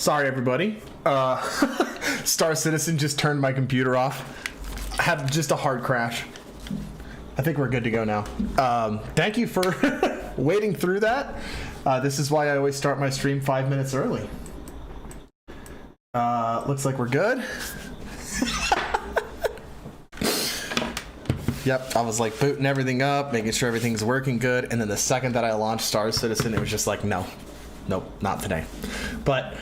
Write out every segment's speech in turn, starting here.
Sorry, everybody. Star Citizen just turned my computer off. I had just a hard crash. I think we're good to go now. Thank you for waiting through that. This is why I always start my stream 5 minutes early. Looks like we're good. Yep, I was like booting everything up, making sure everything's working good, and then the second that I launched Star Citizen, it was just like, nope, not today. But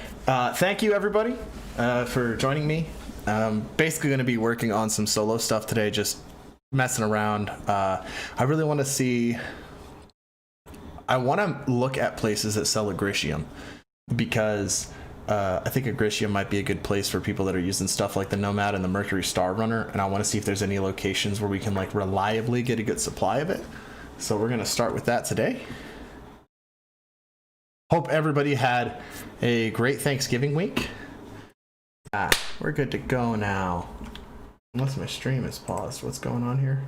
thank you, everybody, for joining me. Basically going to be working on some solo stuff today, just messing around. I really want to see... I want to look at places that sell Agritium, because I think Agritium might be a good place for people that are using stuff like the Nomad and the Mercury Star Runner, and I want to see if there's any locations where we can like reliably get a good supply of it. So we're going to start with that today. Hope everybody had a great Thanksgiving week. We're good to go now. Unless my stream is paused. What's going on here?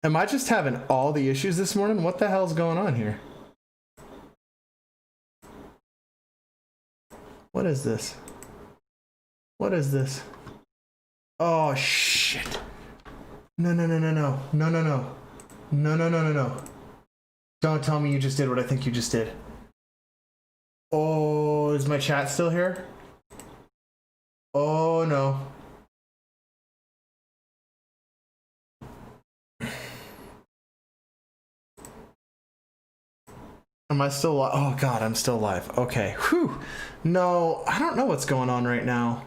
Am I just having all the issues this morning? What the hell's going on here? What is this? What is this? Oh, shit. No. Don't tell me you just did what I think you just did. Oh, is my chat still here? Oh, no. Am I still live? Oh god, I'm still live. Okay. Whew. No, I don't know what's going on right now.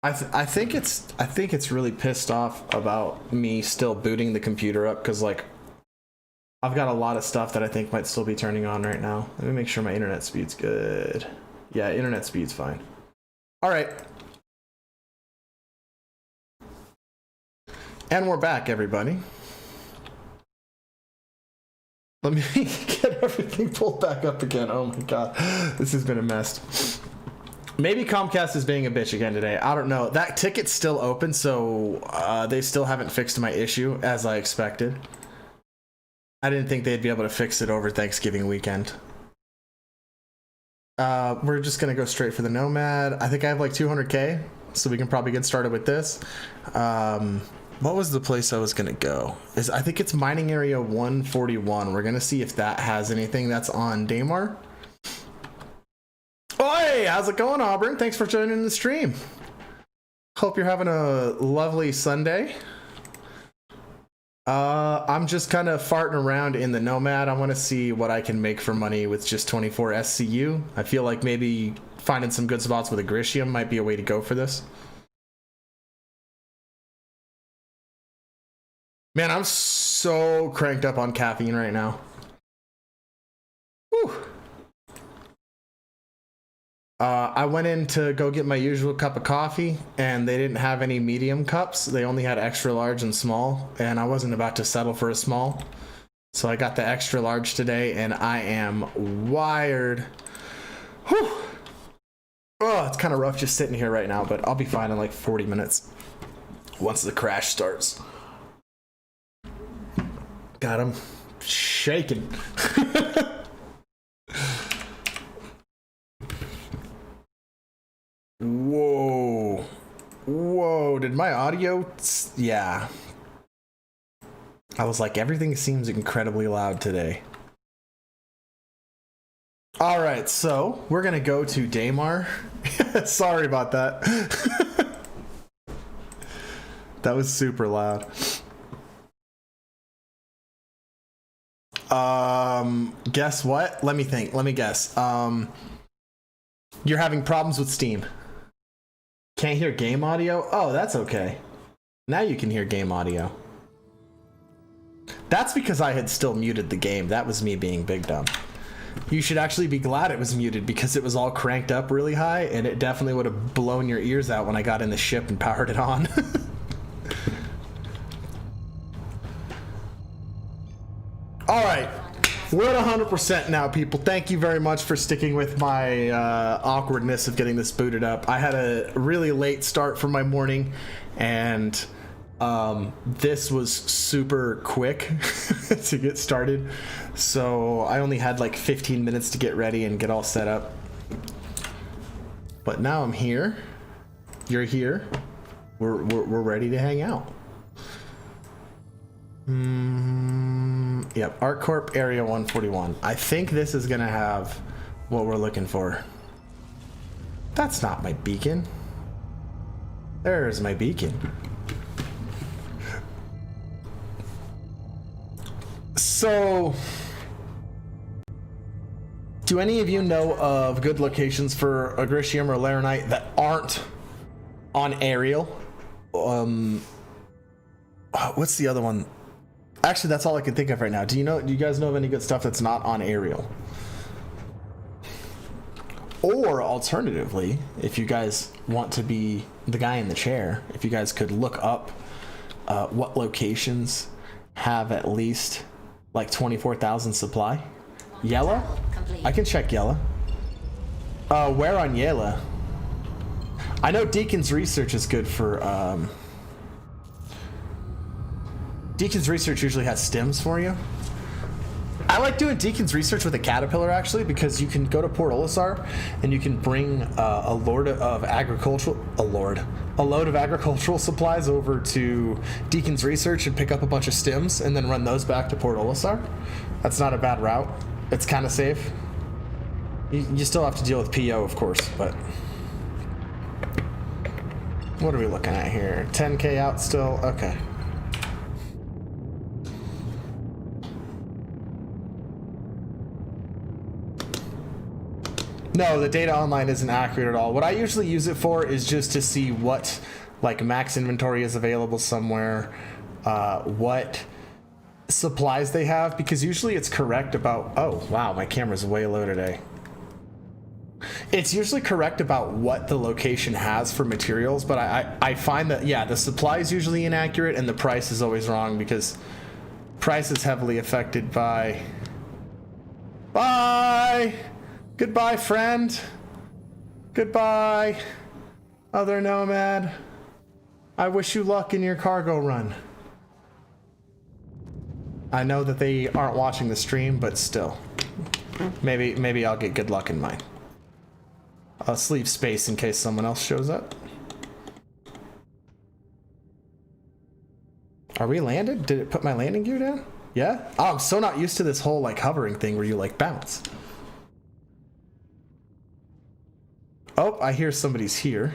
I think it's really pissed off about me still booting the computer up, because like I've got a lot of stuff that I think might still be turning on right now. Let me make sure my internet speed's good. Yeah, internet speed's fine. All right. And we're back, everybody. Let me get everything pulled back up again. Oh my god, this has been a mess. Maybe Comcast is being a bitch again today. I don't know. That ticket's still open, so they still haven't fixed my issue as I expected. I didn't think they'd be able to fix it over Thanksgiving weekend. We're just gonna go straight for the Nomad. I think I have like 200k, so we can probably get started with this. What was the place I was gonna go? I think it's mining area 141. We're gonna see if that has anything that's on Daymar. Oh, hey, how's it going, Auburn? Thanks for joining the stream. Hope you're having a lovely Sunday. I'm just kind of farting around in the Nomad. I want to see what I can make for money with just 24 SCU. I feel like maybe finding some good spots with Agritium might be a way to go for this. Man, I'm so cranked up on caffeine right now. Whew. I went in to go get my usual cup of coffee, and they didn't have any medium cups. They only had extra large and small, and I wasn't about to settle for a small. So I got the extra large today, and I am wired. Whew. Oh, it's kind of rough just sitting here right now, but I'll be fine in like 40 minutes once the crash starts. God, I'm shaking. Whoa, did my audio? Yeah. I was like, everything seems incredibly loud today. All right, so we're gonna go to Daymar. Sorry about that. That was super loud. Guess what? Let me think. Let me guess. You're having problems with Steam. Can't hear game audio? Oh, that's okay. Now you can hear game audio. That's because I had still muted the game. That was me being big dumb. You should actually be glad it was muted, because it was all cranked up really high, and it definitely would have blown your ears out when I got in the ship and powered it on. All right, we're at 100% now, people. Thank you very much for sticking with my awkwardness of getting this booted up. I had a really late start for my morning, and This was super quick to get started, so I only had like 15 minutes to get ready and get all set up. But now I'm here. You're here. We're ready to hang out. Yep, ArcCorp Area 141. I think this is gonna have what we're looking for. That's not my beacon. There's my beacon. So, do any of you know of good locations for Agritium or Laranite that aren't on aerial? What's the other one? Actually, that's all I can think of right now. Do you guys know of any good stuff that's not on aerial? Or alternatively, if you guys want to be the guy in the chair, if you guys could look up what locations have at least like 24,000 supply. Yella? I can check Yella. Where on Yella? I know Deacon's Research is good for... Deacon's Research usually has stims for you. I like doing Deacon's Research with a Caterpillar, actually, because you can go to Port Olisar and you can bring a load of agricultural supplies over to Deacon's Research and pick up a bunch of stims and then run those back to Port Olisar. That's not a bad route. It's kind of safe. You still have to deal with PO, of course, but... What are we looking at here? 10k out still? Okay. No, the data online isn't accurate at all. What I usually use it for is just to see what like max inventory is available somewhere, what supplies they have, because usually it's correct about... Oh, wow, my camera's way low today. It's usually correct about what the location has for materials, but I find that, yeah, the supply is usually inaccurate and the price is always wrong because price is heavily affected by... Bye! Goodbye, friend. Goodbye, other nomad. I wish you luck in your cargo run. I know that they aren't watching the stream, but still. Maybe I'll get good luck in mine. I'll leave space in case someone else shows up. Are we landed? Did it put my landing gear down? Yeah? Oh, I'm so not used to this whole like hovering thing where you like bounce. Oh, I hear somebody's here.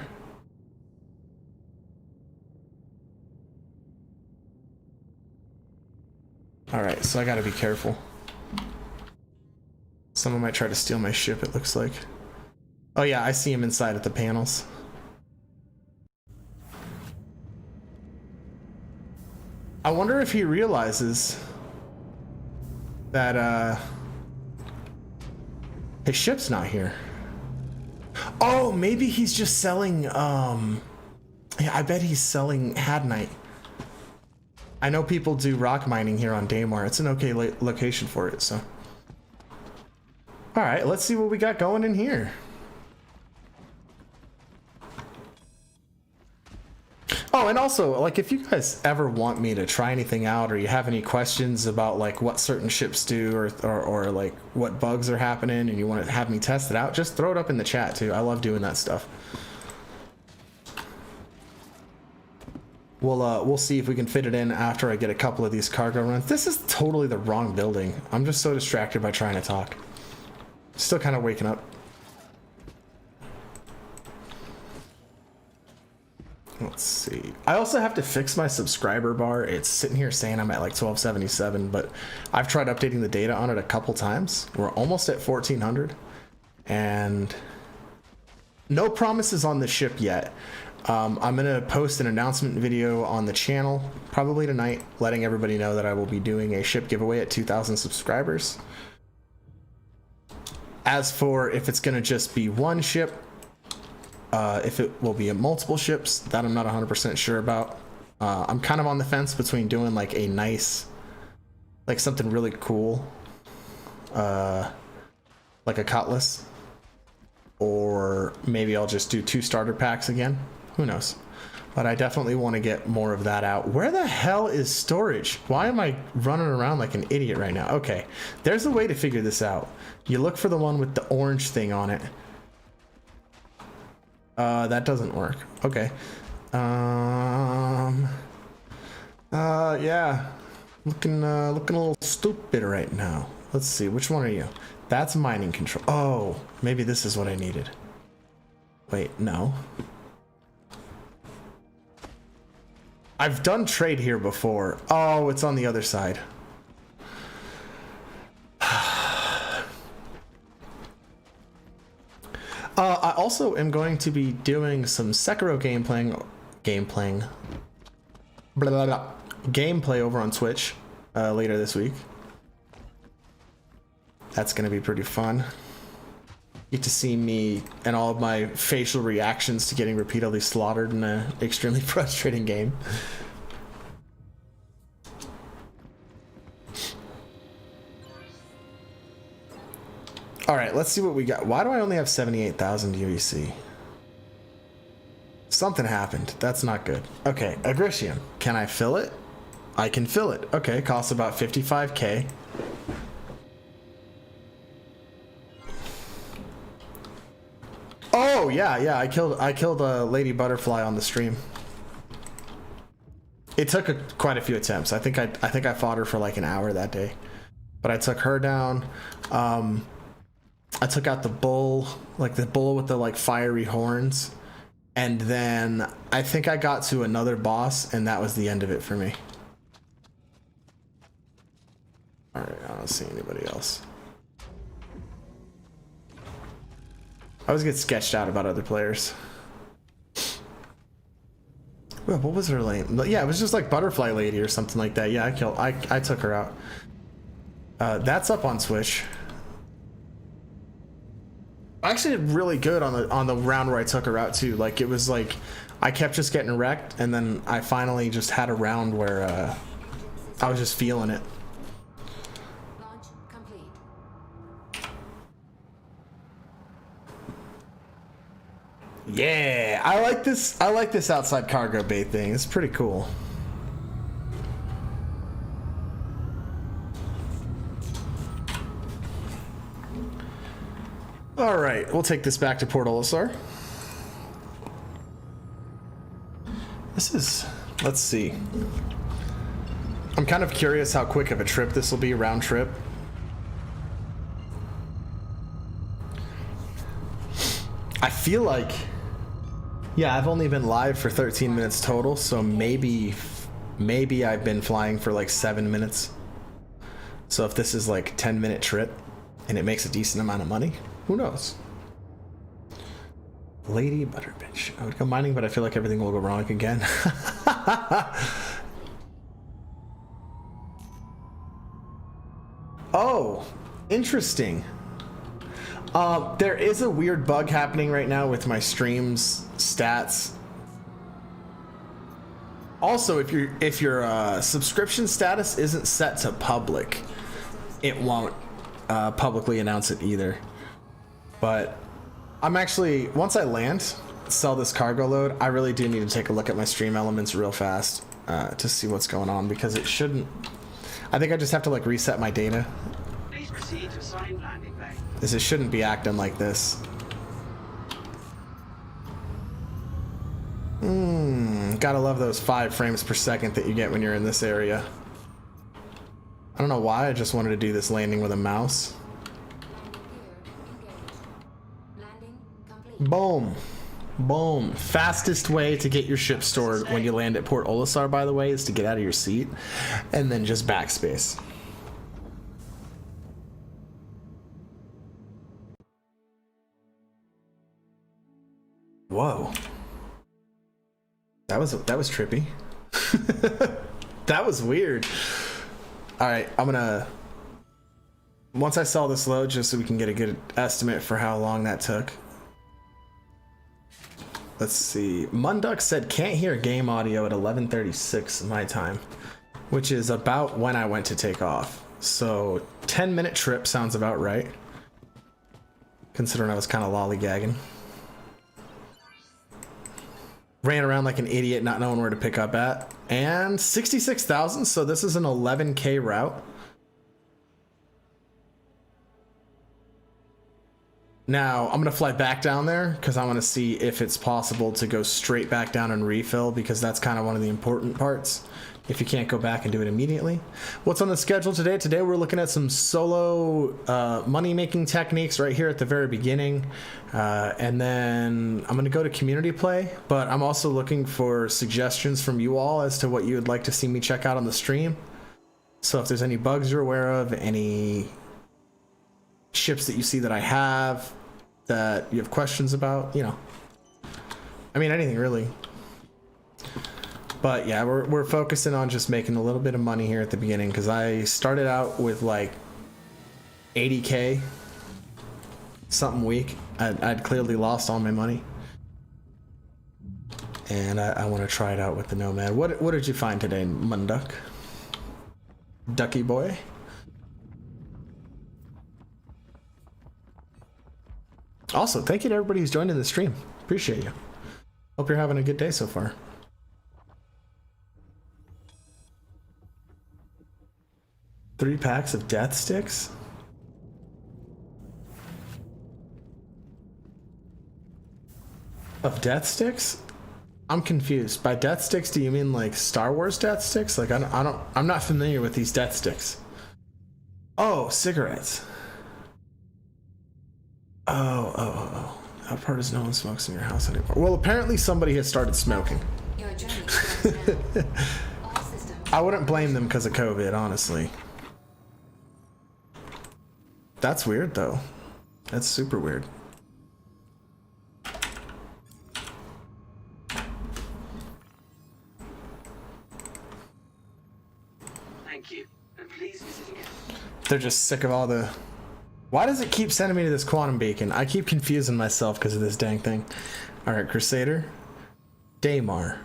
Alright, so I gotta be careful. Someone might try to steal my ship, it looks like. Oh yeah, I see him inside at the panels. I wonder if he realizes that his ship's not here. Oh, maybe he's just selling, yeah, I bet he's selling Hadnite. I know people do rock mining here on Daymar. It's an okay location for it, so. Alright, let's see what we got going in here. Oh, and also, like, if you guys ever want me to try anything out, or you have any questions about, like, what certain ships do, or like, what bugs are happening, and you want to have me test it out, just throw it up in the chat, too. I love doing that stuff. We'll see if we can fit it in after I get a couple of these cargo runs. This is totally the wrong building. I'm just so distracted by trying to talk. Still kind of waking up. Let's see. I also have to fix my subscriber bar. It's sitting here saying I'm at like 1277, but I've tried updating the data on it a couple times. We're almost at 1400, and no promises on the ship yet. I'm gonna post an announcement video on the channel probably tonight, letting everybody know that I will be doing a ship giveaway at 2,000 subscribers. As for if it's gonna just be one ship, if it will be multiple ships, that I'm not 100% sure about. I'm kind of on the fence between doing like a nice, like something really cool, like a Cutlass, or maybe I'll just do 2 starter packs again. Who knows? But I definitely want to get more of that out. Where the hell is storage? Why am I running around like an idiot right now? Okay, there's a way to figure this out. You look for the one with the orange thing on it. That doesn't work. Okay. Yeah. Looking a little stupid right now. Let's see, which one are you? That's mining control. Oh, maybe this is what I needed. Wait, no. I've done trade here before. Oh, it's on the other side. I also am going to be doing some Sekiro gameplay over on Twitch later this week. That's going to be pretty fun. Get to see me and all of my facial reactions to getting repeatedly slaughtered in an extremely frustrating game. All right, let's see what we got. Why do I only have 78,000 UEC? Something happened. That's not good. Okay, Agricium. Can I fill it? I can fill it. Okay, costs about 55k. Oh yeah, I killed a lady butterfly on the stream. It took quite a few attempts. I think I fought her for like an hour that day, but I took her down. I took out the bull, like the bull with the like fiery horns, and then I think I got to another boss, and that was the end of it for me. All right, I don't see anybody else. I always get sketched out about other players. Well, what was her name? Yeah, it was just like Butterfly Lady or something like that. Yeah, I took her out. That's up on Twitch. I actually did really good on the round where I took her out too. Like it was like I kept just getting wrecked, and then I finally just had a round where I was just feeling it. Launch complete. Yeah, I like this. I like this outside cargo bay thing. It's pretty cool. All right, we'll take this back to Port Olisar. This is, let's see. I'm kind of curious how quick of a trip this will be, round trip. I feel like, yeah, I've only been live for 13 minutes total, so maybe I've been flying for like 7 minutes. So if this is like 10-minute trip and it makes a decent amount of money, who knows? Lady Butterbitch. I would go mining, but I feel like everything will go wrong again. Oh, interesting. There is a weird bug happening right now with my stream's stats. Also, if your subscription status isn't set to public, it won't publicly announce it either. But I'm actually, once I land, sell this cargo load, I really do need to take a look at my stream elements real fast to see what's going on, because it shouldn't. I think I just have to like reset my data. Please proceed to assigned landing bay. Because it shouldn't be acting like this. Gotta love those 5 frames per second that you get when you're in this area. I don't know why, I just wanted to do this landing with a mouse. Boom. Boom. Fastest way to get your ship stored when you land at Port Olisar, by the way, is to get out of your seat and then just backspace. Whoa. That was trippy. That was weird. All right, I'm gonna, once I sell this load, just so we can get a good estimate for how long that took. Let's see. Munduk said can't hear game audio at 11:36 my time, which is about when I went to take off. So 10-minute trip sounds about right, considering I was kind of lollygagging. ran around like an idiot, not knowing where to pick up at. And 66,000, so this is an 11K route. Now, I'm going to fly back down there because I want to see if it's possible to go straight back down and refill, because that's kind of one of the important parts if you can't go back and do it immediately. What's on the schedule today? Today we're looking at some solo money-making techniques right here at the very beginning. And then I'm going to go to community play, but I'm also looking for suggestions from you all as to what you would like to see me check out on the stream. So if there's any bugs you're aware of, any ships that you see that I have, that you have questions about, you know, I mean, anything really. But yeah, we're focusing on just making a little bit of money here at the beginning, because I started out with like 80K something week. I'd clearly lost all my money, and I want to try it out with the Nomad. What did you find today, Munduck? Ducky boy? Also, thank you to everybody who's joined in the stream. Appreciate you. Hope you're having a good day so far. Three packs of death sticks? Of death sticks? I'm confused. By death sticks, do you mean like Star Wars death sticks? Like I'm not familiar with these death sticks. Oh, cigarettes. Oh. That part is no one smokes in your house anymore. Well, apparently somebody has started smoking. Your journey starts now. All systems. I wouldn't blame them because of COVID, honestly. That's weird, though. That's super weird. Thank you, and please visit again. They're just sick of all the... Why does it keep sending me to this quantum beacon? I keep confusing myself because of this dang thing. Alright, Crusader. Daymar.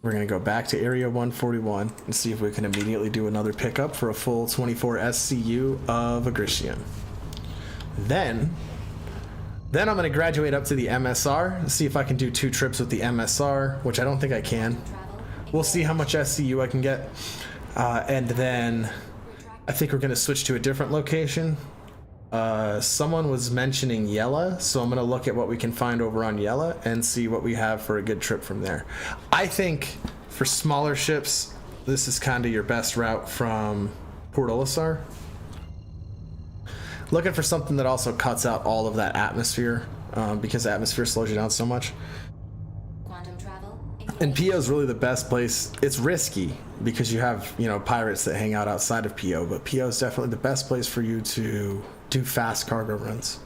We're going to go back to Area 141 and see if we can immediately do another pickup for a full 24 SCU of Agrician. Then I'm going to graduate up to the MSR and see if I can do 2 trips with the MSR, which I don't think I can. We'll see how much SCU I can get. And then I think we're going to switch to a different location. Someone was mentioning Yella, so I'm going to look at what we can find over on Yella and see what we have for a good trip from there. I think for smaller ships, this is kind of your best route from Port Olisar. Looking for something that also cuts out all of that atmosphere, because the atmosphere slows you down so much. Quantum travel. And PO is really the best place. It's risky because you have, you know, pirates that hang out outside of PO, but PO is definitely the best place for you to do fast cargo runs.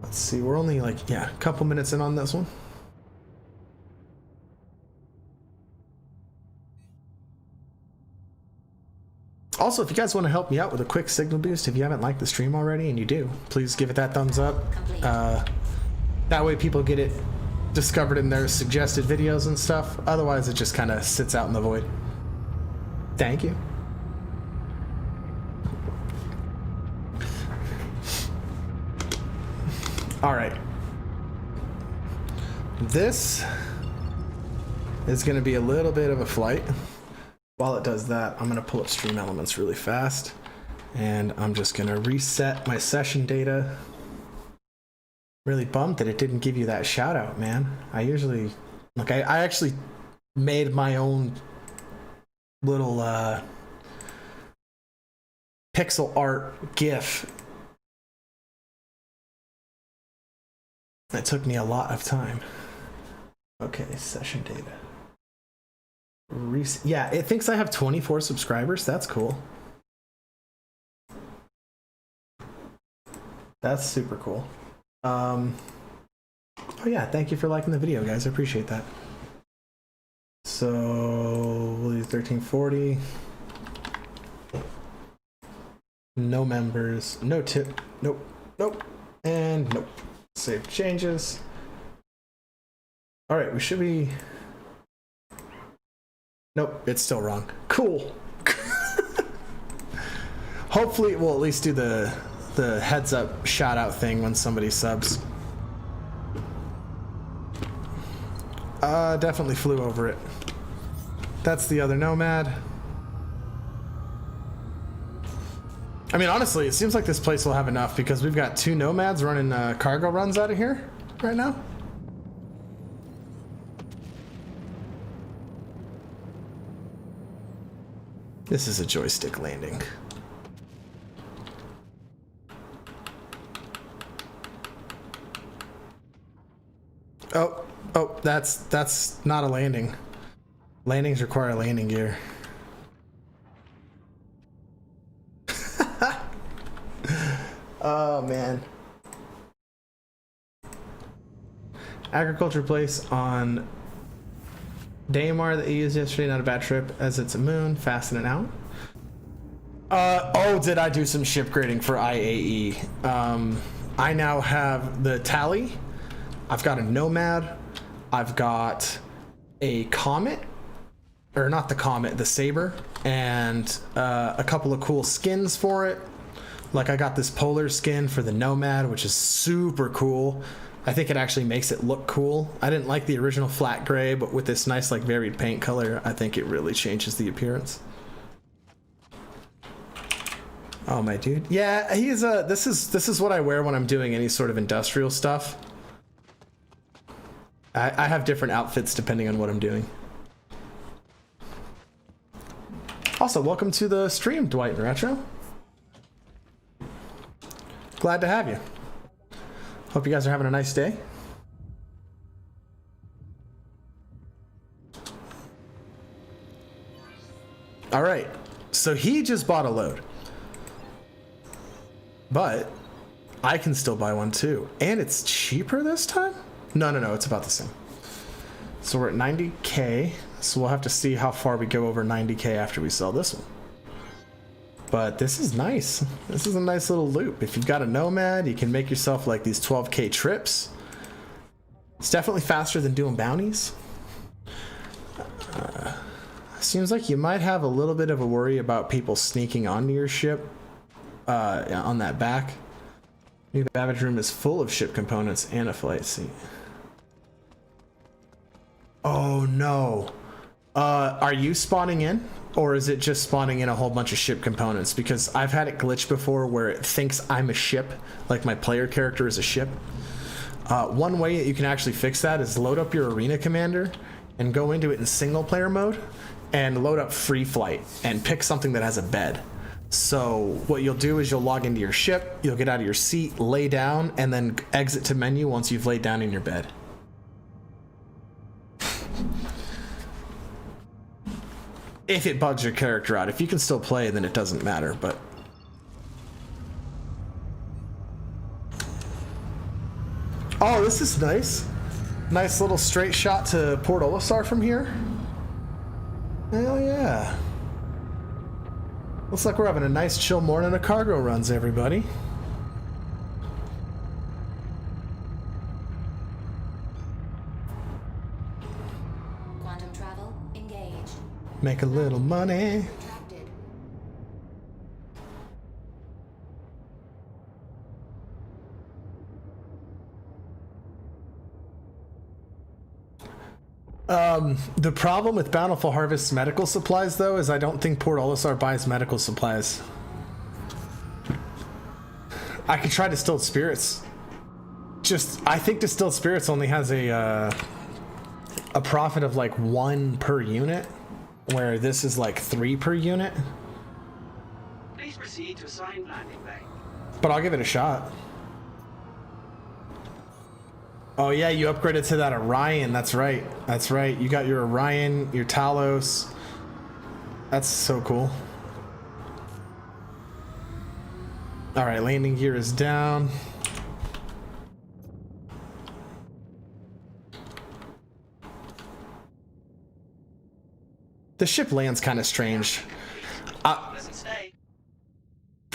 Let's see, we're only like, yeah, a couple minutes in on this one. Also, if you guys want to help me out with a quick signal boost, if you haven't liked the stream already, and you do, please give it that thumbs up. That way people get it discovered in their suggested videos and stuff. Otherwise, it just kind of sits out in the void. Thank you. All right. This is going to be a little bit of a flight. While it does that, I'm going to pull up Stream Elements really fast, and I'm just going to reset my session data. Really bummed that it didn't give you that shout out, man. I usually, like, I actually made my own little pixel art GIF. That took me a lot of time. Okay, session data. Yeah, it thinks I have 24 subscribers. That's cool. That's super cool. Oh yeah, thank you for liking the video, guys. I appreciate that. So we'll do 1340. No members. No tip. Nope. Nope. And nope. Save changes. All right, we should be. Nope, it's still wrong. Cool. Hopefully we'll at least do the heads up shout out thing when somebody subs. Definitely flew over it. That's the other nomad. I mean, honestly, it seems like this place will have enough because we've got 2 nomads running cargo runs out of here right now. This is a joystick landing. Oh, that's not a landing. Landings require landing gear. Oh man. Agriculture place on Daymar that you used yesterday, not a bad trip as it's a moon, fastening out. Oh, did I do some ship grading for IAE? I now have the Tally. I've got a Nomad. I've got a Comet. Or not the Comet, the Saber. And a couple of cool skins for it. Like I got this polar skin for the Nomad, which is super cool. I think it actually makes it look cool. I didn't like the original flat gray, but with this nice like varied paint color, I think it really changes the appearance. Oh my dude. Yeah, he's this is what I wear when I'm doing any sort of industrial stuff. I have different outfits depending on what I'm doing. Also, welcome to the stream, Dwight and Retro. Glad to have you. Hope you guys are having a nice day. All right, so he just bought a load. But I can still buy one too. And it's cheaper this time? No, it's about the same. So we're at 90K. So we'll have to see how far we go over 90K after we sell this one. But this is nice. This is a nice little loop. If you've got a Nomad, you can make yourself like these 12K trips. It's definitely faster than doing bounties. Seems like you might have a little bit of a worry about people sneaking onto your ship on that back. The Avenger room is full of ship components and a flight seat. Oh no. Are you spawning in? Or is it just spawning in a whole bunch of ship components? Because I've had it glitch before where it thinks I'm a ship, like my player character is a ship. One way that you can actually fix that is load up your arena commander and go into it in single player mode and load up free flight and pick something that has a bed. So what you'll do is you'll log into your ship, you'll get out of your seat, lay down, and then exit to menu once you've laid down in your bed. If it bugs your character out. If you can still play, then it doesn't matter, but... Oh, this is nice. Nice little straight shot to Port Olisar from here. Hell yeah. Looks like we're having a nice chill morning of cargo runs, everybody. Quantum travel engaged. Make a little money. Contracted. The problem with Bountiful Harvest's medical supplies, though, is I don't think Port Olisar buys medical supplies. I could try Distilled Spirits. I think Distilled Spirits only has a profit of like 1 per unit, where this is like 3 per unit. Please proceed to assigned landing bay. But I'll give it a shot. Oh yeah, you upgraded to that Orion. That's right. That's right. You got your Orion, your Talos. That's so cool. All right, landing gear is down. The ship lands kind of strange. Pleasant stay.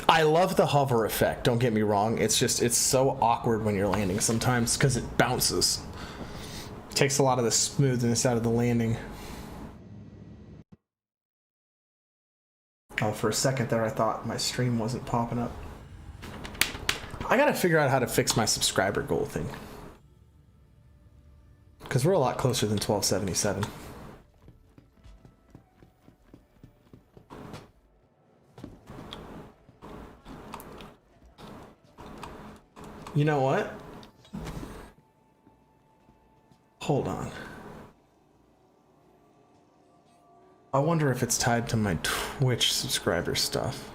I love the hover effect, don't get me wrong. It's so awkward when you're landing sometimes because it bounces. Takes a lot of the smoothness out of the landing. Oh, for a second there I thought my stream wasn't popping up. I gotta figure out how to fix my subscriber goal thing. Because we're a lot closer than 1277. You know what? Hold on. I wonder if it's tied to my Twitch subscriber stuff.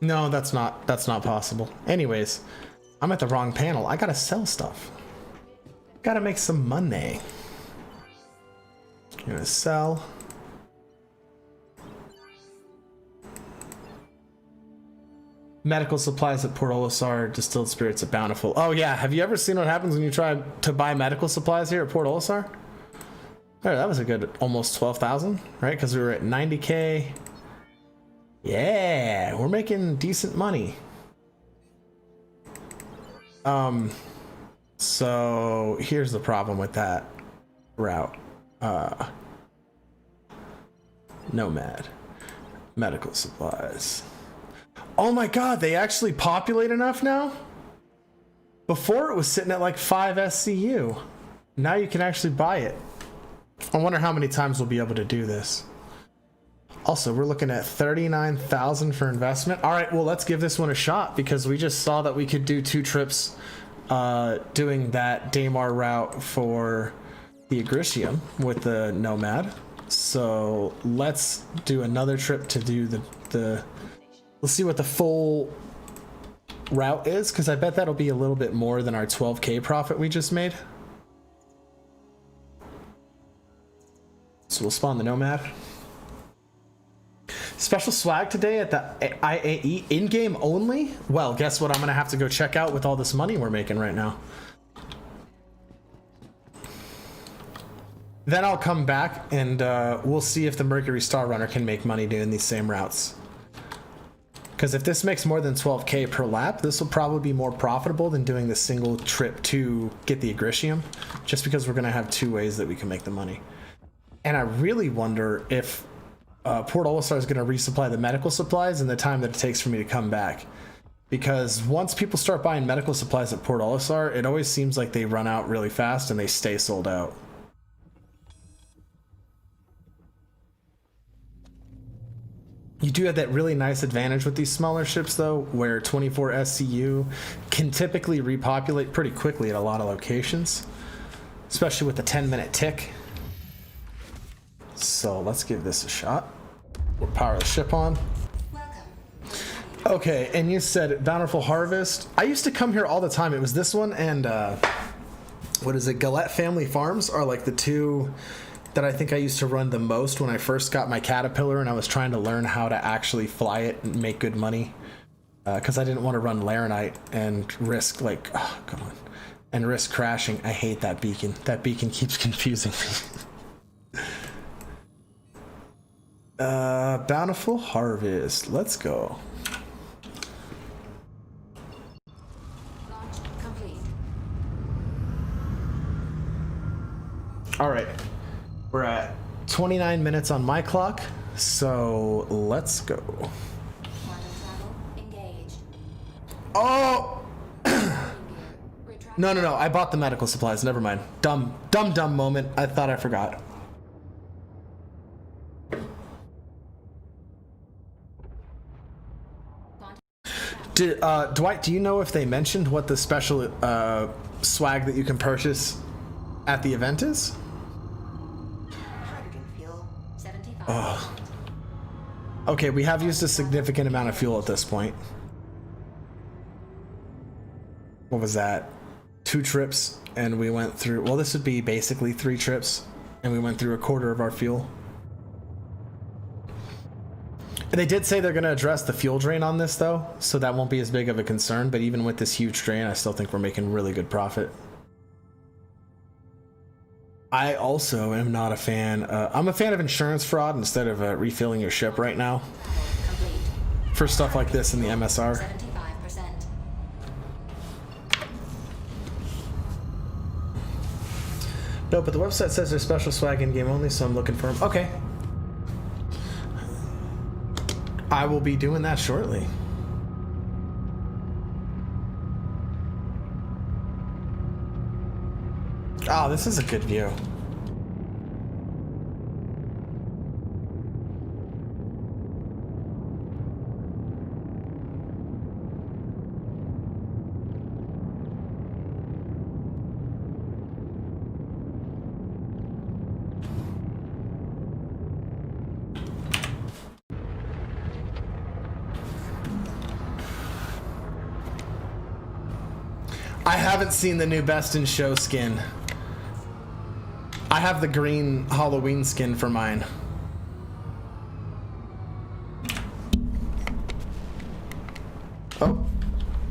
No, that's not possible. Anyways, I'm at the wrong panel. I gotta sell stuff. Gotta make some money. Gonna sell. Medical supplies at Port Olisar, distilled spirits at Bountiful. Oh yeah, have you ever seen what happens when you try to buy medical supplies here at Port Olisar? Oh, that was a good almost 12,000, right? Because we were at 90k. Yeah, we're making decent money. So here's the problem with that route. Nomad. Medical supplies. Oh my god, they actually populate enough now? Before it was sitting at like 5 SCU. Now you can actually buy it. I wonder how many times we'll be able to do this. Also, we're looking at 39,000 for investment. All right, well, let's give this one a shot because we just saw that we could do 2 trips doing that Daymar route for the Agritium with the Nomad. So let's do another trip to do the let's see what the full route is, because I bet that'll be a little bit more than our 12k profit we just made. So we'll spawn the Nomad. Special swag today at the IAE in-game only? Well, guess what I'm gonna have to go check out with all this money we're making right now. Then I'll come back and we'll see if the Mercury Star Runner can make money doing these same routes. Because if this makes more than 12k per lap, this will probably be more profitable than doing the single trip to get the Agritium, just because we're gonna have 2 ways that we can make the money. And I really wonder if Port Olisar is going to resupply the medical supplies in the time that it takes for me to come back. Because once people start buying medical supplies at Port Olisar, it always seems like they run out really fast and they stay sold out. You do have that really nice advantage with these smaller ships though, where 24 SCU can typically repopulate pretty quickly at a lot of locations, especially with the 10-minute tick. So let's give this a shot. We'll power the ship on. Okay, and you said Bountiful Harvest. I used to come here all the time. It was this one and what is it? Galette Family Farms are like the 2 that I think I used to run the most when I first got my Caterpillar and I was trying to learn how to actually fly it and make good money. Because I didn't want to run Laranite and risk like, oh, come on, and risk crashing. I hate that beacon. That beacon keeps confusing me. Bountiful Harvest. Let's go. Launch complete. All right. We're at 29 minutes on my clock, so let's go. Quantum travel engaged. Oh! No. I bought the medical supplies. Never mind. Dumb moment. I thought I forgot. Dwight, do you know if they mentioned what the special swag that you can purchase at the event is? Hydrogen fuel 75. Oh. Okay, we have used a significant amount of fuel at this point. What was that? 2 trips, and we went through, well, this would be basically 3 trips, and we went through a quarter of our fuel. And they did say they're going to address the fuel drain on this, though, so that won't be as big of a concern. But even with this huge drain, I still think we're making really good profit. I also am not a fan. I'm a fan of insurance fraud instead of refilling your ship right now. Complete. For stuff like this in the MSR. 75%. No, but the website says there's special swag in game only, so I'm looking for them. Okay. I will be doing that shortly. Oh, this is a good view. I haven't seen the new Best in Show skin. I have the green Halloween skin for mine. Oh.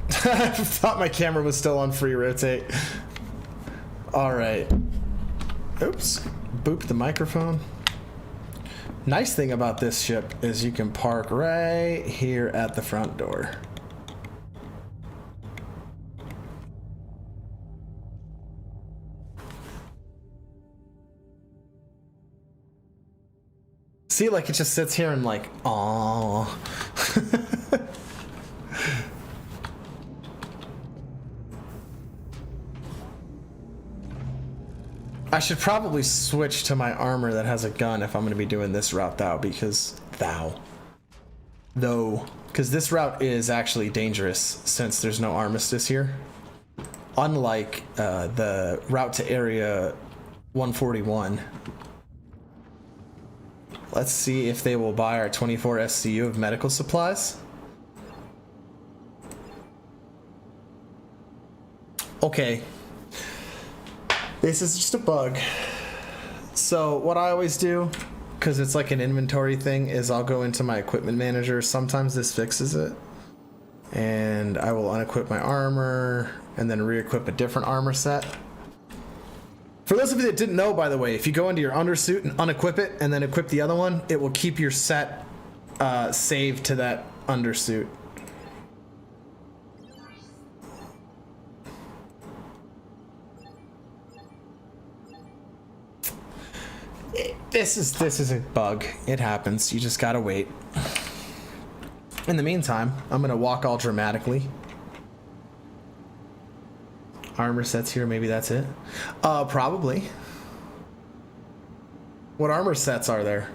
I thought my camera was still on free rotate. Alright. Oops. Booped the microphone. Nice thing about this ship is you can park right here at the front door. See, like, it just sits here and like, aww. I should probably switch to my armor that has a gun if I'm going to be doing this route because this route is actually dangerous since there's no armistice here. Unlike the route to area 141. Let's see if they will buy our 24 SCU of medical supplies. Okay. This is just a bug. So what I always do, because it's like an inventory thing, is I'll go into my equipment manager. Sometimes this fixes it. And I will unequip my armor and then re-equip a different armor set. For those of you that didn't know, by the way, if you go into your undersuit and unequip it and then equip the other one, it will keep your set saved to that undersuit. This is a bug. It happens. You just gotta wait. In the meantime, I'm gonna walk all dramatically. Armor sets here, maybe that's it. Probably. What armor sets are there?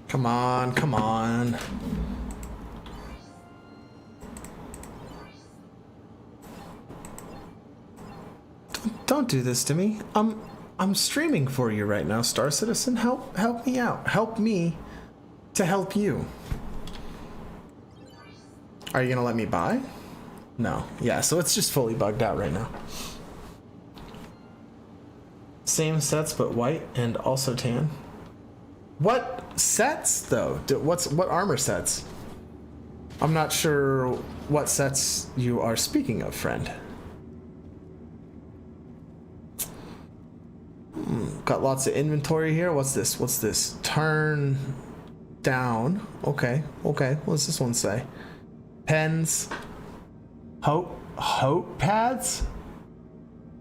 Come on, come on. Don't do this to me. I'm streaming for you right now, Star Citizen. Help me out. Help me to help you. Are you gonna let me buy? No. Yeah, so it's just fully bugged out right now. Same sets but white and also tan. What sets though? What armor sets? I'm not sure what sets you are speaking of, friend. Got lots of inventory here. What's this? What's this? Turn down. Okay. Okay. What does this one say? Pens. Hope pads?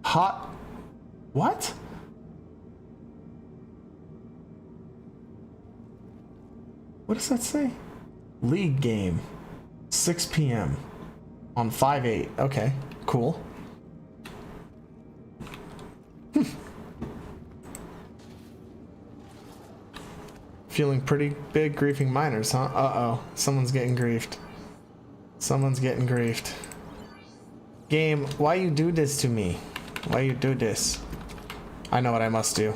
Hot. What? What does that say? League game. 6 p.m. on 5/8. Okay. Cool. Feeling pretty big griefing miners, huh? Uh-oh. Someone's getting griefed. Someone's getting griefed. Game, why you do this to me? Why you do this? I know what I must do.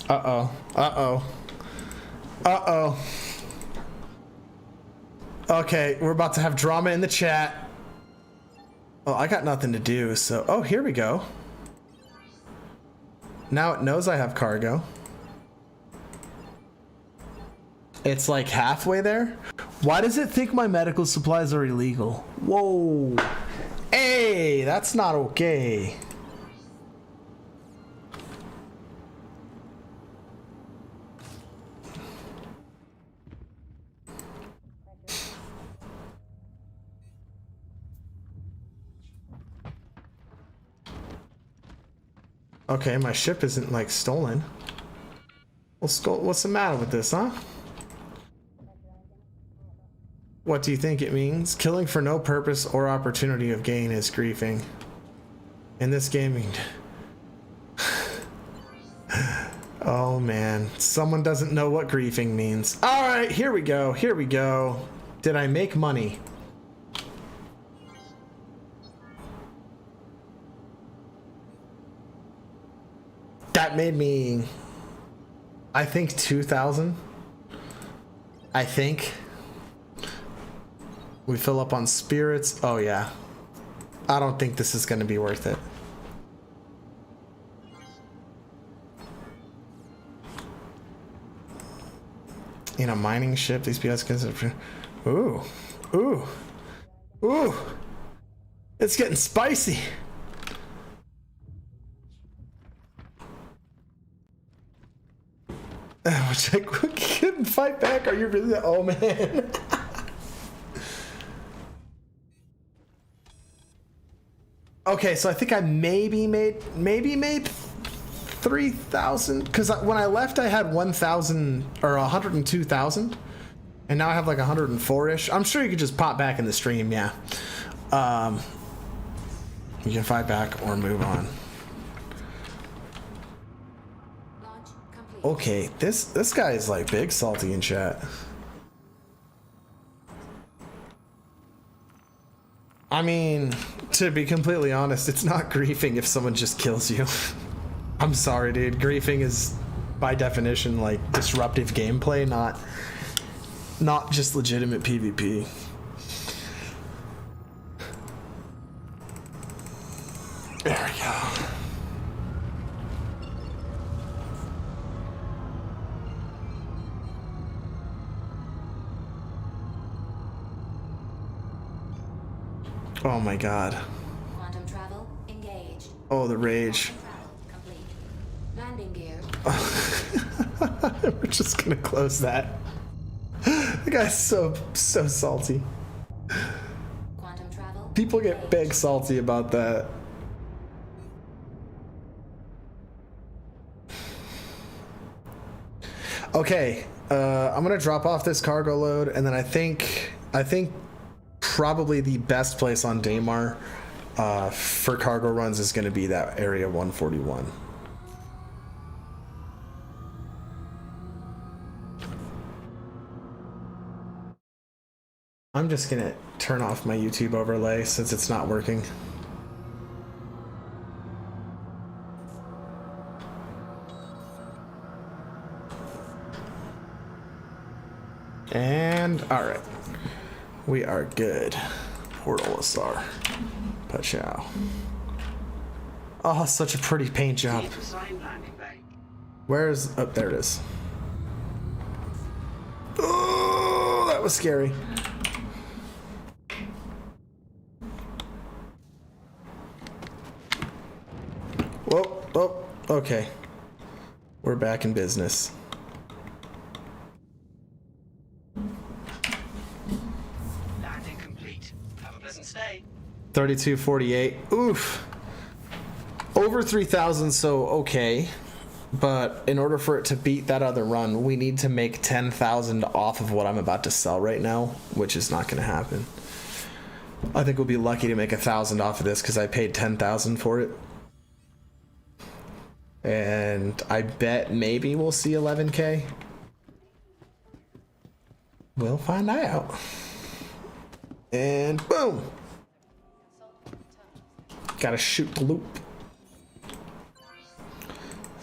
Uh-oh. Uh-oh. Uh-oh. Okay, we're about to have drama in the chat. Oh, I got nothing to do, so... Oh, here we go. Now it knows I have cargo. It's like halfway there. Why does it think my medical supplies are illegal? Whoa. Hey, that's not okay. Okay, my ship isn't like stolen. What's the matter with this, huh? What do you think it means? Killing for no purpose or opportunity of gain is griefing. In this gaming... Oh man, someone doesn't know what griefing means. Alright, here we go, here we go. Did I make money? That made me, I think 2,000. I think. We fill up on spirits. Oh yeah. I don't think this is gonna be worth it. In a mining ship, these guys consider. Ooh. Ooh. Ooh. It's getting spicy. Which I couldn't fight back. Are you really? Oh man. Okay, so I think I maybe made 3,000 because when I left I had 1,000 or 102,000, and now I have like 104-ish. I'm sure you could just pop back in the stream, yeah. You can fight back or move on. Launch complete. Okay, this guy is like big salty in chat. I mean, to be completely honest, it's not griefing if someone just kills you. I'm sorry, dude. Griefing is, by definition, like disruptive gameplay, not just legitimate PvP. There we go. Oh my god. Quantum travel engaged. Oh, the rage. Quantum travel complete. Landing gear. We're just gonna close that. The guy's so salty. Quantum travel. People get engaged. big salty about that. Okay, I'm gonna drop off this cargo load, and then I think probably the best place on Daymar for cargo runs is gonna be that area 141. I'm just gonna turn off my YouTube overlay since it's not working. And all right, we are good. Portal SR. Pachow. Oh, such a pretty paint job. Proceed to assigned landing bay. Where's? Oh, there it is. Oh, that was scary. Whoa, whoa, okay. We're back in business. Landing complete. Have a pleasant stay. 3248. Oof. Over 3,000, so okay. But in order for it to beat that other run, we need to make 10,000 off of what I'm about to sell right now, which is not going to happen. I think we'll be lucky to make 1,000 off of this because I paid 10,000 for it. And I bet maybe we'll see 11K. We'll find out. And boom. Gotta shoot the loop.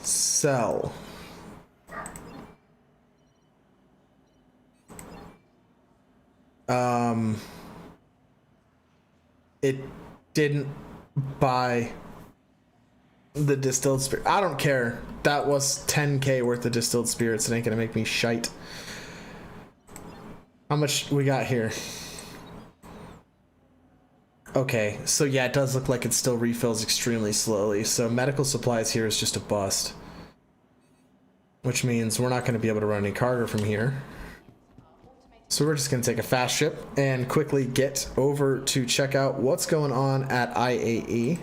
Sell. It didn't buy the distilled spirit. I don't care. That was 10K worth of distilled spirits. It ain't gonna make me shite. How much we got here? Okay, so yeah, it does look like it still refills extremely slowly. So medical supplies here is just a bust. Which means we're not going to be able to run any cargo from here. So we're just going to take a fast ship and quickly get over to check out what's going on at IAE.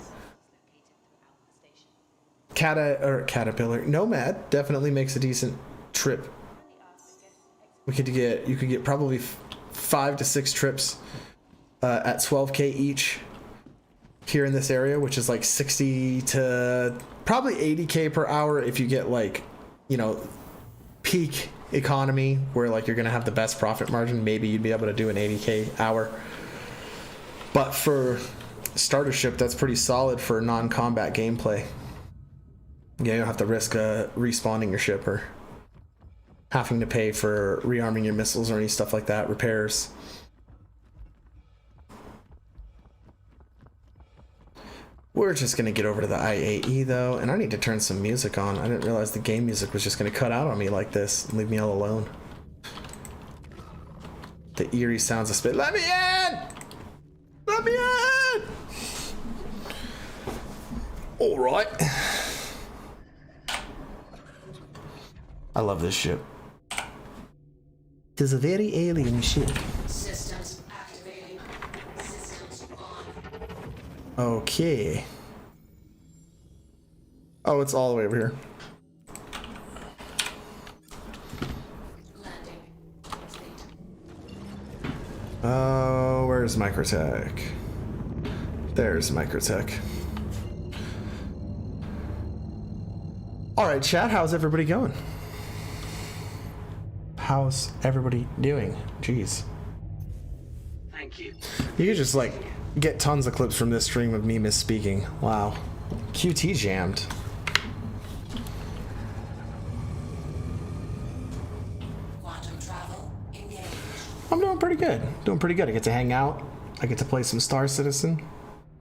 Caterpillar Nomad definitely makes a decent trip. You could get probably 5 to 6 trips at 12k each here in this area, which is like 60 to probably 80k per hour if you get like, you know, peak economy where like you're gonna have the best profit margin. Maybe you'd be able to do an 80k hour, but for starter ship, that's pretty solid for non-combat gameplay. Yeah, you don't have to risk respawning your ship or having to pay for rearming your missiles or any stuff like that, repairs. We're just gonna get over to the IAE though, and I need to turn some music on. I didn't realize the game music was just gonna cut out on me like this and leave me all alone. The eerie sounds of space. Let me in! Let me in! All right. I love this ship. It is a very alien ship. Systems activating. Systems on. Okay. Oh, it's all the way over here. Landing complete. Oh, where's Microtech? There's Microtech. All right, chat, how's everybody going? How's everybody doing? Jeez. Thank you. You could just like get tons of clips from this stream of me misspeaking. Wow. QT jammed. Quantum travel engaged. I'm doing pretty good. Doing pretty good. I get to hang out. I get to play some Star Citizen.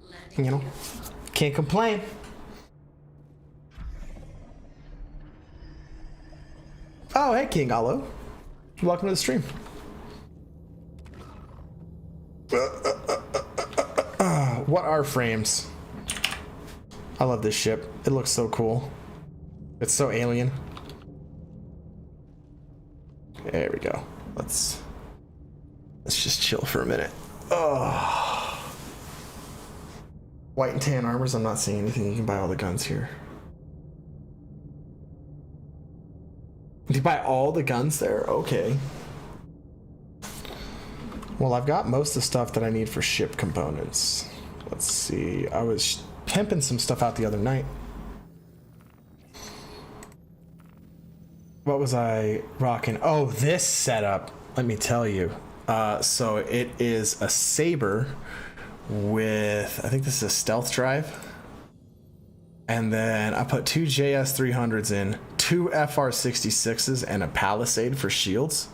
Landing You know, can't complain. Oh, hey, King Allo. Welcome to the stream. What are frames? I love this ship. It looks so cool. It's so alien. There we go. Let's just chill for a minute. Oh. White and tan armors. I'm not seeing anything. You can buy all the guns here. You buy all the guns there? Okay. Well, I've got most of the stuff that I need for ship components. Let's see. I was pimping some stuff out the other night. What was I rocking? Oh, this setup. Let me tell you. So it is a Saber with, I think this is a stealth drive. And then I put 2 JS300s in, 2 FR66s, and a Palisade for shields.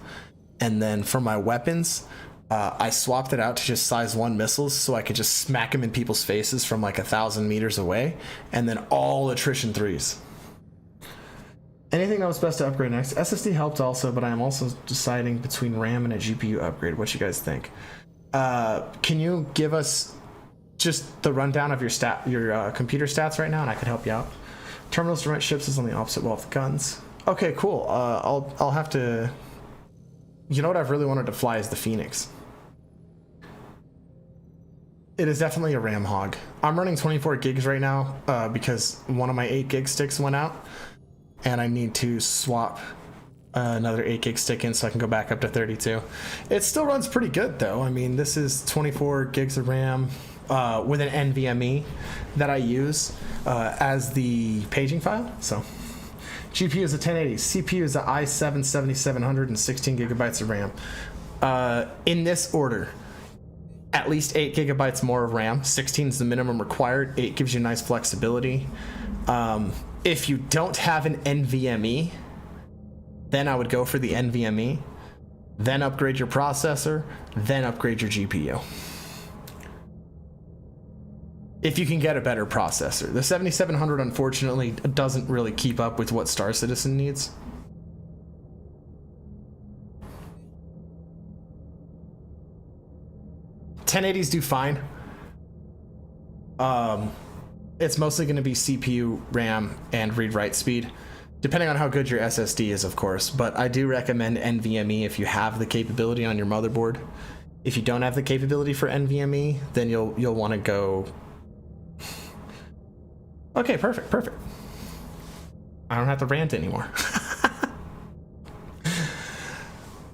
And then for my weapons, I swapped it out to just size 1 missiles so I could just smack them in people's faces from like 1,000 meters away. And then all attrition 3s. Anything that was best to upgrade next? SSD helped also, but I am also deciding between RAM and a GPU upgrade. What you guys think? Can you give us just the rundown of your computer stats right now, and I can help you out? Terminals to rent ships is on the opposite wall of the guns. Okay, cool. I'll have to. You know what I've really wanted to fly is the Phoenix. It is definitely a RAM hog. I'm running 24 gigs right now because one of my 8 gig sticks went out, and I need to swap another 8 gig stick in so I can go back up to 32. It still runs pretty good though. I mean, this is 24 gigs of RAM with an NVMe that I use as the paging file. So GPU is a 1080, CPU is a i7 7700 and 16 gigabytes of RAM. In this order, at least 8 gigabytes more of RAM. 16 is the minimum required. 8 gives you nice flexibility. If you don't have an NVMe, then I would go for the NVMe, then upgrade your processor, then upgrade your GPU. If you can get a better processor. The 7700 unfortunately doesn't really keep up with what Star Citizen needs. $1080s do fine. It's mostly going to be CPU, RAM, and read-write speed, depending on how good your SSD is, of course. But I do recommend NVMe if you have the capability on your motherboard. If you don't have the capability for NVMe, then you'll want to go. Okay, perfect. I don't have to rant anymore.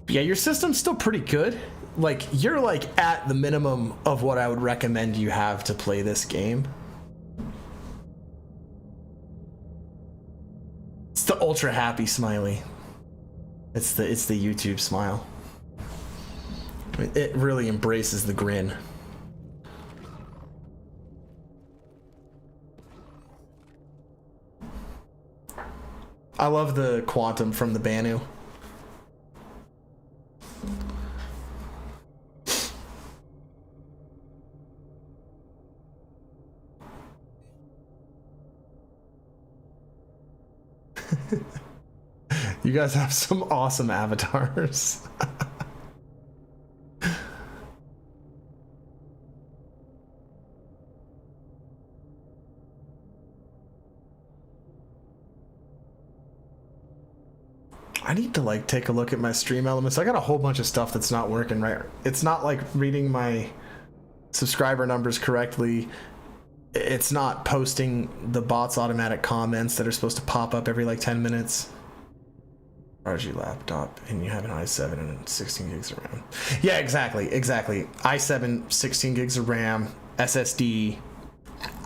Yeah, your system's still pretty good. Like, you're like at the minimum of what I would recommend you have to play this game. It's the ultra happy smiley. It's the YouTube smile. It really embraces the grin. I love the quantum from the Banu. You guys have some awesome avatars. I need to like take a look at my stream elements. I got a whole bunch of stuff that's not working right. It's not like reading my subscriber numbers correctly. It's not posting the bot's automatic comments that are supposed to pop up every like 10 minutes. RG laptop, and you have an i7 and 16 gigs of RAM. Yeah, exactly. i7, 16 gigs of RAM, SSD.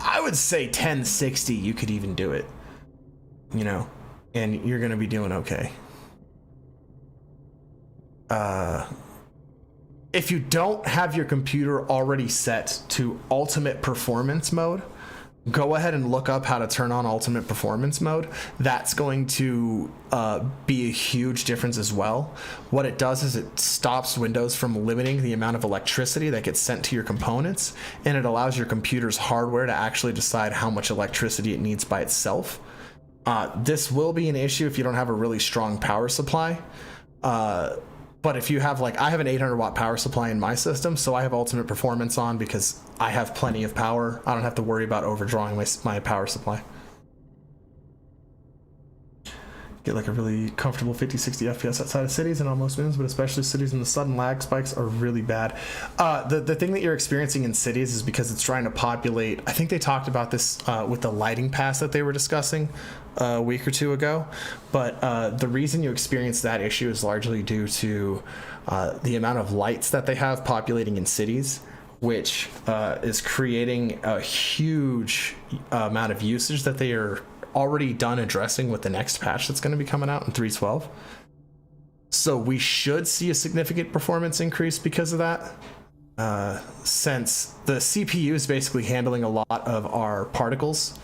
I would say 1060, you could even do it. You know, and you're gonna be doing okay. If you don't have your computer already set to ultimate performance mode, go ahead and look up how to turn on ultimate performance mode. That's going to be a huge difference as well. What it does is it stops Windows from limiting the amount of electricity that gets sent to your components, and it allows your computer's hardware to actually decide how much electricity it needs by itself. This will be an issue if you don't have a really strong power supply. But if you have like, I have an 800 watt power supply in my system, so I have ultimate performance on because I have plenty of power. I don't have to worry about overdrawing my power supply. Get like a really comfortable 50-60 FPS outside of cities and on most moons, but especially cities, and the sudden lag spikes are really bad. The thing that you're experiencing in cities is because it's trying to populate. I think they talked about this with the lighting pass that they were discussing a week or two ago, but the reason you experience that issue is largely due to the amount of lights that they have populating in cities, which is creating a huge amount of usage that they are already done addressing with the next patch that's going to be coming out in 3.12. So we should see a significant performance increase because of that, since the CPU is basically handling a lot of our particles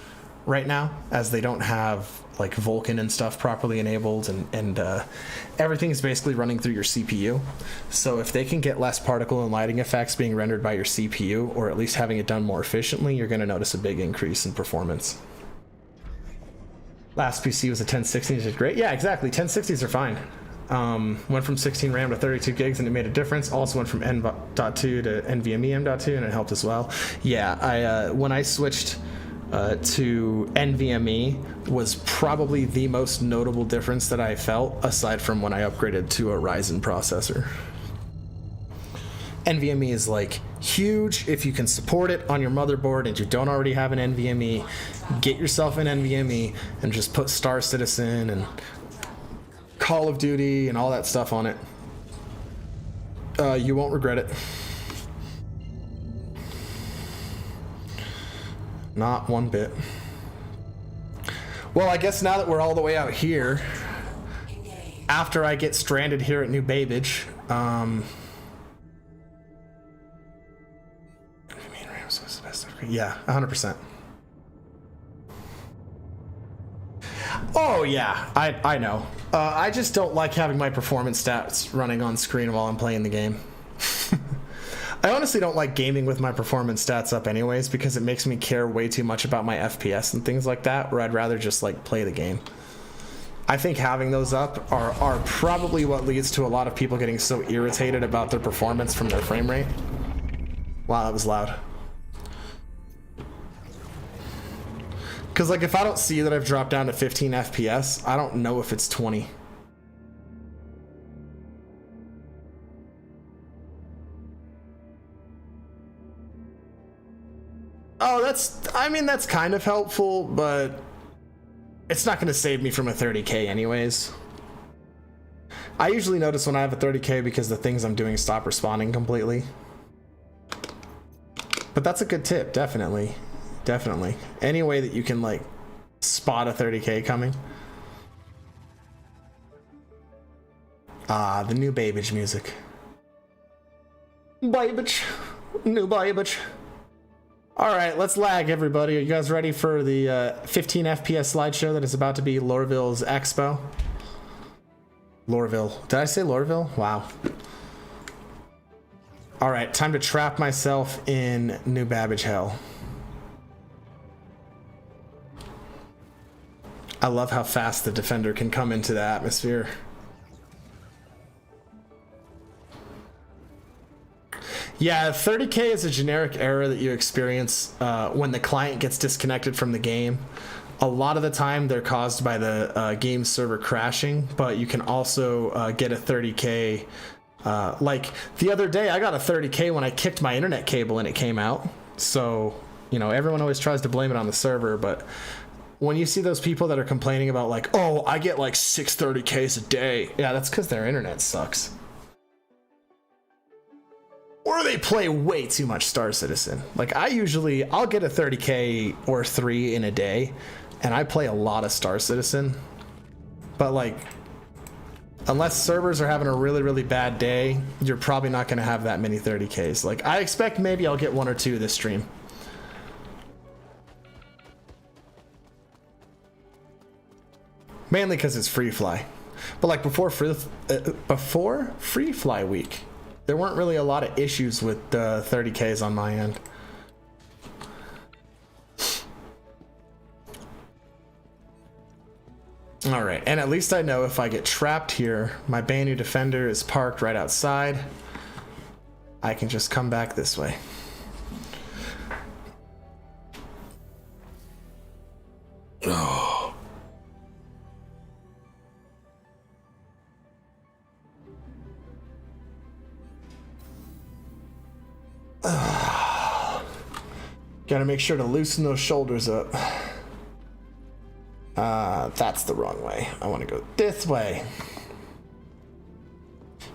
right now, as they don't have like Vulkan and stuff properly enabled, and everything is basically running through your CPU. So if they can get less particle and lighting effects being rendered by your CPU, or at least having it done more efficiently, you're going to notice a big increase in performance. Last PC was a 1060, which is great. Yeah, exactly. 1060s are fine. Went from 16 RAM to 32 gigs, and it made a difference. Also went from M.2 to NVMe M.2, and it helped as well. Yeah, when I switched to NVMe was probably the most notable difference that I felt, aside from when I upgraded to a Ryzen processor. NVMe is like huge if you can support it on your motherboard and you don't already have an NVMe. Get yourself an NVMe and just put Star Citizen and Call of Duty and all that stuff on it. You won't regret it. Not one bit. Well, I guess now that we're all the way out here, after I get stranded here at New Babbage, yeah, 100%. Oh yeah, I know. I just don't like having my performance stats running on screen while I'm playing the game. I honestly don't like gaming with my performance stats up anyways, because it makes me care way too much about my FPS and things like that, where I'd rather just like play the game. I think having those up are probably what leads to a lot of people getting so irritated about their performance from their frame rate. Wow, that was loud. Because like if I don't see that I've dropped down to 15 FPS, I don't know if it's 20. Oh, that's kind of helpful, but it's not going to save me from a 30k anyways. I usually notice when I have a 30k because the things I'm doing stop responding completely. But that's a good tip, definitely. Definitely. Any way that you can like spot a 30k coming. Ah, the new Babbage music. Babbage. New Babbage. Alright, let's lag everybody. Are you guys ready for the 15 FPS slideshow that is about to be Lorville's Expo? Lorville. Did I say Lorville? Wow. Alright, time to trap myself in New Babbage Hell. I love how fast the defender can come into the atmosphere. Yeah, 30k is a generic error that you experience when the client gets disconnected from the game. A lot of the time they're caused by the game server crashing, but you can also get a 30k. Like the other day I got a 30k when I kicked my internet cable and it came out. So, you know, everyone always tries to blame it on the server, but when you see those people that are complaining about like, oh, I get like 630ks a day. Yeah, that's because their internet sucks. Or they play way too much Star Citizen. Like I'll get a 30k or 3 in a day, and I play a lot of Star Citizen. But like, unless servers are having a really, really bad day, you're probably not gonna have that many 30ks. Like I expect maybe I'll get 1 or 2 this stream. Mainly because it's free fly. But like before free fly week, there weren't really a lot of issues with 30ks on my end. All right, and at least I know if I get trapped here, my Banu defender is parked right outside. I can just come back this way. Oh. Gotta make sure to loosen those shoulders up. That's the wrong way. I want to go this way.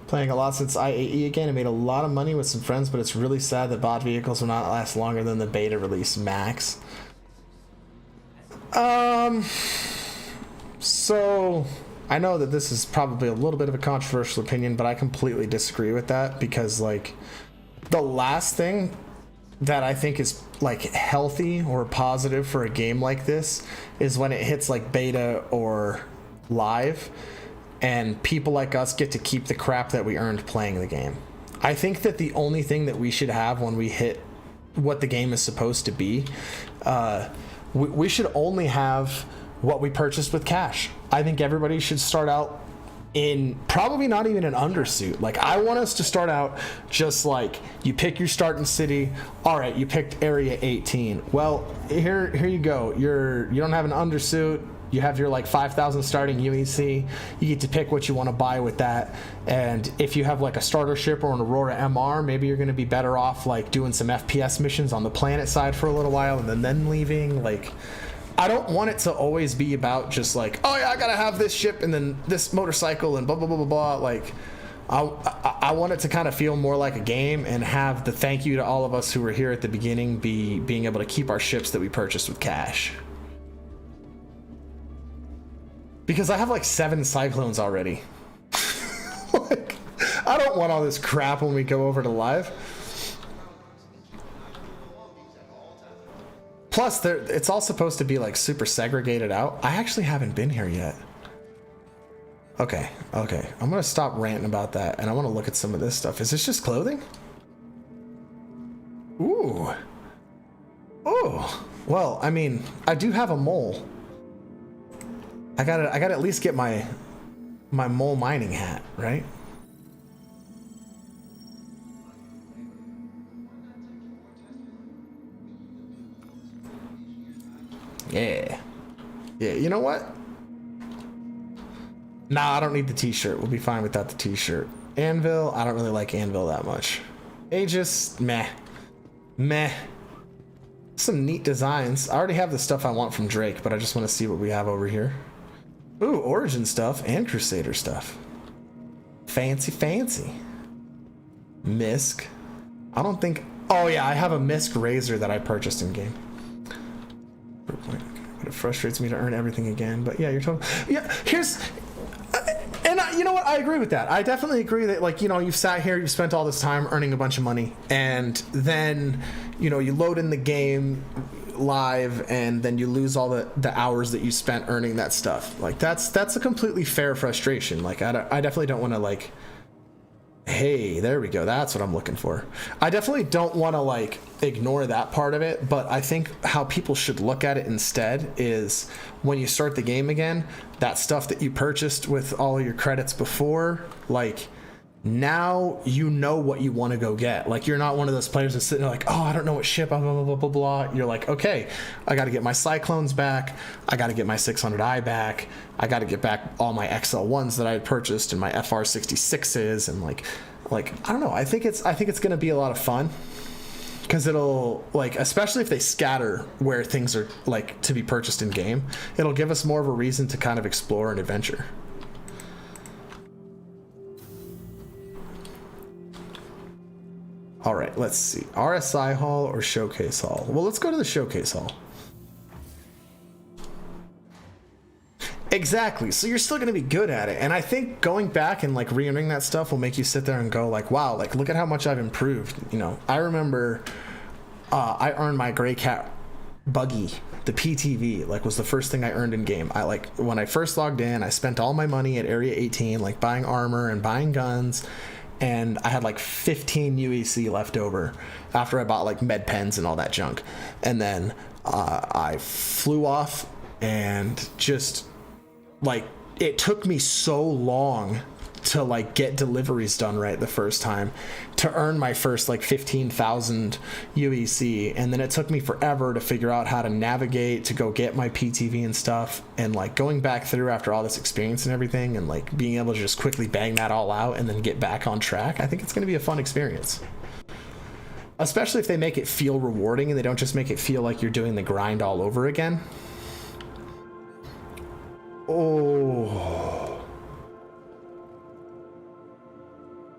Playing a lot since IAE again. I made a lot of money with some friends, but it's really sad that bot vehicles will not last longer than the beta release max. So I know that this is probably a little bit of a controversial opinion, but I completely disagree with that because like the last thing that I think is like healthy or positive for a game like this is when it hits like beta or live and people like us get to keep the crap that we earned playing the game. I think that the only thing that we should have when we hit what the game is supposed to be, we should only have what we purchased with cash. I think everybody should start out in probably not even an undersuit. Like I want us to start out just like you pick your starting city. All right, you picked area 18. Well, here you go. You don't have an undersuit. You have your like 5,000 starting UEC. You get to pick what you want to buy with that. And if you have like a starter ship or an Aurora MR, maybe you're going to be better off like doing some FPS missions on the planet side for a little while and then leaving. Like I don't want it to always be about just like, oh yeah, I gotta have this ship and then this motorcycle and blah blah blah blah blah. Like I want it to kind of feel more like a game and have the thank you to all of us who were here at the beginning being able to keep our ships that we purchased with cash. Because I have like 7 Cyclones already. Like, I don't want all this crap when we go over to live. Plus, it's all supposed to be like super segregated out. I actually haven't been here yet. Okay. I'm gonna stop ranting about that, and I want to look at some of this stuff. Is this just clothing? Ooh. Well, I mean, I do have a mole. I gotta at least get my mole mining hat, right? Yeah, you know what? Nah, I don't need the t-shirt. We'll be fine without the t-shirt. Anvil, I don't really like Anvil that much. Aegis, meh. some neat designs. I already have the stuff I want from Drake, but I just want to see what we have over here. Ooh, Origin stuff and Crusader stuff. Fancy, fancy. Misk. I don't think... Oh, yeah, I have a Misk Razor that I purchased in game. But it frustrates me to earn everything again. But yeah, you're totally... Yeah, here's... And you know what? I agree with that. I definitely agree that, like, you know, you've sat here, you've spent all this time earning a bunch of money, and then, you know, you load in the game live, and then you lose all the hours that you spent earning that stuff. Like, that's a completely fair frustration. Like, I definitely don't want to, like... Hey, there we go. That's what I'm looking for. I definitely don't want to, like, ignore that part of it, but I think how people should look at it instead is when you start the game again, that stuff that you purchased with all of your credits before, like, now you know what you want to go get. Like, you're not one of those players that's sitting there like, oh, I don't know what ship, blah, blah, blah, blah, blah. You're like, okay, I got to get my Cyclones back. I got to get my 600i back. I got to get back all my XL1s that I had purchased and my FR66s. And like, I don't know. I think it's going to be a lot of fun because it'll, like, especially if they scatter where things are, like, to be purchased in game, it'll give us more of a reason to kind of explore and adventure. All right, let's see. RSI Hall or Showcase Hall? Well, let's go to the Showcase Hall. Exactly. So you're still going to be good at it. And I think going back and, like, re-entering that stuff will make you sit there and go, like, wow, like, look at how much I've improved. You know, I remember I earned my Gray Cat buggy, the PTV, like, was the first thing I earned in game. I, like, when I first logged in, I spent all my money at Area 18, like, buying armor and buying guns. And I had like 15 UEC left over after I bought like med pens and all that junk. And then I flew off and just like, it took me so long to like get deliveries done right the first time to earn my first like 15,000 UEC. And then it took me forever to figure out how to navigate to go get my PTV and stuff. And like going back through after all this experience and everything and like being able to just quickly bang that all out and then get back on track, I think it's going to be a fun experience. Especially if they make it feel rewarding and they don't just make it feel like you're doing the grind all over again. Oh...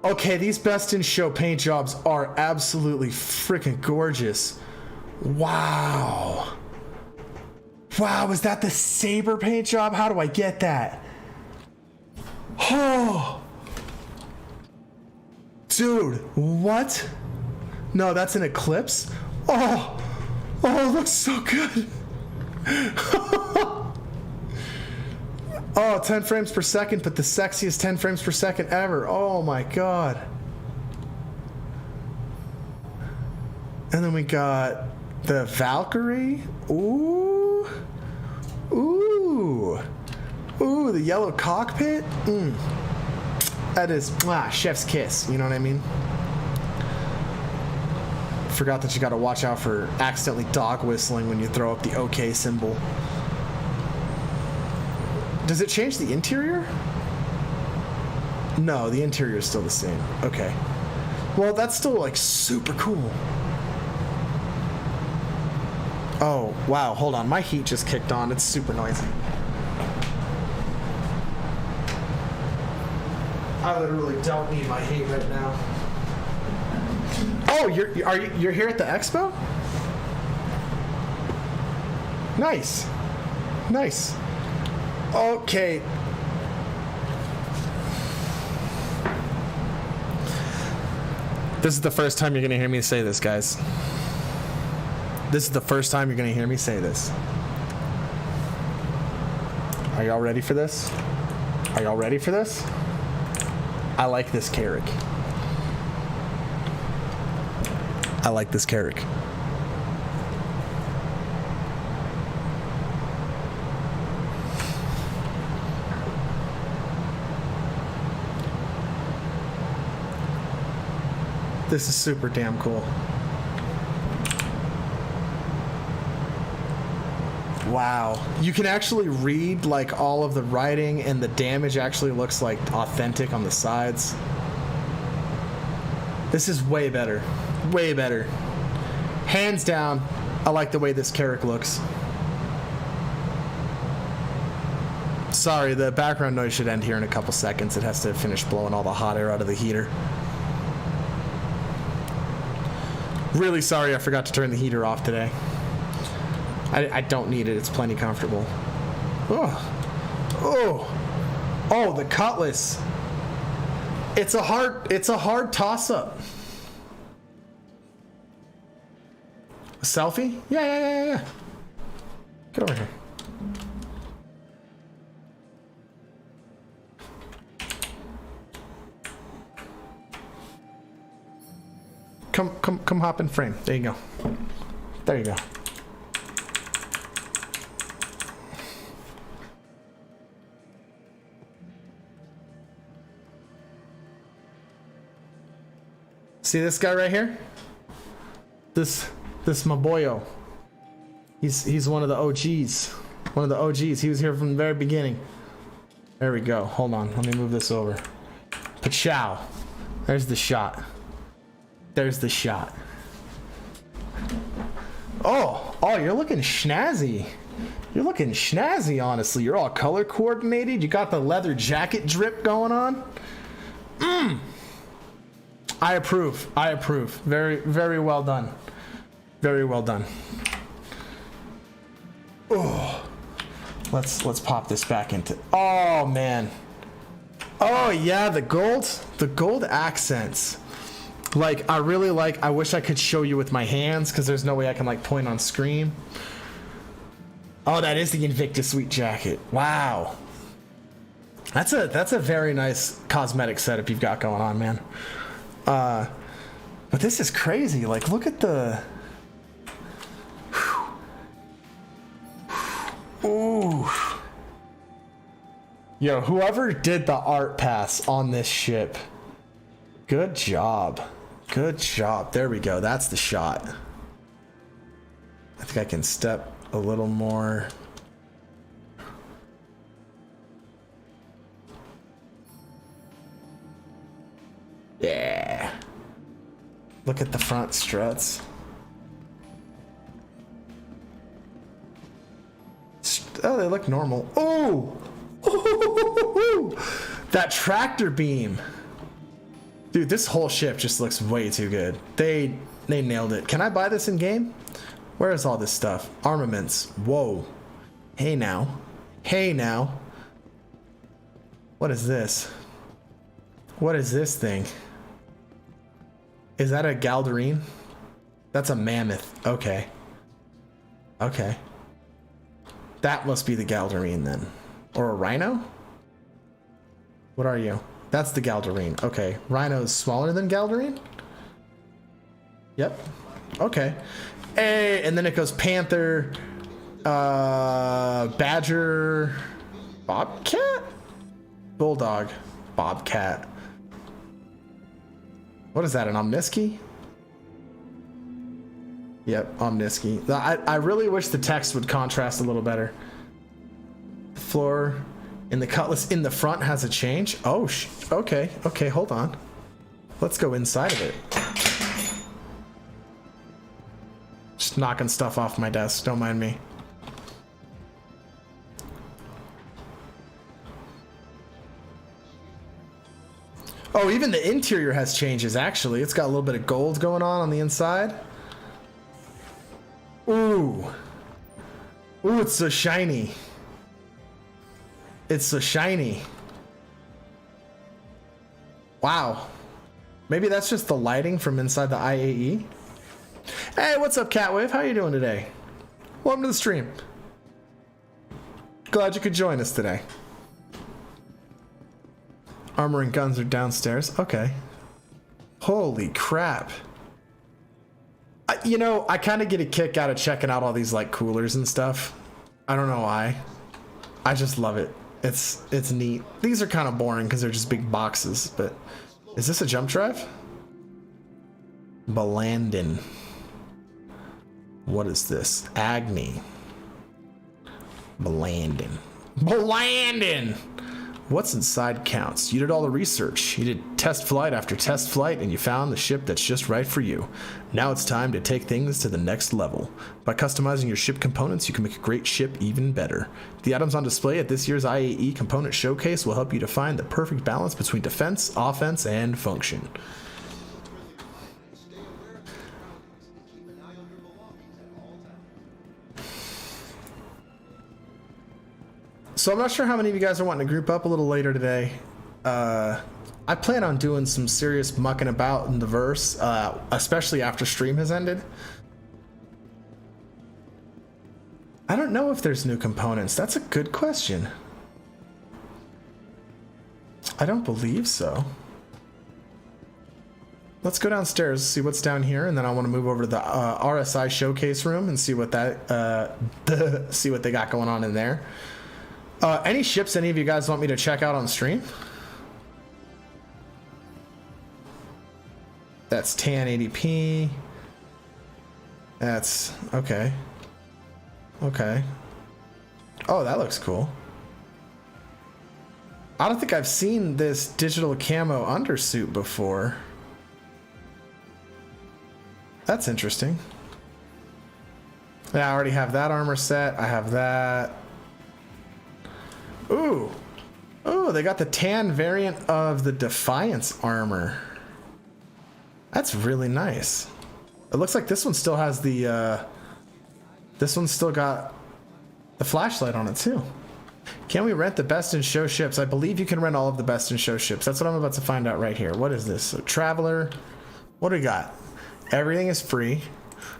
Okay, these Best in Show paint jobs are absolutely freaking gorgeous. Wow. Wow, is that the Saber paint job? How do I get that? Oh. Dude, what? No, that's an Eclipse? Oh, it looks so good. Oh, 10 frames per second, but the sexiest 10 frames per second ever. Oh my god. And then we got the Valkyrie. Ooh. Ooh. Ooh, the yellow cockpit. That is chef's kiss, you know what I mean? Forgot that you gotta watch out for accidentally dog whistling when you throw up the OK symbol. Does it change the interior? No, the interior is still the same. Okay. Well, that's still, like, super cool. Oh, wow. Hold on. My heat just kicked on. It's super noisy. I literally don't need my heat right now. Oh, you're here at the expo? Nice. Nice. Okay. This is the first time you're going to hear me say this, guys. This is the first time you're going to hear me say this. Are y'all ready for this? Are y'all ready for this? I like this Carrick. I like this Carrick. This is super damn cool. Wow. You can actually read like all of the writing and the damage actually looks like authentic on the sides. This is way better. Way better. Hands down, I like the way this Carrick looks. Sorry, the background noise should end here in a couple seconds. It has to finish blowing all the hot air out of the heater. Really sorry I forgot to turn the heater off today. I don't need it. It's plenty comfortable. Oh, the Cutlass. It's a hard toss-up. A selfie? Yeah. Get over here. Come hop in frame. There you go. There you go. See this guy right here? This my boyo. He's one of the OGs. One of the OGs. He was here from the very beginning. There we go. Hold on. Let me move this over. Pachow. There's the shot. There's the shot. Oh, you're looking snazzy. You're looking snazzy, honestly. You're all color coordinated. You got the leather jacket drip going on. I approve. Very, very well done. Very well done. Oh, let's pop this back into. Oh man. Oh yeah, the gold accents. Like, I really like, I wish I could show you with my hands because there's no way I can like point on screen. Oh, that is the Invictus Sweet Jacket. Wow. That's a very nice cosmetic setup you've got going on, man. But this is crazy. Like, look at the... Ooh. Yo, whoever did the art pass on this ship, good job. Good job. There we go. That's the shot. I think I can step a little more. Yeah. Look at the front struts. Oh, they look normal. Oh! That tractor beam. Dude, this whole ship just looks way too good. They nailed it. Can I buy this in game? Where is all this stuff? Armaments. Whoa. Hey now. Hey now. What is this? What is this thing? Is that a Galdarine? That's a mammoth. Okay. Okay. That must be the Galdarine then. Or a rhino? What are you? That's the Galdarine. Okay. Rhino's smaller than Galdarine? Yep. Okay. Hey, and then it goes Panther, Badger, Bobcat? Bulldog, Bobcat. What is that, an Omniski? Yep, Omniski. I really wish the text would contrast a little better. The floor in the Cutlass in the front has a change. Oh, okay, okay, hold on. Let's go inside of it. Just knocking stuff off my desk, don't mind me. Oh, even the interior has changes, actually. It's got a little bit of gold going on the inside. Ooh. Ooh, it's so shiny. It's so shiny. Wow. Maybe that's just the lighting from inside the IAE. Hey, what's up, Catwave? How you doing today? Welcome to the stream. Glad you could join us today. Armor and guns are downstairs. Okay. Holy crap. You know, I kind of get a kick out of checking out all these like coolers and stuff. I don't know why. I just love it. It's neat. These are kind of boring because they're just big boxes, but is this a jump drive? Balandin. What is this? Agni. Balandin. Balandin! What's inside counts. You did all the research. You did test flight after test flight, and you found the ship that's just right for you. Now it's time to take things to the next level. By customizing your ship components, you can make a great ship even better. The items on display at this year's IAE Component Showcase will help you to find the perfect balance between defense, offense, and function. So I'm not sure how many of you guys are wanting to group up a little later today. I plan on doing some serious mucking about in the verse, especially after stream has ended. I don't know if there's new components. That's a good question. I don't believe so. Let's go downstairs, see what's down here, and then I want to move over to the RSI showcase room and see what that see what they got going on in there. Any ships any of you guys want me to check out on stream? That's 1080p. That's okay. Okay. Oh, that looks cool. I don't think I've seen this digital camo undersuit before. That's interesting. Yeah, I already have that armor set. I have that. Ooh. Ooh, they got the tan variant of the Defiance armor. That's really nice. It looks like this one still has the, this one's still got the flashlight on it too. Can we rent the best in show ships? I believe you can rent all of the best in show ships. That's what I'm about to find out right here. What is this? So Traveler. What do we got? Everything is free.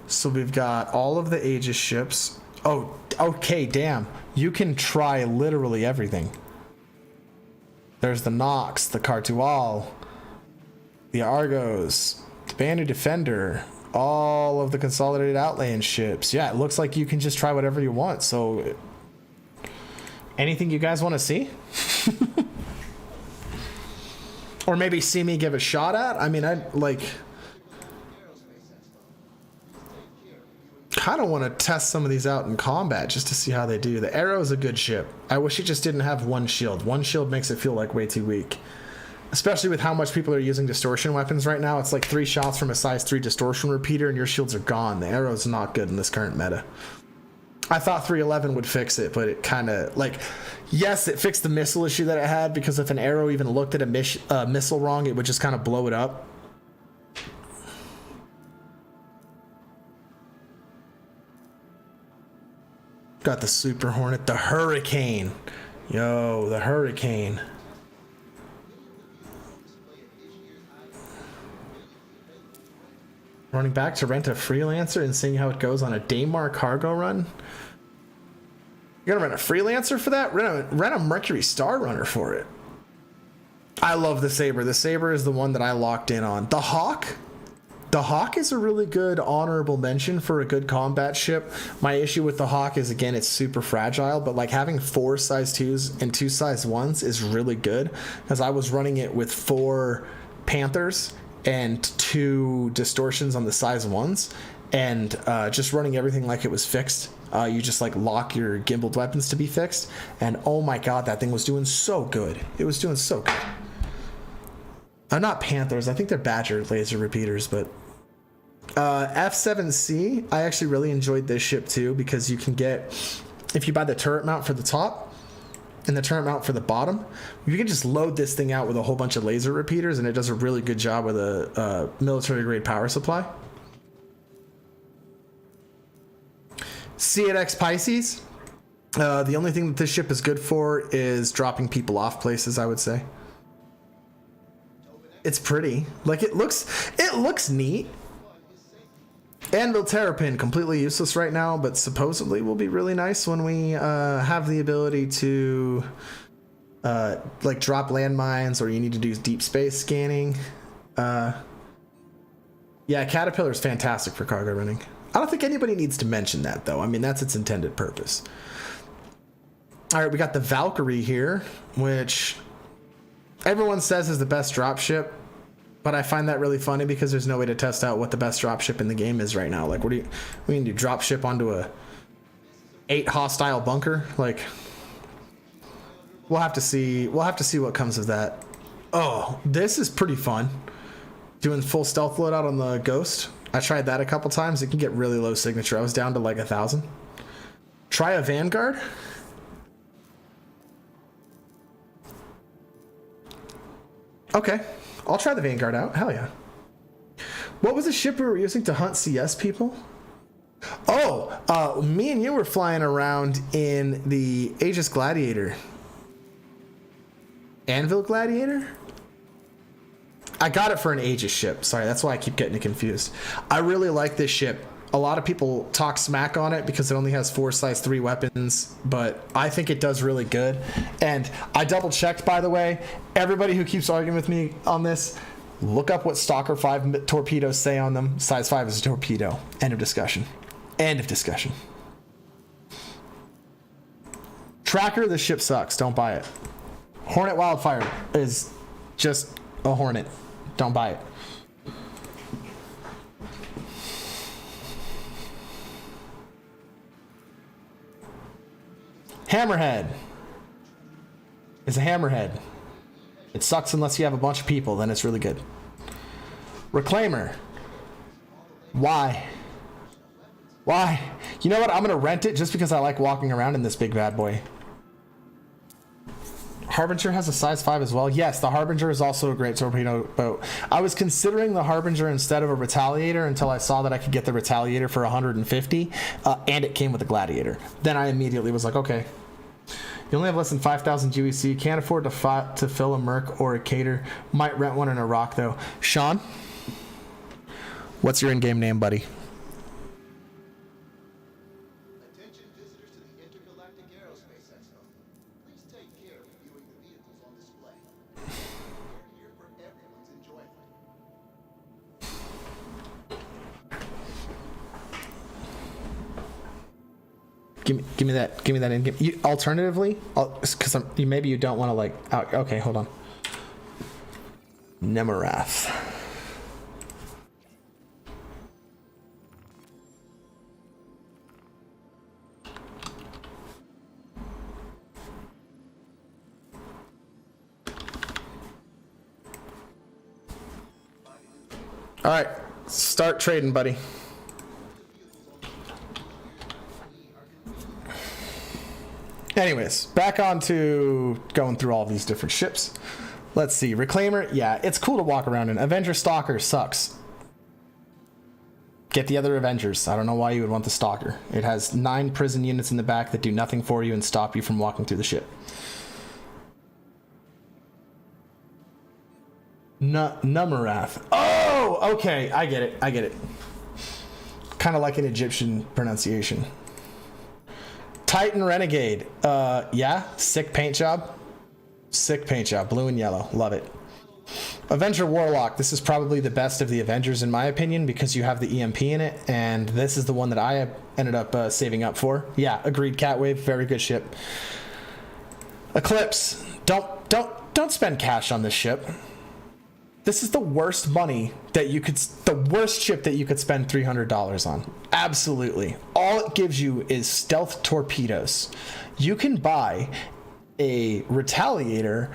So we've got all of the Aegis ships. Oh, okay, damn. You can try literally everything. There's the Nox, the Cartual, the Argos, the Banner Defender, all of the Consolidated Outland ships. Yeah, it looks like you can just try whatever you want. So, anything you guys want to see? Or maybe see me give a shot at? I mean, I like... kind of want to test some of these out in combat just to see how they do. The Arrow is a good ship. I wish it just didn't have one shield. One shield makes it feel like way too weak. Especially with how much people are using distortion weapons right now. It's like 3 shots from a size 3 distortion repeater and your shields are gone. The Arrow's not good in this current meta. I thought 311 would fix it, but it kind of, like, yes, it fixed the missile issue that it had, because if an Arrow even looked at a missile wrong, it would just kind of blow it up. Got the Super Hornet, the Hurricane. Yo, the Hurricane. Running back to rent a Freelancer and seeing how it goes on a Daymar cargo run. You're gonna rent a Freelancer for that? Rent a Mercury Star Runner for it. I love the Saber. The Saber is the one that I locked in on. The Hawk? The Hawk is a really good honorable mention for a good combat ship. My issue with the Hawk is, again, it's super fragile, but like having 4 size 2s and 2 size 1s is really good, because I was running it with 4 Panthers and 2 distortions on the size 1s, and just running everything like it was fixed. You just like lock your gimbaled weapons to be fixed, and oh my god, that thing was doing so good. It was doing so good. Not Panthers, I think they're Badger laser repeaters, but F7C, I actually really enjoyed this ship too, because you can get, if you buy the turret mount for the top and the turret mount for the bottom, you can just load this thing out with a whole bunch of laser repeaters, and it does a really good job with a military grade power supply. C8X Pisces, the only thing that this ship is good for is dropping people off places, I would say. It's pretty. Like, it looks neat. Anvil Terrapin, completely useless right now, but supposedly will be really nice when we have the ability to like drop landmines, or you need to do deep space scanning. Yeah, Caterpillar is fantastic for cargo running. I don't think anybody needs to mention that, though. I mean, that's its intended purpose. All right, we got the Valkyrie here, which everyone says is the best dropship, but I find that really funny because there's no way to test out what the best dropship in the game is right now. Like, what do you mean, do dropship onto a 8 hostile bunker? Like, We'll have to see. We'll have to see what comes of that. Oh, this is pretty fun. Doing full stealth loadout on the Ghost. I tried that a couple times. It can get really low signature. I was down to like 1,000. Try a Vanguard. Okay, I'll try the Vanguard out. Hell yeah. What was the ship we were using to hunt CS people? Oh, me and you were flying around in the Aegis Gladiator. Anvil Gladiator? I got it for an Aegis ship. Sorry, that's why I keep getting it confused. I really like this ship. A lot of people talk smack on it because it only has 4 size 3 weapons, but I think it does really good. And I double checked, by the way. Everybody who keeps arguing with me on this, look up what Stalker 5 torpedoes say on them. Size 5 is a torpedo. End of discussion. End of discussion. Tracker, the ship sucks. Don't buy it. Hornet Wildfire is just a Hornet. Don't buy it. Hammerhead is a hammerhead. It sucks unless you have a bunch of people, then it's really good. Reclaimer. Why? Why? You know what? I'm gonna rent it just because I like walking around in this big bad boy. Harbinger has a size 5 as well. Yes, the Harbinger is also a great torpedo boat. I was considering the Harbinger instead of a Retaliator until I saw that I could get the Retaliator for 150, and it came with a Gladiator. Then I immediately was like, okay. You only have less than 5,000 UEC. Can't afford to fill a Merc or a Cater. Might rent one in Iraq, though. Sean? What's your in-game name, buddy? Attention visitors to the Intergalactic Aerospace Expo. Please take care of viewing the vehicles on display. We're here for everyone's enjoyment. Give me that in game. Alternatively, because maybe you don't want to like. Okay, hold on. Nemarath. All right, start trading, buddy. Anyways, back on to going through all these different ships. Let's see. Reclaimer, yeah, it's cool to walk around in. Avenger Stalker sucks. Get the other Avengers. I don't know why you would want the Stalker. It has 9 prison units in the back that do nothing for you and stop you from walking through the ship. Numerath. Oh, okay. I get it. Kind of like an Egyptian pronunciation. Titan Renegade. Yeah, sick paint job. Blue and yellow. Love it. Avenger Warlock. This is probably the best of the Avengers in my opinion because you have the EMP in it, and this is the one that I ended up saving up for. Yeah, agreed. Catwave. Very good ship. Eclipse. Don't spend cash on this ship. This is the worst the worst ship that you could spend $300 on. Absolutely. All it gives you is stealth torpedoes. You can buy a Retaliator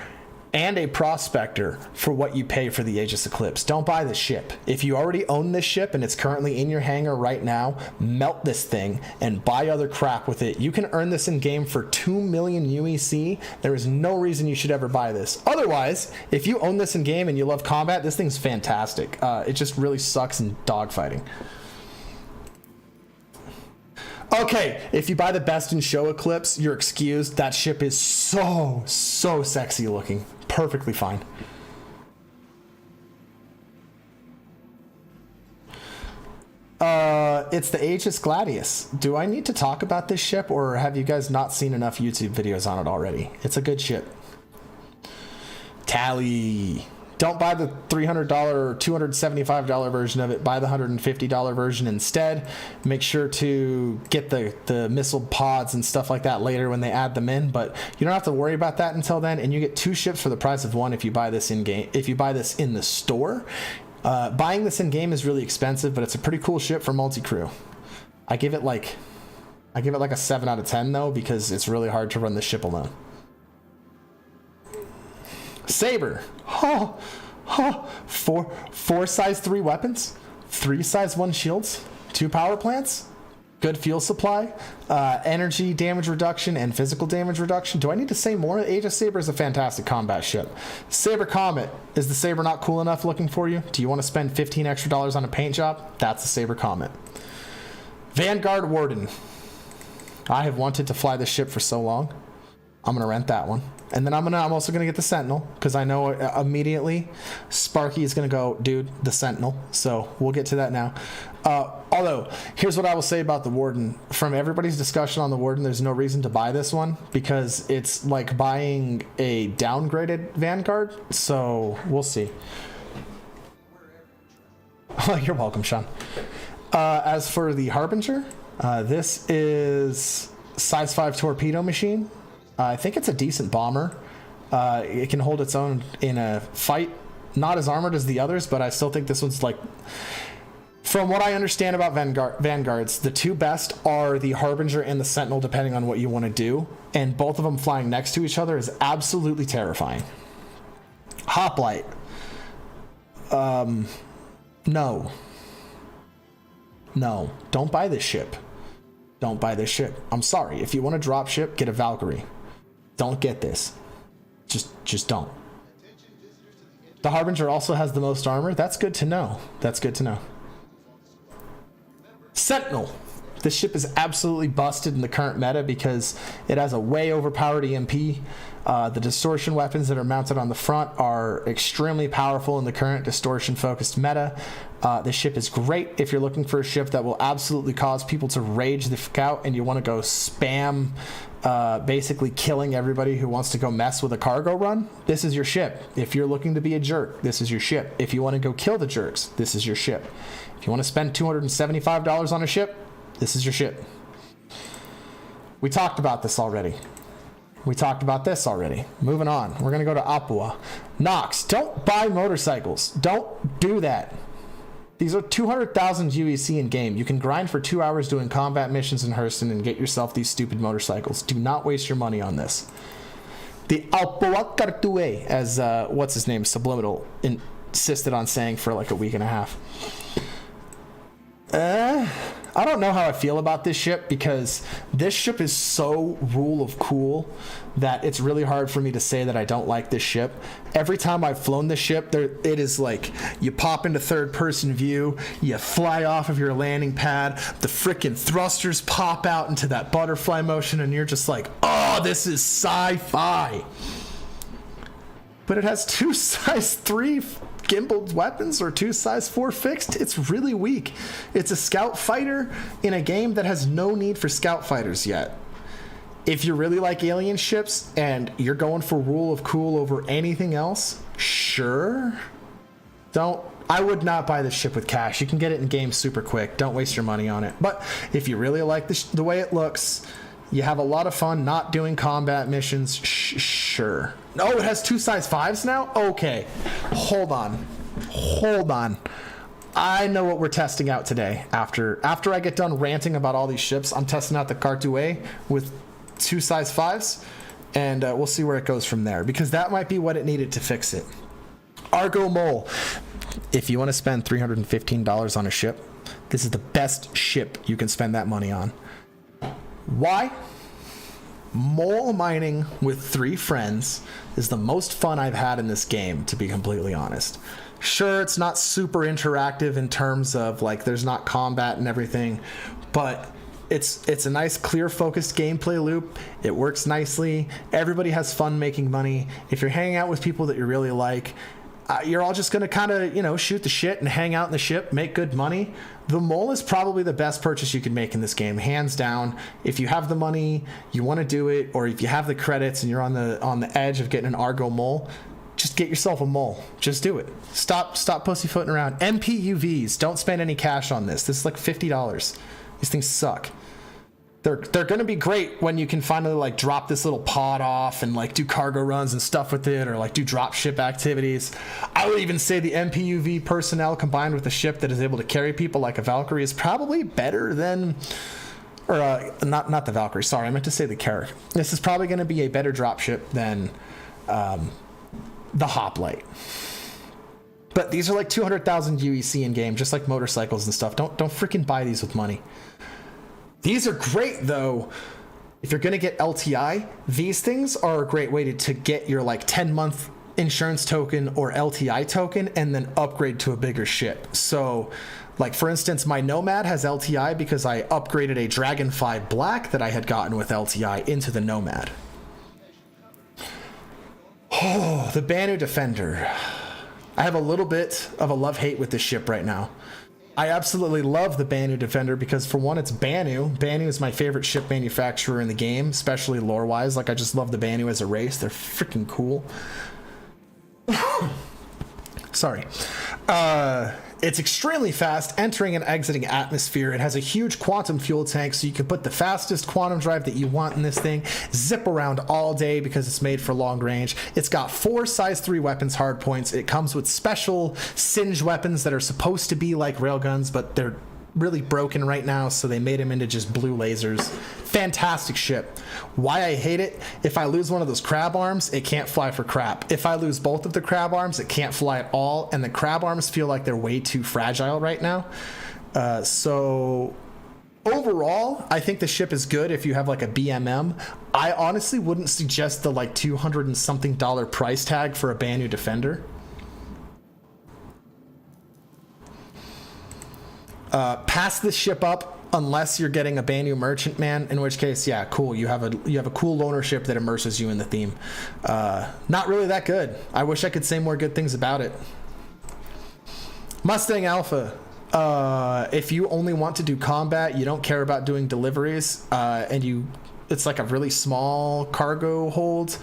and a Prospector for what you pay for the Aegis Eclipse. Don't buy this ship. If you already own this ship and it's currently in your hangar right now, melt this thing and buy other crap with it. You can earn this in game for 2 million UEC. There is no reason you should ever buy this. Otherwise, if you own this in game and you love combat, this thing's fantastic. It just really sucks in dogfighting. Okay, if you buy the Best in Show Eclipse, you're excused. That ship is so sexy looking. Perfectly fine. It's the Aegis Gladius. Do I need to talk about this ship, or have you guys not seen enough YouTube videos on it already? It's a good ship. Tally. Don't buy the $300 or $275 version of it. Buy the $150 version instead. Make sure to get the missile pods and stuff like that later when they add them in. But you don't have to worry about that until then. And you get 2 ships for the price of 1 if you buy this in game. If you buy this in the store, buying this in game is really expensive, but it's a pretty cool ship for multi-crew. I give it like a 7 out of 10 though, because it's really hard to run the ship alone. Saber. Four size 3 weapons, 3 size 1 shields, 2 power plants, good fuel supply, energy damage reduction, and physical damage reduction. Do I need to say more? Age of Saber is a fantastic combat ship. Saber Comet. Is the Saber not cool enough looking for you? Do you want to spend $15 extra on a paint job? That's a Saber Comet. Vanguard Warden. I have wanted to fly this ship for so long. I'm going to rent that one. And then I'm also going to get the Sentinel, because I know immediately Sparky is going to go, dude, the Sentinel. So we'll get to that now. Although, here's what I will say about the Warden. From everybody's discussion on the Warden, there's no reason to buy this one, because it's like buying a downgraded Vanguard. So we'll see. You're welcome, Sean. As for the Harbinger, this is size 5 torpedo machine. I think it's a decent bomber. It can hold its own in a fight. Not as armored as the others, but I still think this one's like... From what I understand about Vanguards, the 2 best are the Harbinger and the Sentinel, depending on what you want to do. And both of them flying next to each other is absolutely terrifying. Hoplite. No. No. Don't buy this ship. Don't buy this ship. I'm sorry. If you want to drop ship, get a Valkyrie. Don't get this. Just don't. The Harbinger also has the most armor. That's good to know. That's good to know. Sentinel. This ship is absolutely busted in the current meta because it has a way overpowered EMP. The distortion weapons that are mounted on the front are extremely powerful in the current distortion-focused meta. This ship is great if you're looking for a ship that will absolutely cause people to rage the fuck out and you want to go spam basically killing everybody who wants to go mess with a cargo run. This is your ship. If you're looking to be a jerk, this is your ship. If you want to go kill the jerks, this is your ship. If you want to spend $275 on a ship, this is your ship. We talked about this already. Moving on. We're going to go to Apua. Nox, don't buy motorcycles. Don't do that. These are 200,000 UEC in game. You can grind for 2 hours doing combat missions in Hurston and get yourself these stupid motorcycles. Do not waste your money on this. The Apua Cartue, as what's his name, Subliminal, insisted on saying for like a week and a half. I don't know how I feel about this ship, because this ship is so rule of cool that it's really hard for me to say that I don't like this ship. Every time I've flown this ship, it is like you pop into third person view, you fly off of your landing pad, the freaking thrusters pop out into that butterfly motion, and you're just like, oh, this is sci-fi. But it has 2 size 3 gimbaled weapons or 2 size 4 fixed. It's really weak. It's a scout fighter in a game that has no need for scout fighters yet. If you really like alien ships and you're going for rule of cool over anything else, sure. I would not buy this ship with cash. You can get it in game super quick. Don't waste your money on it. But if you really like the way it looks, you have a lot of fun not doing combat missions, sure. Oh, it has 2 size 5s now? Okay. Hold on. I know what we're testing out today. After I get done ranting about all these ships, I'm testing out the Cartue with 2 size 5s, and we'll see where it goes from there, because that might be what it needed to fix it. Argo Mole. If you want to spend $315 on a ship, this is the best ship you can spend that money on. Why? Mole mining with 3 friends is the most fun I've had in this game, to be completely honest. Sure, it's not super interactive in terms of like there's not combat and everything, but it's a nice clear focused gameplay loop. It works nicely. Everybody has fun making money. If you're hanging out with people that you really like, you're all just going to kind of, shoot the shit and hang out in the ship, make good money. The Mole is probably the best purchase you can make in this game, hands down. If you have the money, you want to do it, or if you have the credits and you're on the edge of getting an Argo Mole, just get yourself a Mole. Just do it. Stop pussyfooting around. MPUVs, don't spend any cash on this. This is like $50. These things suck. They're going to be great when you can finally like drop this little pod off and like do cargo runs and stuff with it, or like do drop ship activities. I would even say the MPUV personnel combined with a ship that is able to carry people like a Valkyrie is probably better than, or not the Valkyrie. Sorry, I meant to say the Carrack. This is probably going to be a better drop ship than the hoplite. But these are like 200,000 UEC in game, just like motorcycles and stuff. Don't freaking buy these with money. These are great though. If you're gonna get LTI, these things are a great way to get your like 10-month insurance token or LTI token and then upgrade to a bigger ship. So like for instance, my Nomad has LTI because I upgraded a Dragonfly Black that I had gotten with LTI into the Nomad. Oh, the Banu Defender. I have a little bit of a love-hate with this ship right now. I absolutely love the Banu Defender because for one, it's Banu. Banu is my favorite ship manufacturer in the game, especially lore-wise. Like I just love the Banu as a race. They're freaking cool. Sorry. It's extremely fast, entering and exiting atmosphere. It has a huge quantum fuel tank, so you can put the fastest quantum drive that you want in this thing, zip around all day because it's made for long range. It's got 4 size 3 weapons hard points. It comes with special singe weapons that are supposed to be like railguns, but they're really broken right now, so they made them into just blue lasers. Fantastic ship. Why I hate it, if I lose one of those crab arms, it can't fly for crap. If I lose both of the crab arms, it can't fly at all, and the crab arms feel like they're way too fragile right now. So overall, I think the ship is good if you have like a BMM. I honestly wouldn't suggest the like $200 and something price tag for a Banu Defender. Pass this ship up unless you're getting a Banu Merchantman, in which case, yeah, cool. You have a cool loaner ship that immerses you in the theme. Not really that good. I wish I could say more good things about it. Mustang Alpha. If you only want to do combat, you don't care about doing deliveries, and it's like a really small cargo hold,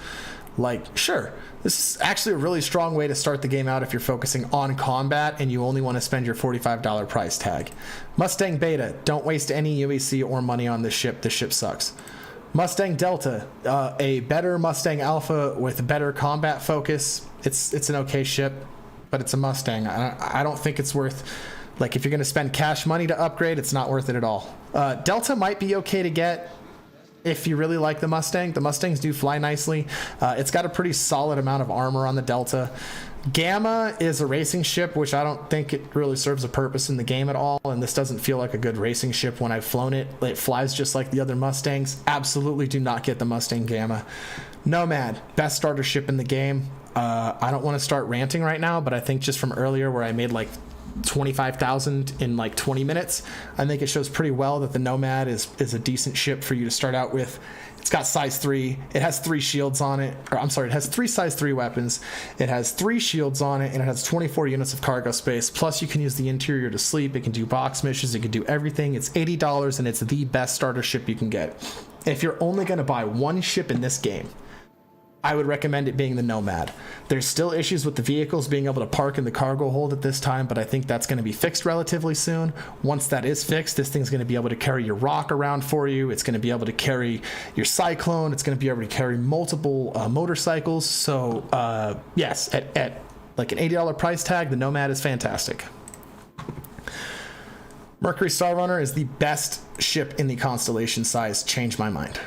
like, sure. This is actually a really strong way to start the game out if you're focusing on combat and you only want to spend your $45 price tag. Mustang Beta, don't waste any UEC or money on this ship. This ship sucks. Mustang Delta, a better Mustang Alpha with better combat focus. It's an okay ship, but it's a Mustang. I don't think it's worth, like if you're going to spend cash money to upgrade, it's not worth it at all. Delta might be okay to get if you really like the Mustang. The Mustangs do fly nicely. It's got a pretty solid amount of armor on the Delta. Gamma is a racing ship, which I don't think it really serves a purpose in the game at all, and this doesn't feel like a good racing ship when I've flown it. It flies just like the other Mustangs. Absolutely do not get the Mustang Gamma. Nomad, best starter ship in the game. I don't want to start ranting right now, but I think just from earlier where I made like 25,000 in like 20 minutes, I think it shows pretty well that the Nomad is a decent ship for you to start out with. It's got size 3. It has 3 shields on it. Or I'm sorry, it has 3 size 3 weapons. It has 3 shields on it, and it has 24 units of cargo space. Plus, you can use the interior to sleep. It can do box missions. It can do everything. It's $80, and it's the best starter ship you can get. If you're only going to buy one ship in this game, I would recommend it being the Nomad. There's still issues with the vehicles being able to park in the cargo hold at this time, but I think that's going to be fixed relatively soon. Once that is fixed, this thing's going to be able to carry your Rock around for you. It's going to be able to carry your Cyclone. It's going to be able to carry multiple motorcycles. So yes, at like an $80 price tag, the Nomad is fantastic. Mercury Star Runner is the best ship in the constellation size. Change my mind.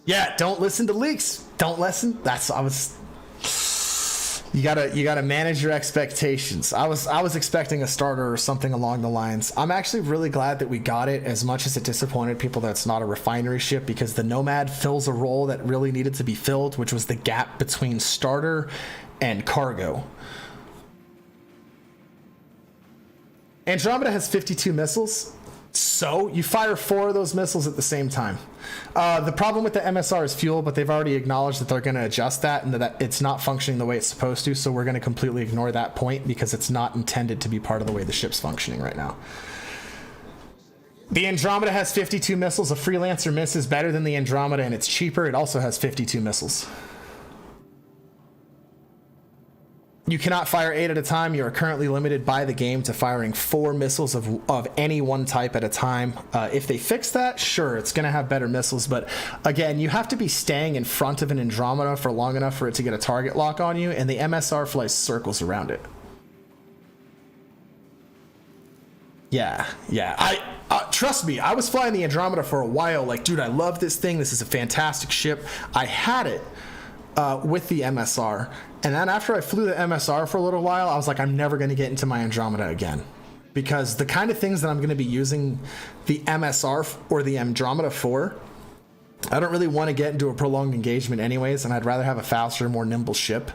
Yeah, don't listen to leaks. Don't listen. You gotta manage your expectations. I was expecting a starter or something along the lines. I'm actually really glad that we got it, as much as it disappointed people that it's not a refinery ship, because the Nomad fills a role that really needed to be filled, which was the gap between starter and cargo. Andromeda has 52 missiles. So you fire 4 of those missiles at the same time. The problem with the MSR is fuel, but they've already acknowledged that they're going to adjust that and that it's not functioning the way it's supposed to. So we're going to completely ignore that point because it's not intended to be part of the way the ship's functioning right now. The Andromeda has 52 missiles. A Freelancer miss is better than the Andromeda, and it's cheaper. It also has 52 missiles. You cannot fire 8 at a time. You are currently limited by the game to firing 4 missiles of any one type at a time. If they fix that, sure, it's going to have better missiles. But again, you have to be staying in front of an Andromeda for long enough for it to get a target lock on you, and the MSR flies circles around it. Yeah. Trust me, I was flying the Andromeda for a while. Like, dude, I love this thing. This is a fantastic ship. I had it with the MSR. And then after I flew the MSR for a little while, I was like, I'm never going to get into my Andromeda again. Because the kind of things that I'm going to be using the MSR or the Andromeda for, I don't really want to get into a prolonged engagement anyways, and I'd rather have a faster, more nimble ship.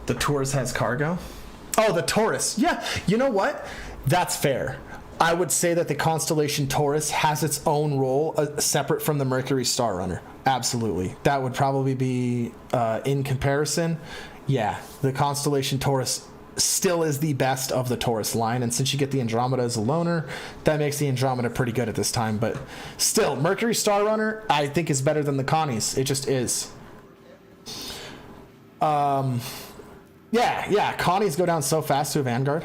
The Taurus has cargo? Oh, the Taurus. Yeah, you know what? That's fair. I would say that the constellation Taurus has its own role separate from the Mercury Star Runner. Absolutely. That would probably be, in comparison, yeah, the constellation Taurus still is the best of the Taurus line, and since you get the Andromeda as a loner, that makes the Andromeda pretty good at this time. But still, Mercury Star Runner I think is better than the Connies. It just is. Yeah, Connies go down so fast to a Vanguard.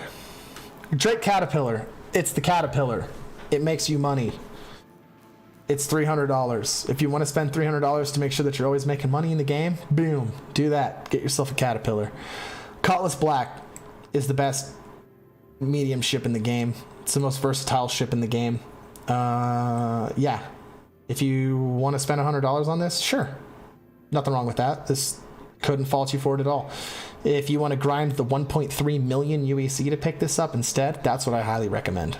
Drake Caterpillar, it's the Caterpillar. It makes you money. It's $300. If you want to spend $300 to make sure that you're always making money in the game, boom, do that. Get yourself a Caterpillar. Cutlass Black is the best medium ship in the game. It's the most versatile ship in the game. Yeah. If you want to spend $100 on this, sure. Nothing wrong with that. This couldn't fault you for it at all. If you want to grind the 1.3 million UEC to pick this up instead, that's what I highly recommend.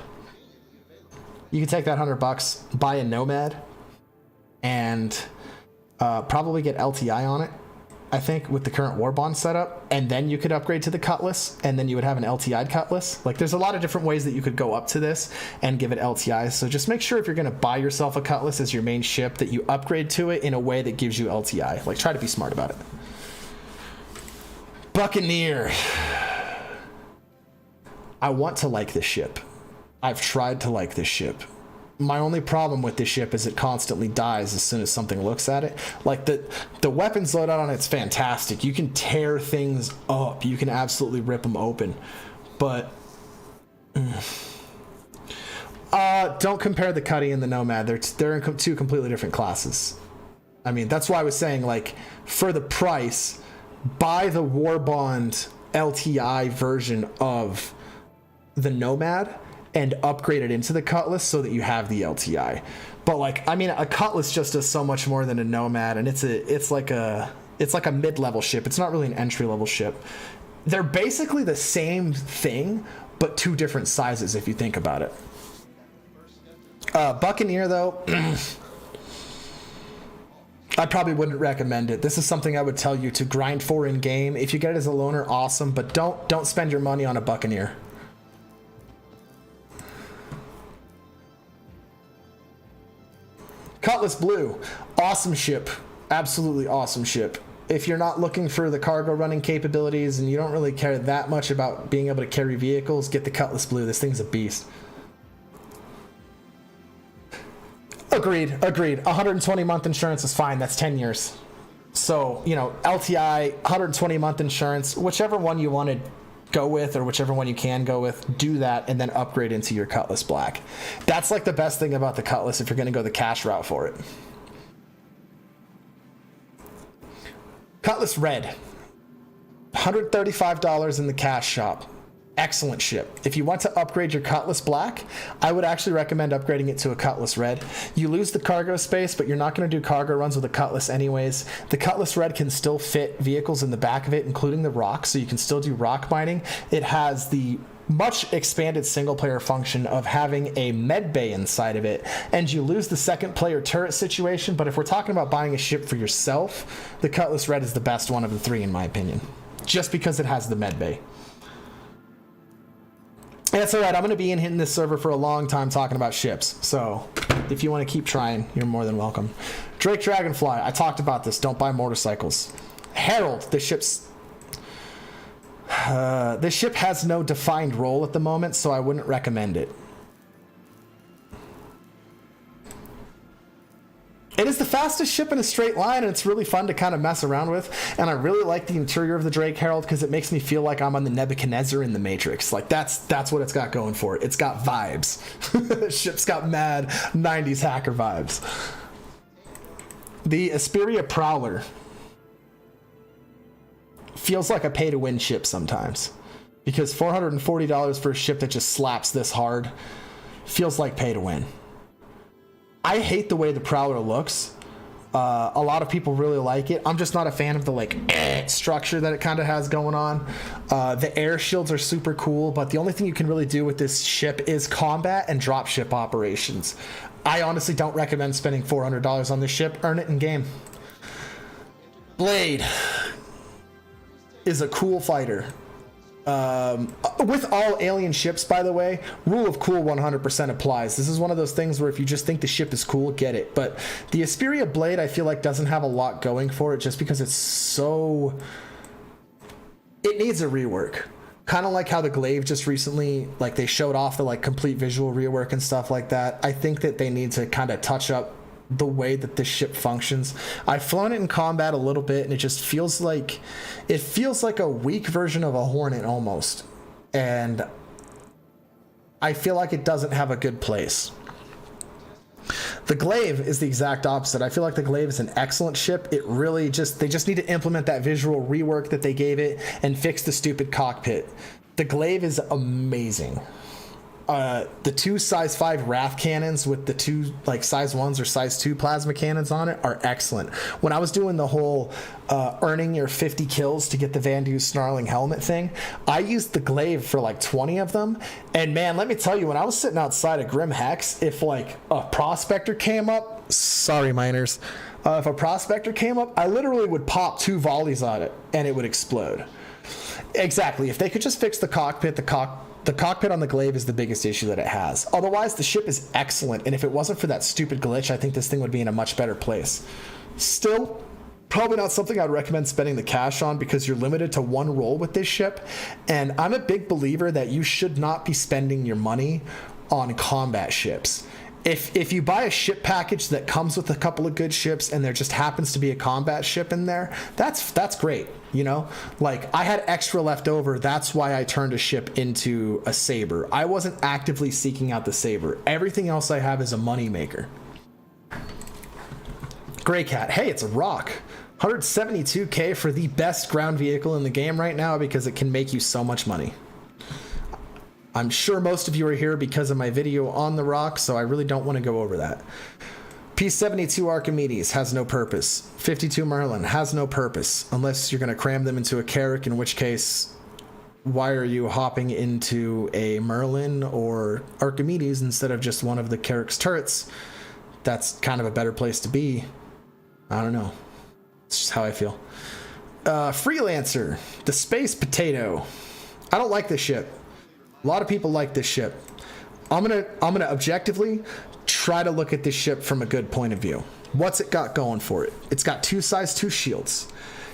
You can take that $100, buy a Nomad, and probably get LTI on it, I think, with the current Warbond setup, and then you could upgrade to the Cutlass, and then you would have an LTI'd Cutlass. Like, there's a lot of different ways that you could go up to this and give it LTI, so just make sure if you're going to buy yourself a Cutlass as your main ship that you upgrade to it in a way that gives you LTI. Like, try to be smart about it. Buccaneer. I want to like this ship. I've tried to like this ship. My only problem with this ship is it constantly dies as soon as something looks at it. Like, the weapons loadout on it's fantastic. You can tear things up. You can absolutely rip them open. But don't compare the Cuddy and the Nomad. They're in two completely different classes. I mean, that's why I was saying, like, for the price, buy the Warbond LTI version of the Nomad and upgrade it into the Cutlass so that you have the LTI. But, like, I mean, a Cutlass just does so much more than a Nomad, and it's like a mid-level ship. It's not really an entry-level ship. They're basically the same thing, but two different sizes if you think about it. Buccaneer, though, I probably wouldn't recommend it. This is something I would tell you to grind for in game. If you get it as a loner, awesome, but don't spend your money on a Buccaneer. Cutlass Blue, awesome ship, absolutely awesome ship. If you're not looking for the cargo running capabilities and you don't really care that much about being able to carry vehicles, get the Cutlass Blue. This thing's a beast. Agreed. 120 month insurance is fine. That's 10 years. So, you know, LTI, 120 month insurance, whichever one you want to go with or whichever one you can go with, do that and then upgrade into your Cutlass Black. That's like the best thing about the Cutlass if you're going to go the cash route for it. Cutlass Red, $135 in the cash shop. Excellent ship. If you want to upgrade your Cutlass Black, I would actually recommend upgrading it to a Cutlass Red. You lose the cargo space, but you're not going to do cargo runs with a Cutlass anyways. The Cutlass Red can still fit vehicles in the back of it, including the rock, so you can still do rock mining. It has the much expanded single player function of having a med bay inside of it, and you lose the second player turret situation, but if we're talking about buying a ship for yourself, the Cutlass Red is the best one of the three in my opinion, just because it has the med bay. That's all right. I'm going to be in this server for a long time talking about ships. So if you want to keep trying, you're more than welcome. Drake Dragonfly. I talked about this. Don't buy motorcycles. Herald. This ship has no defined role at the moment, so I wouldn't recommend it. It is the fastest ship in a straight line, and it's really fun to kind of mess around with. And I really like the interior of the Drake Herald because it makes me feel like I'm on the Nebuchadnezzar in the Matrix. Like, that's what it's got going for it. It's got vibes. The ship's got mad 90s hacker vibes. The Asperia Prowler feels like a pay-to-win ship sometimes. Because $440 for a ship that just slaps this hard feels like pay-to-win. I hate the way the Prowler looks. A lot of people really like it. I'm just not a fan of the like structure that it kind of has going on. The air shields are super cool, but the only thing you can really do with this ship is combat and dropship operations. I honestly don't recommend spending $400 on this ship. Earn it in game. Blade is a cool fighter. With all alien ships, by the way, rule of cool 100% applies. This is one of those things where if you just think the ship is cool, get it. But the Asperia Blade, I feel like, doesn't have a lot going for it just because it's so... It needs a rework. Kind of like how the Glaive just recently, like, they showed off the, like, complete visual rework and stuff like that. I think that they need to kind of touch up the way that this ship functions. I've flown it in combat a little bit, and it just feels like a weak version of a Hornet almost, and I feel like it doesn't have a good place. The Glaive is the exact opposite. I feel like the Glaive is an excellent ship. They just need to implement that visual rework that they gave it and fix the stupid cockpit. The Glaive is amazing. The two size 5 Wrath cannons with the two like size 1s or size 2 plasma cannons on it are excellent. When I was doing the whole earning your 50 kills to get the Vandu's snarling helmet thing, I used the Glaive for like 20 of them. And man, let me tell you, when I was sitting outside of Grim Hex, if like a prospector came up, sorry miners, if a prospector came up, I literally would pop 2 volleys on it and it would explode. Exactly. If they could just fix the cockpit, the cockpit on the Glaive is the biggest issue that it has. Otherwise, the ship is excellent, and if it wasn't for that stupid glitch, I think this thing would be in a much better place. Still, probably not something I'd recommend spending the cash on because you're limited to one roll with this ship, and I'm a big believer that you should not be spending your money on combat ships. If you buy a ship package that comes with a couple of good ships and there just happens to be a combat ship in there, that's great, you know? Like, I had extra left over, that's why I turned a ship into a Saber. I wasn't actively seeking out the Saber. Everything else I have is a moneymaker. Grey Cat, hey, it's a rock. 172k for the best ground vehicle in the game right now because it can make you so much money. I'm sure most of you are here because of my video on the rock, so I really don't want to go over that. P-72 Archimedes has no purpose. 52 Merlin has no purpose, unless you're going to cram them into a Carrack, in which case, why are you hopping into a Merlin or Archimedes instead of just one of the Carrack's turrets? That's kind of a better place to be. I don't know. It's just how I feel. Freelancer, the Space Potato. I don't like this ship. A lot of people like this ship. I'm gonna objectively try to look at this ship from a good point of view. What's it got going for it? It's got 2 size 2 shields.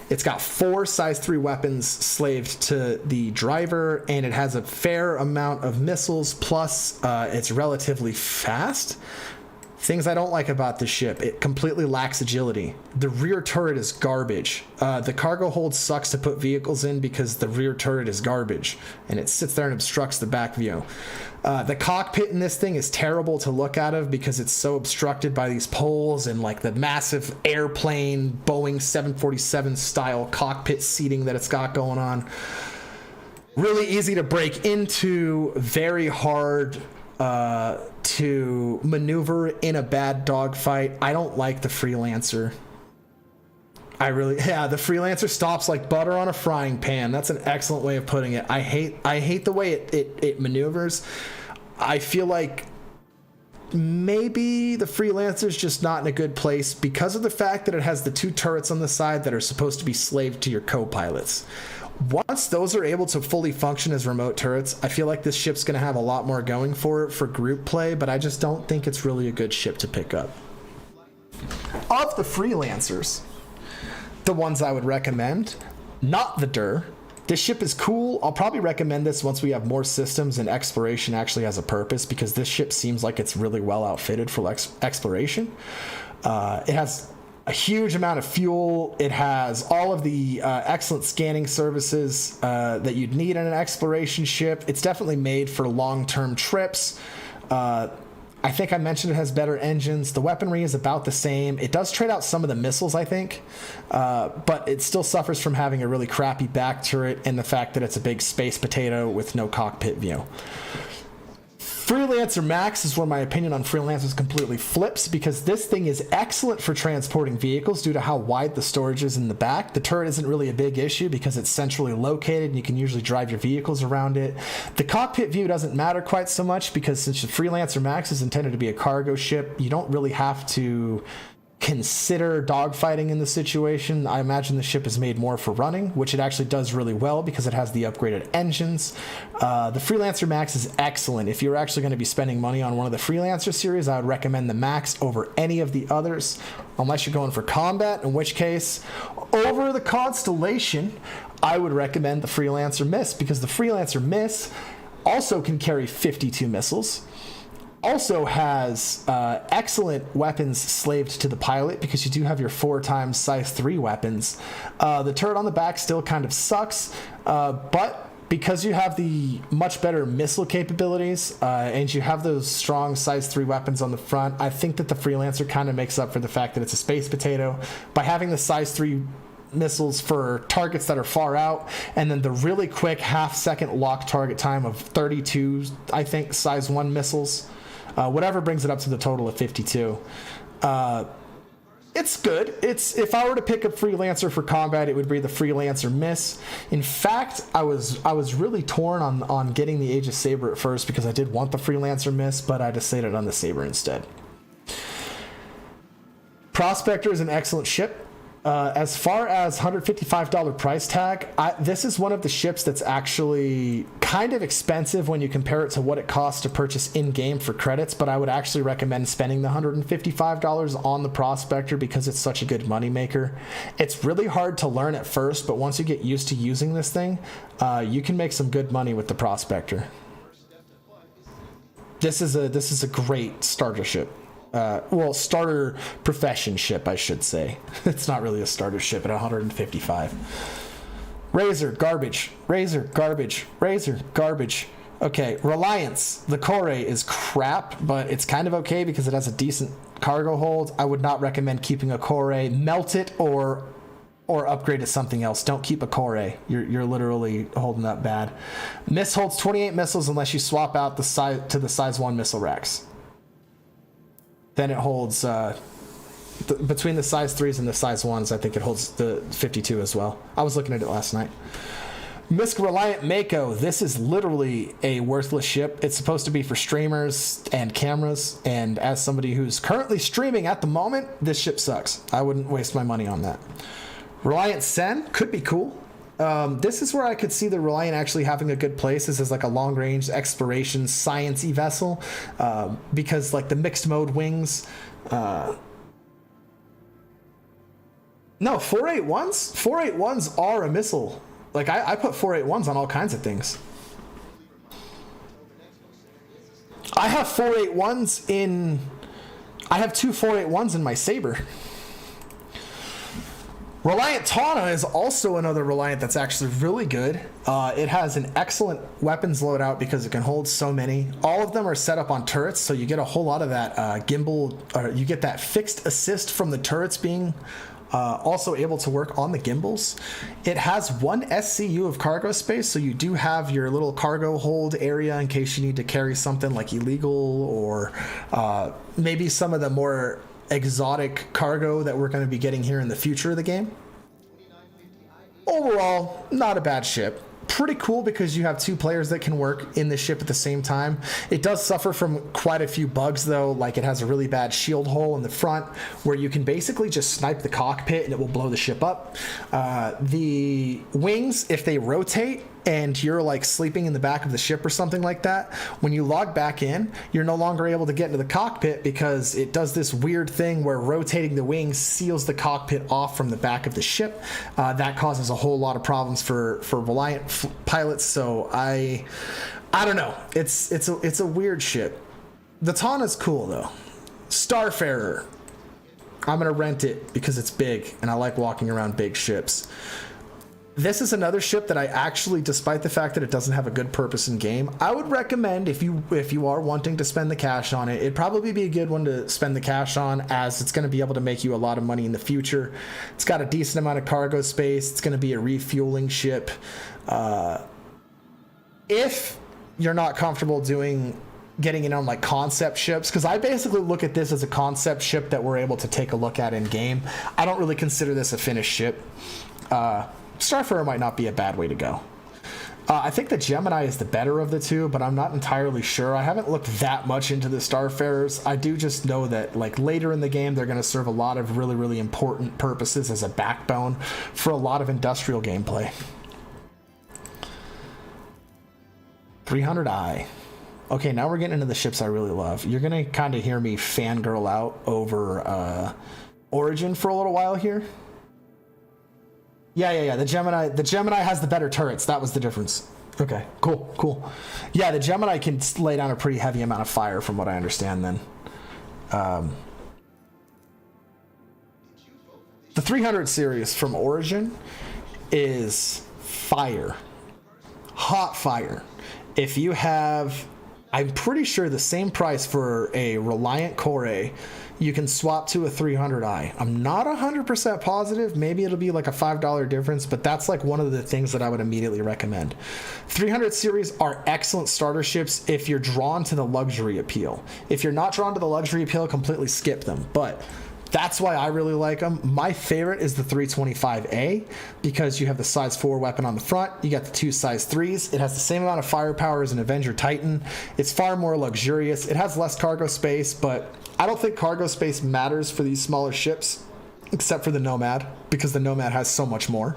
It's got 4 size 3 weapons slaved to the driver, and it has a fair amount of missiles, plus it's relatively fast. Things I don't like about this ship: it completely lacks agility. The rear turret is garbage. The cargo hold sucks to put vehicles in because the rear turret is garbage, and it sits there and obstructs the back view. The cockpit in this thing is terrible to look out of because it's so obstructed by these poles and like the massive airplane Boeing 747 style cockpit seating that it's got going on. Really easy to break into, very hard to maneuver in a bad dogfight. I don't like the Freelancer. The Freelancer stops like butter on a frying pan. That's an excellent way of putting it. I hate the way it maneuvers. I feel like maybe the Freelancer's just not in a good place because of the fact that it has the 2 turrets on the side that are supposed to be slaved to your co-pilots. Once those are able to fully function as remote turrets, I feel like this ship's going to have a lot more going for it for group play, but I just don't think it's really a good ship to pick up. Of the Freelancers, the ones I would recommend, not the Dur. This ship is cool. I'll probably recommend this once we have more systems and exploration actually has a purpose, because this ship seems like it's really well outfitted for exploration. It has a huge amount of fuel. It has all of the excellent scanning services that you'd need in an exploration ship. It's definitely made for long-term trips. I think I mentioned it has better engines. The weaponry is about the same. It does trade out some of the missiles, I think, but it still suffers from having a really crappy back turret and the fact that it's a big space potato with no cockpit view. Freelancer Max is where my opinion on Freelancers completely flips, because this thing is excellent for transporting vehicles due to how wide the storage is in the back. The turret isn't really a big issue because it's centrally located and you can usually drive your vehicles around it. The cockpit view doesn't matter quite so much because since the Freelancer Max is intended to be a cargo ship, you don't really have to consider dogfighting in the situation. I imagine the ship is made more for running, which it actually does really well because it has the upgraded engines. The Freelancer Max is excellent. If you're actually going to be spending money on one of the Freelancer series, I would recommend the Max over any of the others, unless you're going for combat, in which case, over the Constellation, I would recommend the Freelancer Miss, because the Freelancer Miss also can carry 52 missiles. Also has excellent weapons slaved to the pilot, because you do have your 4x size 3 weapons. The turret on the back still kind of sucks, but because you have the much better missile capabilities and you have those strong size 3 weapons on the front, I think that the Freelancer kind of makes up for the fact that it's a space potato by having the size 3 missiles for targets that are far out, and then the really quick half-second lock target time of 32, I think, size 1 missiles. Whatever brings it up to the total of 52. It's good. If I were to pick a Freelancer for combat, it would be the Freelancer Miss. In fact, I was really torn on getting the Aegis Saber at first because I did want the Freelancer Miss, but I decided on the Saber instead. Prospector is an excellent ship. As far as $155 price tag, this is one of the ships that's actually kind of expensive when you compare it to what it costs to purchase in-game for credits, but I would actually recommend spending the $155 on the Prospector because it's such a good moneymaker. It's really hard to learn at first, but once you get used to using this thing, you can make some good money with the Prospector. This is a great starter ship. Starter profession ship, I should say. It's not really a starter ship at 155. Razor, garbage. Razor, garbage. Razor, garbage. Okay, Reliance. The Core is crap, but it's kind of okay because it has a decent cargo hold. I would not recommend keeping a Core. Melt it or upgrade to something else. Don't keep a Core. You're literally holding up bad. Miss holds 28 missiles unless you swap out the size to the size 1 missile racks. Then it holds, between the size 3s and the size 1s, I think it holds the 52 as well. I was looking at it last night. Misk Reliant Mako. This is literally a worthless ship. It's supposed to be for streamers and cameras, and as somebody who's currently streaming at the moment, this ship sucks. I wouldn't waste my money on that. Reliant Sen could be cool. This is where I could see the Reliant actually having a good place. This is like a long-range exploration science-y vessel, because like the mixed mode wings. No, 481s? 481s are a missile. Like I put 481s on all kinds of things. I have 481s in. I have 2 481s in my Saber. Reliant Tana is also another Reliant that's actually really good. It has an excellent weapons loadout because it can hold so many. All of them are set up on turrets, so you get a whole lot of that gimbal, or you get that fixed assist from the turrets being also able to work on the gimbals. It has 1 SCU of cargo space, so you do have your little cargo hold area in case you need to carry something like illegal or maybe some of the more exotic cargo that we're going to be getting here in the future of the game. Overall, not a bad ship. Pretty cool because you have 2 players that can work in the ship at the same time. It does suffer from quite a few bugs though, like it has a really bad shield hole in the front where you can basically just snipe the cockpit and it will blow the ship up. The wings, if they rotate and you're like sleeping in the back of the ship or something like that, when you log back in, you're no longer able to get into the cockpit because it does this weird thing where rotating the wings seals the cockpit off from the back of the ship. That causes a whole lot of problems for Reliant pilots. So I don't know. It's a weird ship. The Tana's cool though. Starfarer. I'm gonna rent it because it's big and I like walking around big ships. This is another ship that I actually, despite the fact that it doesn't have a good purpose in game, I would recommend if you are wanting to spend the cash on it, it'd probably be a good one to spend the cash on, as it's going to be able to make you a lot of money in the future. It's got a decent amount of cargo space. It's going to be a refueling ship. If you're not comfortable doing getting in on like concept ships, because I basically look at this as a concept ship that we're able to take a look at in game. I don't really consider this a finished ship. Starfarer might not be a bad way to go. I think the Gemini is the better of the two, but I'm not entirely sure. I haven't looked that much into the Starfarers. I do just know that like later in the game, they're going to serve a lot of really, really important purposes as a backbone for a lot of industrial gameplay. 300i. Okay, now we're getting into the ships I really love. You're going to kind of hear me fangirl out over Origin for a little while here. Yeah. The Gemini has the better turrets. That was the difference. Okay, cool. Yeah, the Gemini can lay down a pretty heavy amount of fire from what I understand then. The 300 series from Origin is fire. Hot fire. If you have, I'm pretty sure the same price for a Reliant Core A, you can swap to a 300i. I'm not 100% positive. Maybe it'll be like a $5 difference, but that's like one of the things that I would immediately recommend. 300 series are excellent starter ships if you're drawn to the luxury appeal. If you're not drawn to the luxury appeal, completely skip them. But that's why I really like them. My favorite is the 325A because you have the size 4 weapon on the front. You got the 2 size 3s. It has the same amount of firepower as an Avenger Titan. It's far more luxurious. It has less cargo space, but I don't think cargo space matters for these smaller ships, except for the Nomad, because the Nomad has so much more.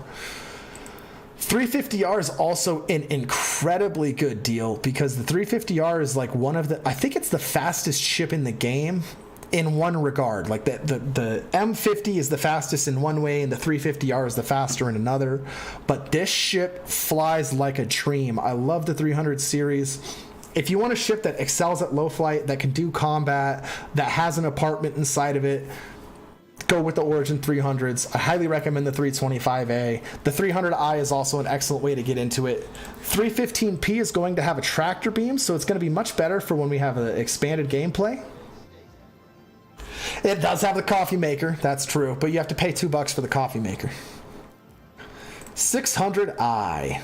350R is also an incredibly good deal because the 350R is like one of the, I think it's the fastest ship in the game in one regard. Like the M50 is the fastest in one way and the 350R is the faster in another. But this ship flies like a dream. I love the 300 series. If you want a ship that excels at low flight, that can do combat, that has an apartment inside of it, go with the Origin 300s. I highly recommend the 325A. The 300i is also an excellent way to get into it. 315P is going to have a tractor beam, so it's going to be much better for when we have an expanded gameplay. It does have the coffee maker, that's true, but you have to pay $2 for the coffee maker. 600i.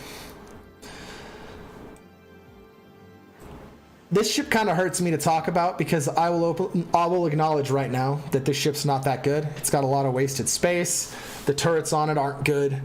This ship kind of hurts me to talk about because I will acknowledge right now that this ship's not that good. It's got a lot of wasted space. The turrets on it aren't good.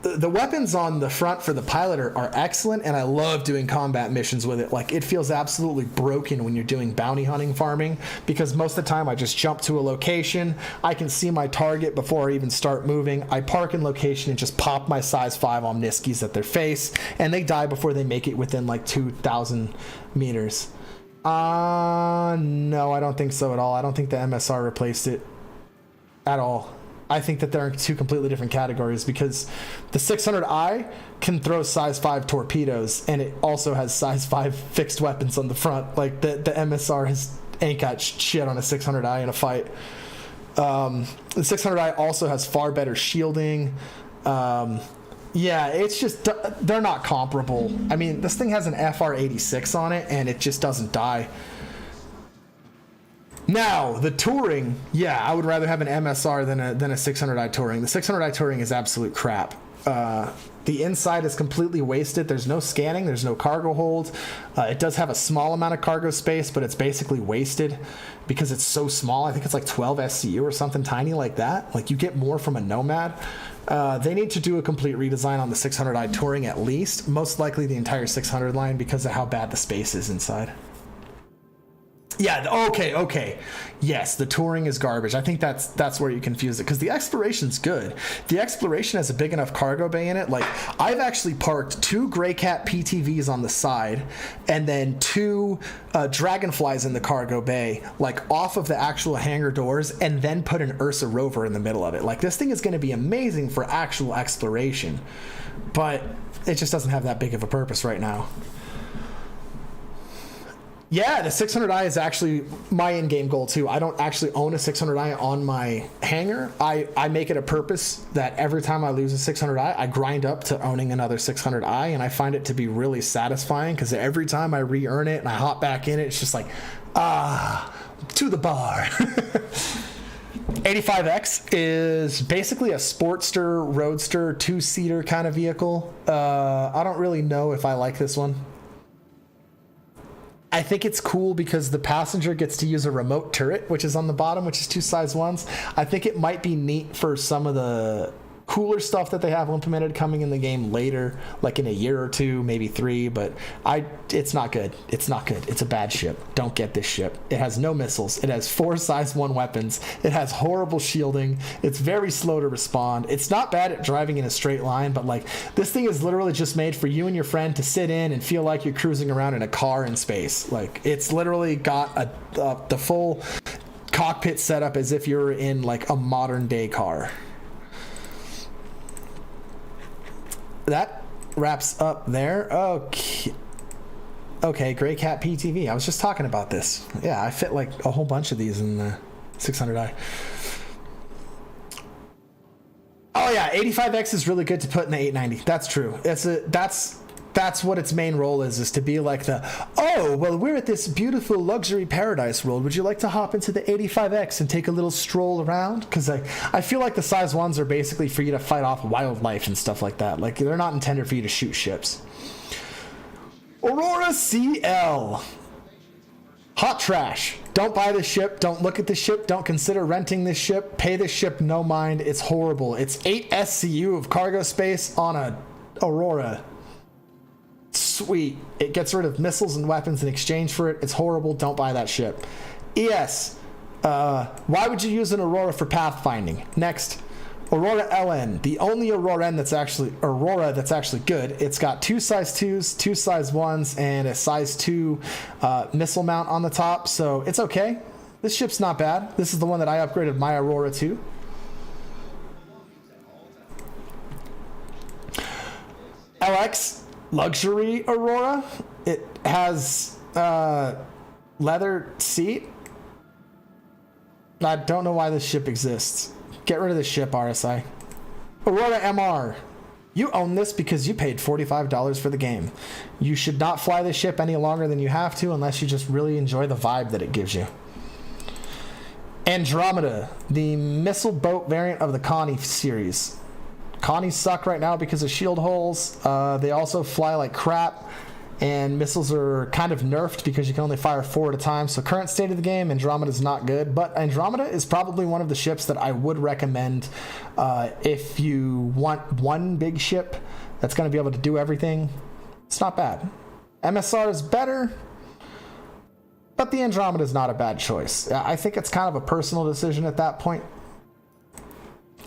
The weapons on the front for the pilot are excellent, and I love doing combat missions with it. Like, it feels absolutely broken when you're doing bounty hunting farming because most of the time I just jump to a location. I can see my target before I even start moving. I park in location and just pop my size 5 Omniskis at their face, and they die before they make it within like 2,000 meters. No, I don't think so at all. I don't think the MSR replaced it at all. I think that they're in two completely different categories because the 600i can throw size 5 torpedoes and it also has size 5 fixed weapons on the front. Like the MSR ain't got shit on a 600i in a fight. The 600i also has far better shielding. Yeah, it's just, they're not comparable. I mean, this thing has an FR86 on it and it just doesn't die. Now, the Touring, yeah, I would rather have an MSR than a 600i Touring. The 600i Touring is absolute crap. The inside is completely wasted. There's no scanning. There's no cargo hold. It does have a small amount of cargo space, but it's basically wasted because it's so small. I think it's like 12 SCU or something tiny like that. Like, you get more from a Nomad. They need to do a complete redesign on the 600i Touring at least. Most likely the entire 600 line because of how bad the space is inside. Yeah, okay. Yes, the Touring is garbage. I think that's where you confuse it because the Exploration's good. The Exploration has a big enough cargo bay in it. Like, I've actually parked 2 Grey Cat PTVs on the side and then 2 Dragonflies in the cargo bay, like off of the actual hangar doors, and then put an Ursa Rover in the middle of it. Like, this thing is going to be amazing for actual exploration, but it just doesn't have that big of a purpose right now. Yeah, the 600i is actually my in-game goal too. I don't actually own a 600i on my hangar. I make it a purpose that every time I lose a 600i, I grind up to owning another 600i, and I find it to be really satisfying because every time I re-earn it and I hop back in it, it's just like, to the bar. 85X is basically a Sportster, Roadster, 2-seater kind of vehicle. I don't really know if I like this one. I think it's cool because the passenger gets to use a remote turret, which is on the bottom, which is 2 size 1s. I think it might be neat for some of the cooler stuff that they have implemented coming in the game later, like in a year or 2, maybe 3, but it's not good. It's not good. It's a bad ship. Don't get this ship. It has no missiles. It has 4 size 1 weapons. It has horrible shielding. It's very slow to respond. It's not bad at driving in a straight line, but like this thing is literally just made for you and your friend to sit in and feel like you're cruising around in a car in space. Like it's literally got the full cockpit setup as if you're in like a modern day car. That wraps up there. Okay, Gray Cat PTV. I was just talking about this. Yeah, I fit like a whole bunch of these in the 600i. Oh yeah, 85X is really good to put in the 890. That's true. That's what its main role is to be like we're at this beautiful luxury paradise world. Would you like to hop into the 85X and take a little stroll around? Because I feel like the size 1s are basically for you to fight off wildlife and stuff like that. Like they're not intended for you to shoot ships. Aurora CL. Hot trash. Don't buy this ship. Don't look at this ship. Don't consider renting this ship. Pay this ship no mind. It's horrible. It's 8 SCU of cargo space on a Aurora. Sweet. It gets rid of missiles and weapons in exchange for it. It's horrible. Don't buy that ship. ES. Why would you use an Aurora for pathfinding? Next. Aurora LN. The only Aurora that's actually good. It's got 2 size 2s, 2 size 1s, and a size 2 missile mount on the top. So it's okay. This ship's not bad. This is the one that I upgraded my Aurora to. LX. Luxury Aurora. It has leather seat. I don't know why this ship exists. Get rid of this ship, RSI. Aurora MR. You own this because you paid $45 for the game. You should not fly this ship any longer than you have to unless you just really enjoy the vibe that it gives you. Andromeda, the missile boat variant of the Connie series. Connies suck right now because of shield holes. They also fly like crap, and missiles are kind of nerfed because you can only fire 4 at a time. So current state of the game, Andromeda is not good, but Andromeda is probably one of the ships that I would recommend if you want one big ship that's going to be able to do everything. It's not bad. MSR is better, but the Andromeda is not a bad choice. I think it's kind of a personal decision at that point.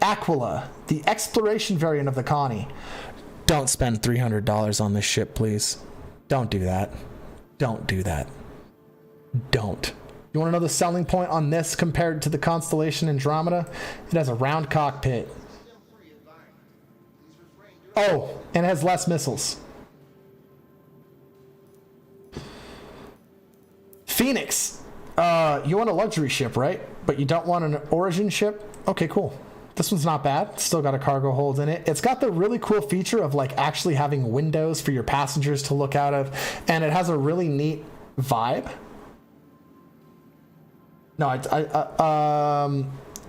Aquila, the exploration variant of the Connie. Don't spend $300 on this ship, please. Don't do that. Don't do that. Don't. You want to know the selling point on this compared to the Constellation Andromeda? It has a round cockpit. Oh, and it has less missiles. Phoenix. You want a luxury ship, right? But you don't want an origin ship? Okay, cool. This one's not bad. Still got a cargo hold in it. It's got the really cool feature of like actually having windows for your passengers to look out of, and it has a really neat vibe. No,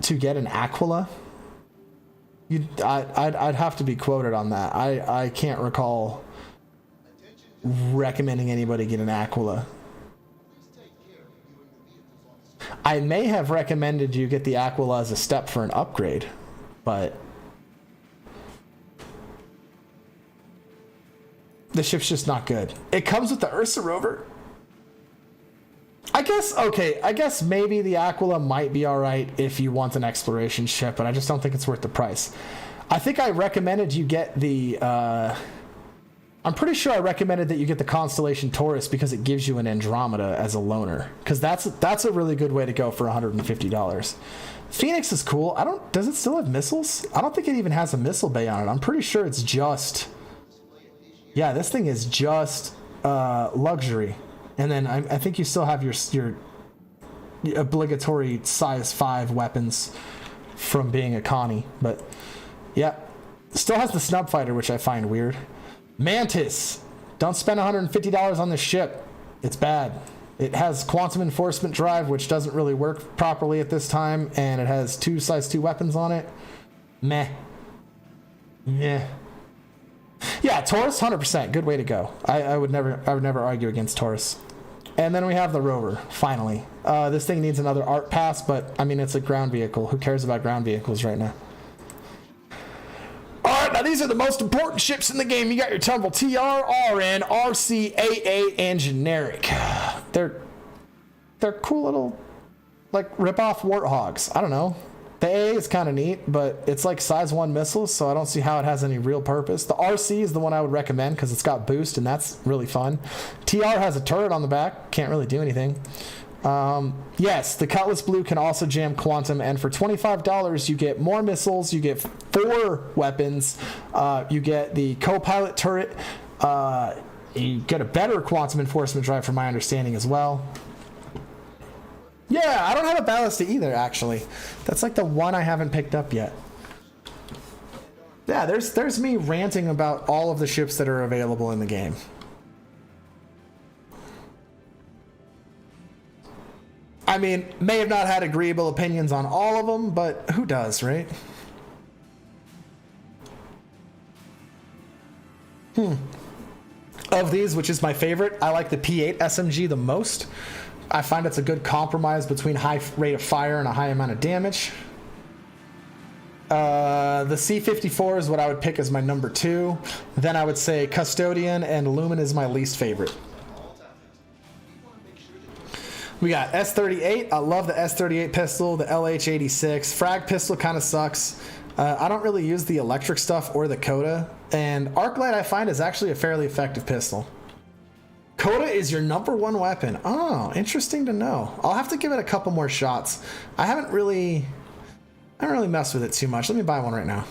to get an Aquila, I'd have to be quoted on that. I can't recall recommending anybody get an Aquila. I may have recommended you get the Aquila as a step for an upgrade, but the ship's just not good. It comes with the Ursa rover. I guess maybe the Aquila might be alright if you want an exploration ship, but I just don't think it's worth the price. I think I recommended you get the I'm pretty sure I recommended that you get the Constellation Taurus because it gives you an Andromeda as a loaner. Because that's a really good way to go for $150. Phoenix is cool. Does it still have missiles? I don't think it even has a missile bay on it. I'm pretty sure it's just... Yeah, this thing is just luxury. And then I think you still have your obligatory size 5 weapons from being a Connie. But, yeah. Still has the snub fighter, which I find weird. Mantis. Don't spend $150 on this ship. It's bad. It has quantum enforcement drive, which doesn't really work properly at this time, and it has 2 size 2 weapons on it. Meh. Yeah. Yeah, Taurus, 100%. Good way to go. I would never argue against Taurus. And then we have the rover, finally. This thing needs another art pass, but I mean, it's a ground vehicle. Who cares about ground vehicles right now? All right, now these are the most important ships in the game. You got your Tumble TR, RN, RC, AA, and generic. They're cool little, like, rip-off warthogs. I don't know. The AA is kind of neat, but it's like size 1 missiles, so I don't see how it has any real purpose. The RC is the one I would recommend because it's got boost, and that's really fun. TR has a turret on the back. Can't really do anything. Yes, the Cutlass Blue can also jam Quantum, and for $25, you get more missiles, you get 4 weapons, you get the co-pilot turret, you get a better Quantum Enforcement drive from my understanding as well. Yeah, I don't have a ballista either, actually. That's like the one I haven't picked up yet. Yeah, there's me ranting about all of the ships that are available in the game. I mean, may have not had agreeable opinions on all of them, but who does, right? Of these, which is my favorite, I like the P8 SMG the most. I find it's a good compromise between high rate of fire and a high amount of damage. The C-54 is what I would pick as my number 2. Then I would say Custodian and Lumen is my least favorite. We got S-38. I love the S-38 pistol, the LH-86. Frag pistol kind of sucks. I don't really use the electric stuff or the Coda. And Arclight I find is actually a fairly effective pistol. Coda is your number 1 weapon. Oh, interesting to know. I'll have to give it a couple more shots. I haven't really messed with it too much. Let me buy one right now.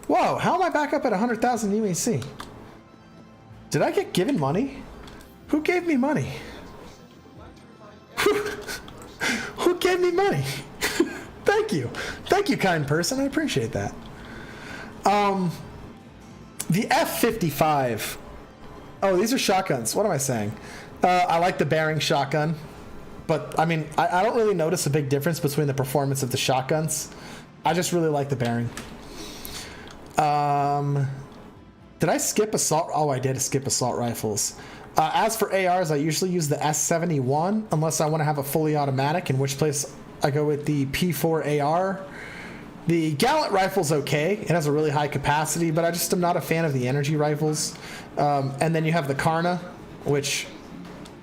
Whoa, how am I back up at 100,000 UEC? Did I get given money? Who gave me money? Who gave me money? Thank you. Thank you, kind person. I appreciate that. The F-55. Oh, these are shotguns. What am I saying? I like the Bearing shotgun. But, I mean, I don't really notice a big difference between the performance of the shotguns. I just really like the Bearing. Did I skip assault? Oh, I did skip assault rifles. As for ARs, I usually use the S71, unless I want to have a fully automatic, in which place I go with the P4 AR. The Gallant rifle's okay. It has a really high capacity, but I just am not a fan of the energy rifles. And then you have the Karna, which,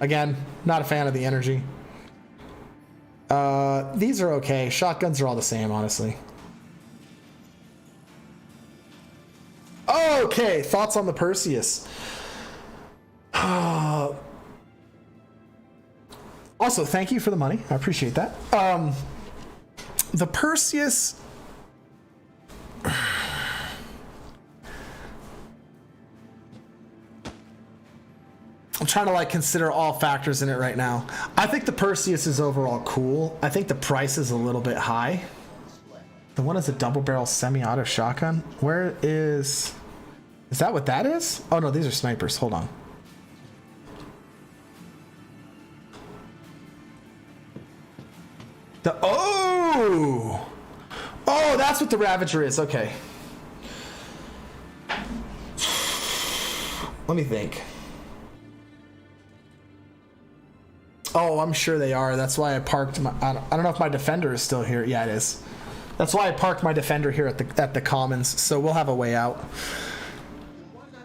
again, not a fan of the energy. These are okay. Shotguns are all the same, honestly. Okay, thoughts on the Perseus. Also, thank you for the money. I appreciate that. The Perseus... I'm trying to like consider all factors in it right now. I think the Perseus is overall cool. I think the price is a little bit high. The one is a double barrel semi-auto shotgun. Where is that what that is? Oh no, these are snipers. Hold on. Oh, that's what the Ravager is. Okay. Let me think. Oh, I'm sure they are. That's why I parked my... I don't know if my Defender is still here. Yeah, it is. That's why I parked my Defender here at the Commons, so we'll have a way out.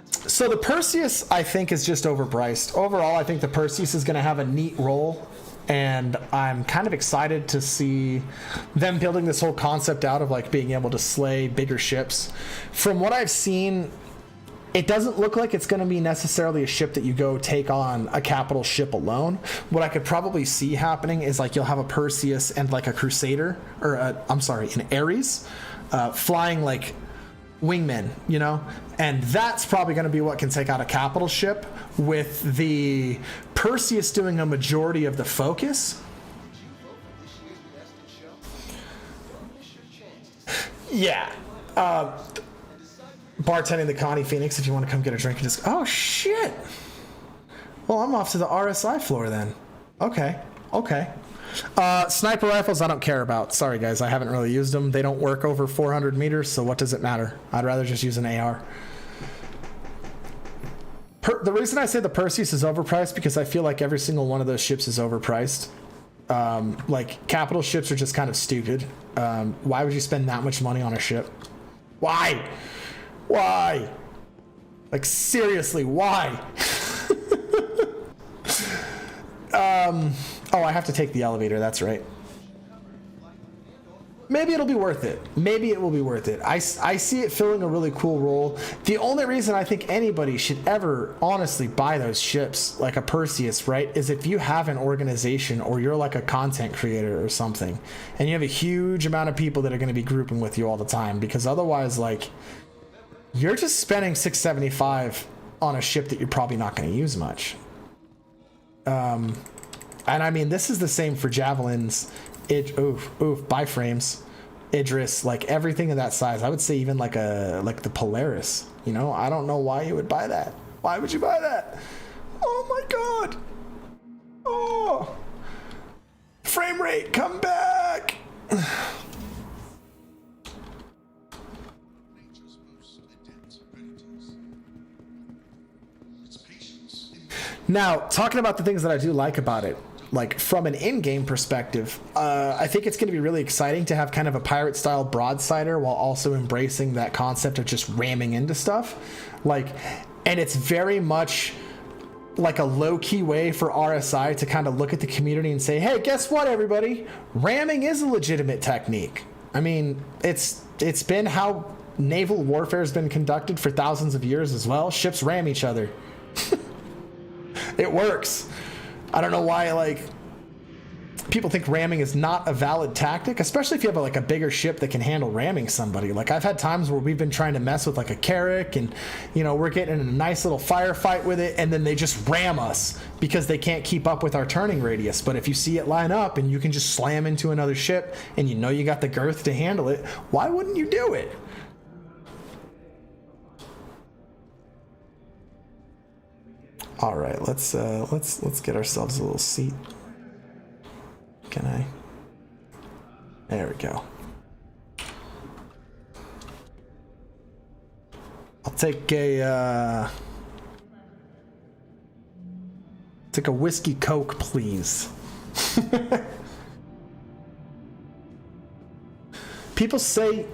So the Perseus, I think, is just overpriced. Overall, I think the Perseus is going to have a neat role, and I'm kind of excited to see them building this whole concept out of like being able to slay bigger ships. From what I've seen, it doesn't look like it's going to be necessarily a ship that you go take on a capital ship alone. What I could probably see happening is like you'll have a Perseus and like a Crusader, or an Ares, flying like wingmen, you know? And that's probably going to be what can take out a capital ship, with the Perseus doing a majority of the focus. Yeah. Bartending the Connie Phoenix if you want to come get a drink and just... Oh, shit! Well, I'm off to the RSI floor then. Okay. Sniper rifles I don't care about. Sorry, guys. I haven't really used them. They don't work over 400 meters, so what does it matter? I'd rather just use an AR. the reason I say the Perseus is overpriced because I feel like every single one of those ships is overpriced. Like capital ships are just kind of stupid. Why would you spend that much money on a ship? Why? Like seriously, why? Oh, I have to take the elevator. That's right. Maybe it'll be worth it. Maybe it will be worth it. I see it filling a really cool role. The only reason I think anybody should ever honestly buy those ships, like a Perseus, right, is if you have an organization or you're like a content creator or something, and you have a huge amount of people that are going to be grouping with you all the time, because otherwise, like, you're just spending $675 on a ship that you're probably not going to use much. And I mean, this is the same for javelins. Biframes, Idris, like everything of that size. I would say even like the Polaris. You know, I don't know why you would buy that. Why would you buy that? Oh my god! Oh, frame rate, come back! Now, talking about the things that I do like about it, like from an in-game perspective, I think it's going to be really exciting to have kind of a pirate-style broadsider while also embracing that concept of just ramming into stuff. Like, and it's very much like a low-key way for RSI to kind of look at the community and say, hey, guess what, everybody? Ramming is a legitimate technique. I mean, it's been how naval warfare has been conducted for thousands of years as well. Ships ram each other. It works. I don't know why, like, people think ramming is not a valid tactic, especially if you have like a bigger ship that can handle ramming somebody. Like, I've had times where we've been trying to mess with like a Carrack, and you know, we're getting in a nice little firefight with it, and then they just ram us because they can't keep up with our turning radius. But if you see it line up and you can just slam into another ship and you know you got the girth to handle it, why wouldn't you do it? All right, let's get ourselves a little seat. Can I? There we go. I'll take a whiskey Coke, please. People say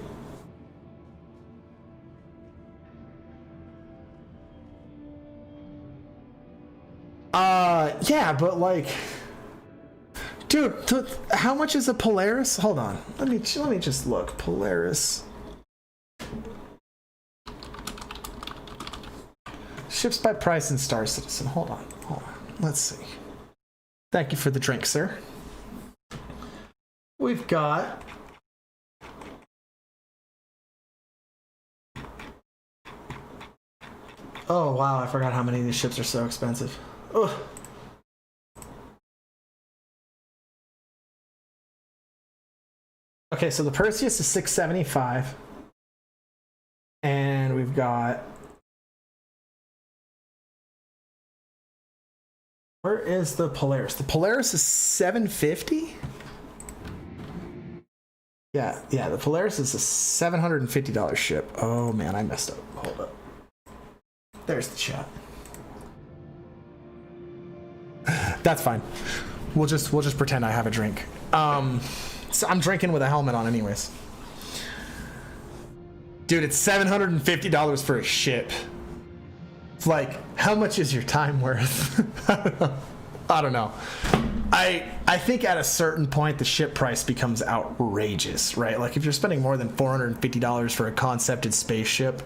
yeah, but like, dude, how much is a Polaris? Hold on, let me just look. Polaris ships by price and Star Citizen. Hold on. Let's see. Thank you for the drink, sir. We've got oh wow, I forgot how many of these ships are so expensive. Ugh. Okay, so the Perseus is $675, and we've got, where is the Polaris? The Polaris is $750. Yeah, the Polaris is a $750 ship. Oh man, I messed up. Hold up. There's the chat. That's fine. We'll just pretend I have a drink. So I'm drinking with a helmet on anyways. Dude, it's $750 for a ship. It's like, how much is your time worth? I don't know. I think at a certain point the ship price becomes outrageous, right? Like if you're spending more than $450 for a concepted spaceship.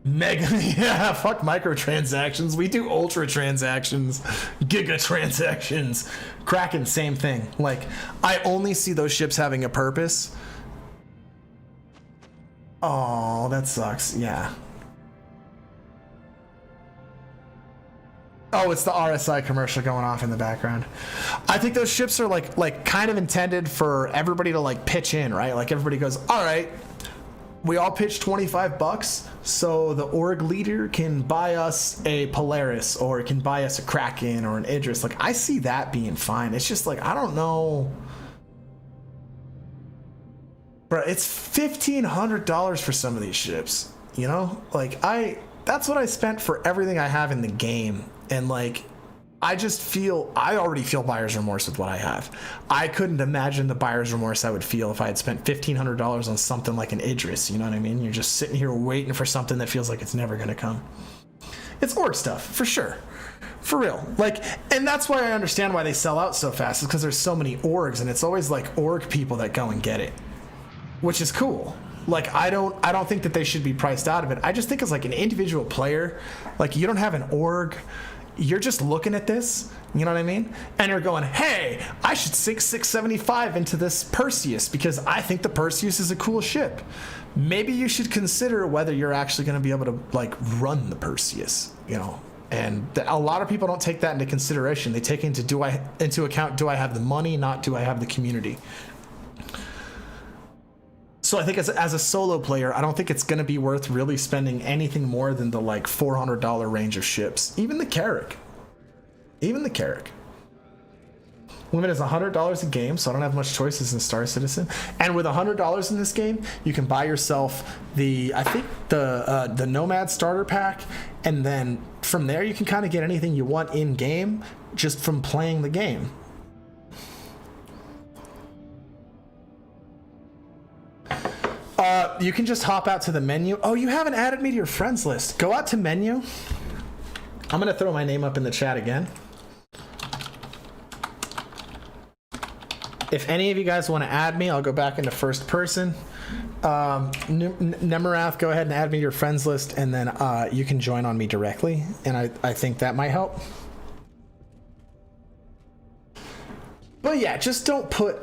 Mega, yeah, fuck microtransactions. We do ultra transactions, giga transactions. Kraken, same thing. Like, I only see those ships having a purpose. Oh, that sucks. Yeah. Oh, it's the RSI commercial going off in the background. I think those ships are like kind of intended for everybody to like pitch in, right? Like everybody goes, all right, we all pitch $25, so the org leader can buy us a Polaris, or can buy us a Kraken or an Idris. Like, I see that being fine. It's just like, I don't know. Bro, it's $1,500 for some of these ships. You know, like that's what I spent for everything I have in the game, and like I already feel buyer's remorse with what I have. I couldn't imagine the buyer's remorse I would feel if I had spent $1,500 on something like an Idris. You know what I mean? You're just sitting here waiting for something that feels like it's never gonna come. It's org stuff for sure. For real. Like, and that's why I understand why they sell out so fast, is because there's so many orgs, and it's always like org people that go and get it, which is cool. Like, I don't think that they should be priced out of it. I just think as like an individual player, like you don't have an org, you're just looking at this, you know what I mean? And you're going, hey, I should sink 675 into this Perseus because I think the Perseus is a cool ship. Maybe you should consider whether you're actually going to be able to like run the Perseus, you know? And a lot of people don't take that into consideration. They take into account, do I have the money, not do I have the community? So I think as a solo player, I don't think it's going to be worth really spending anything more than the like $400 range of ships. Even the Carrack. Limit is $100 a game, so I don't have much choices in Star Citizen. And with $100 in this game, you can buy yourself the Nomad starter pack, and then from there you can kind of get anything you want in game just from playing the game. You can just hop out to the menu. Oh, you haven't added me to your friends list. Go out to menu. I'm gonna throw my name up in the chat again. If any of you guys want to add me, I'll go back into first person. Nemarath, go ahead and add me to your friends list, and then you can join on me directly, and I think that might help. But yeah, just don't put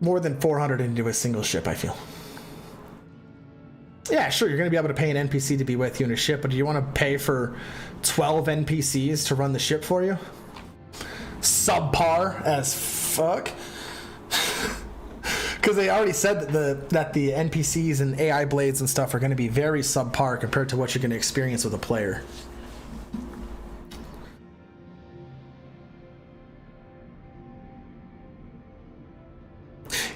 more than 400 into a single ship, I feel. Yeah, sure, you're going to be able to pay an NPC to be with you in a ship, but do you want to pay for 12 NPCs to run the ship for you? Subpar as fuck. Because they already said that the NPCs and AI blades and stuff are going to be very subpar compared to what you're going to experience with a player.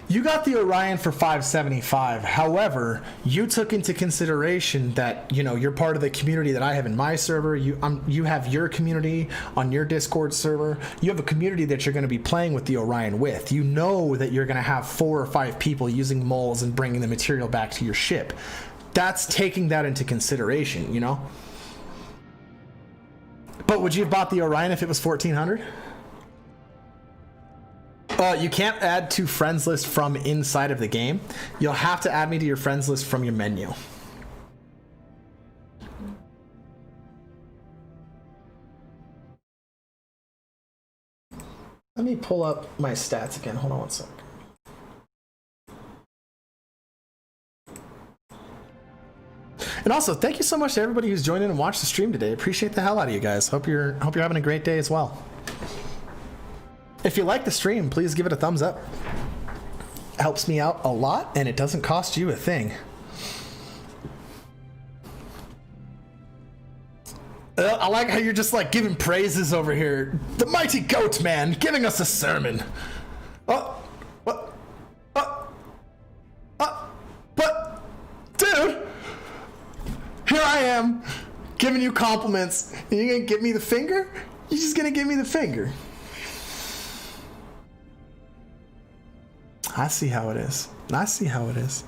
You got the Orion for $575. However, you took into consideration that, you know, you're part of the community that I have in my server. You have your community on your Discord server. You have a community that you're going to be playing with the Orion with. You know that you're going to have 4 or 5 people using moles and bringing the material back to your ship. That's taking that into consideration, you know? But would you have bought the Orion if it was $1,400? You can't add to friends list from inside of the game. You'll have to add me to your friends list from your menu. Let me pull up my stats again. Hold on one sec. And also, thank you so much to everybody who's joined in and watched the stream today. Appreciate the hell out of you guys. Hope you're having a great day as well. If you like the stream, please give it a thumbs up. It helps me out a lot, and it doesn't cost you a thing. I like how you're just like giving praises over here. The mighty goat man giving us a sermon. Oh, what? But, dude, here I am giving you compliments, and you're gonna give me the finger? You're just gonna give me the finger. I see how it is. I see how it is.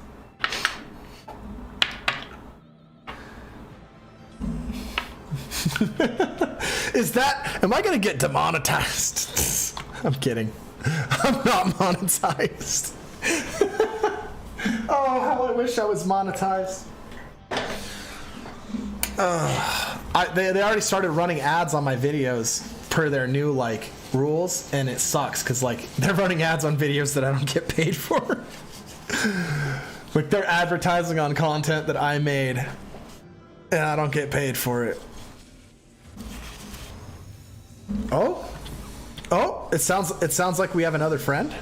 Am I gonna get demonetized? I'm kidding. I'm not monetized. Oh, how I wish I was monetized. They already started running ads on my videos per their new like rules, and it sucks because like they're running ads on videos that I don't get paid for. Like they're advertising on content that I made and I don't get paid for it. Oh, it sounds like we have another friend.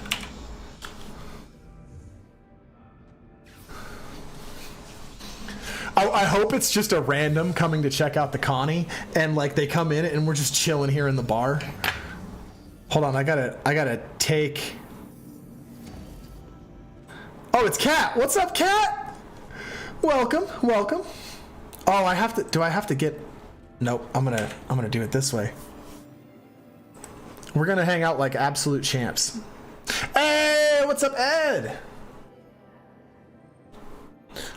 I hope it's just a random coming to check out the Connie, and like they come in and we're just chilling here in the bar. Hold on, I gotta take Oh, it's Kat. What's up, Kat? Welcome, welcome. Oh, I have to. Do I have to get? Nope. I'm gonna do it this way. We're gonna hang out like absolute champs. Hey, what's up, Ed?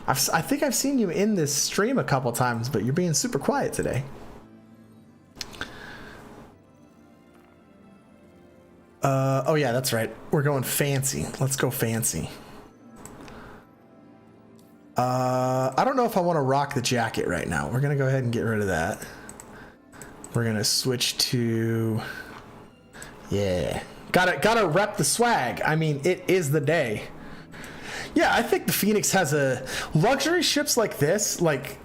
I think I've seen you in this stream a couple times, but you're being super quiet today. Oh yeah, that's right. We're going fancy. Let's go fancy. I don't know if I want to rock the jacket right now. We're gonna go ahead and get rid of that. We're gonna switch to, yeah. Gotta rep the swag. I mean, it is the day. Yeah, I think the Phoenix has a luxury ships like this, like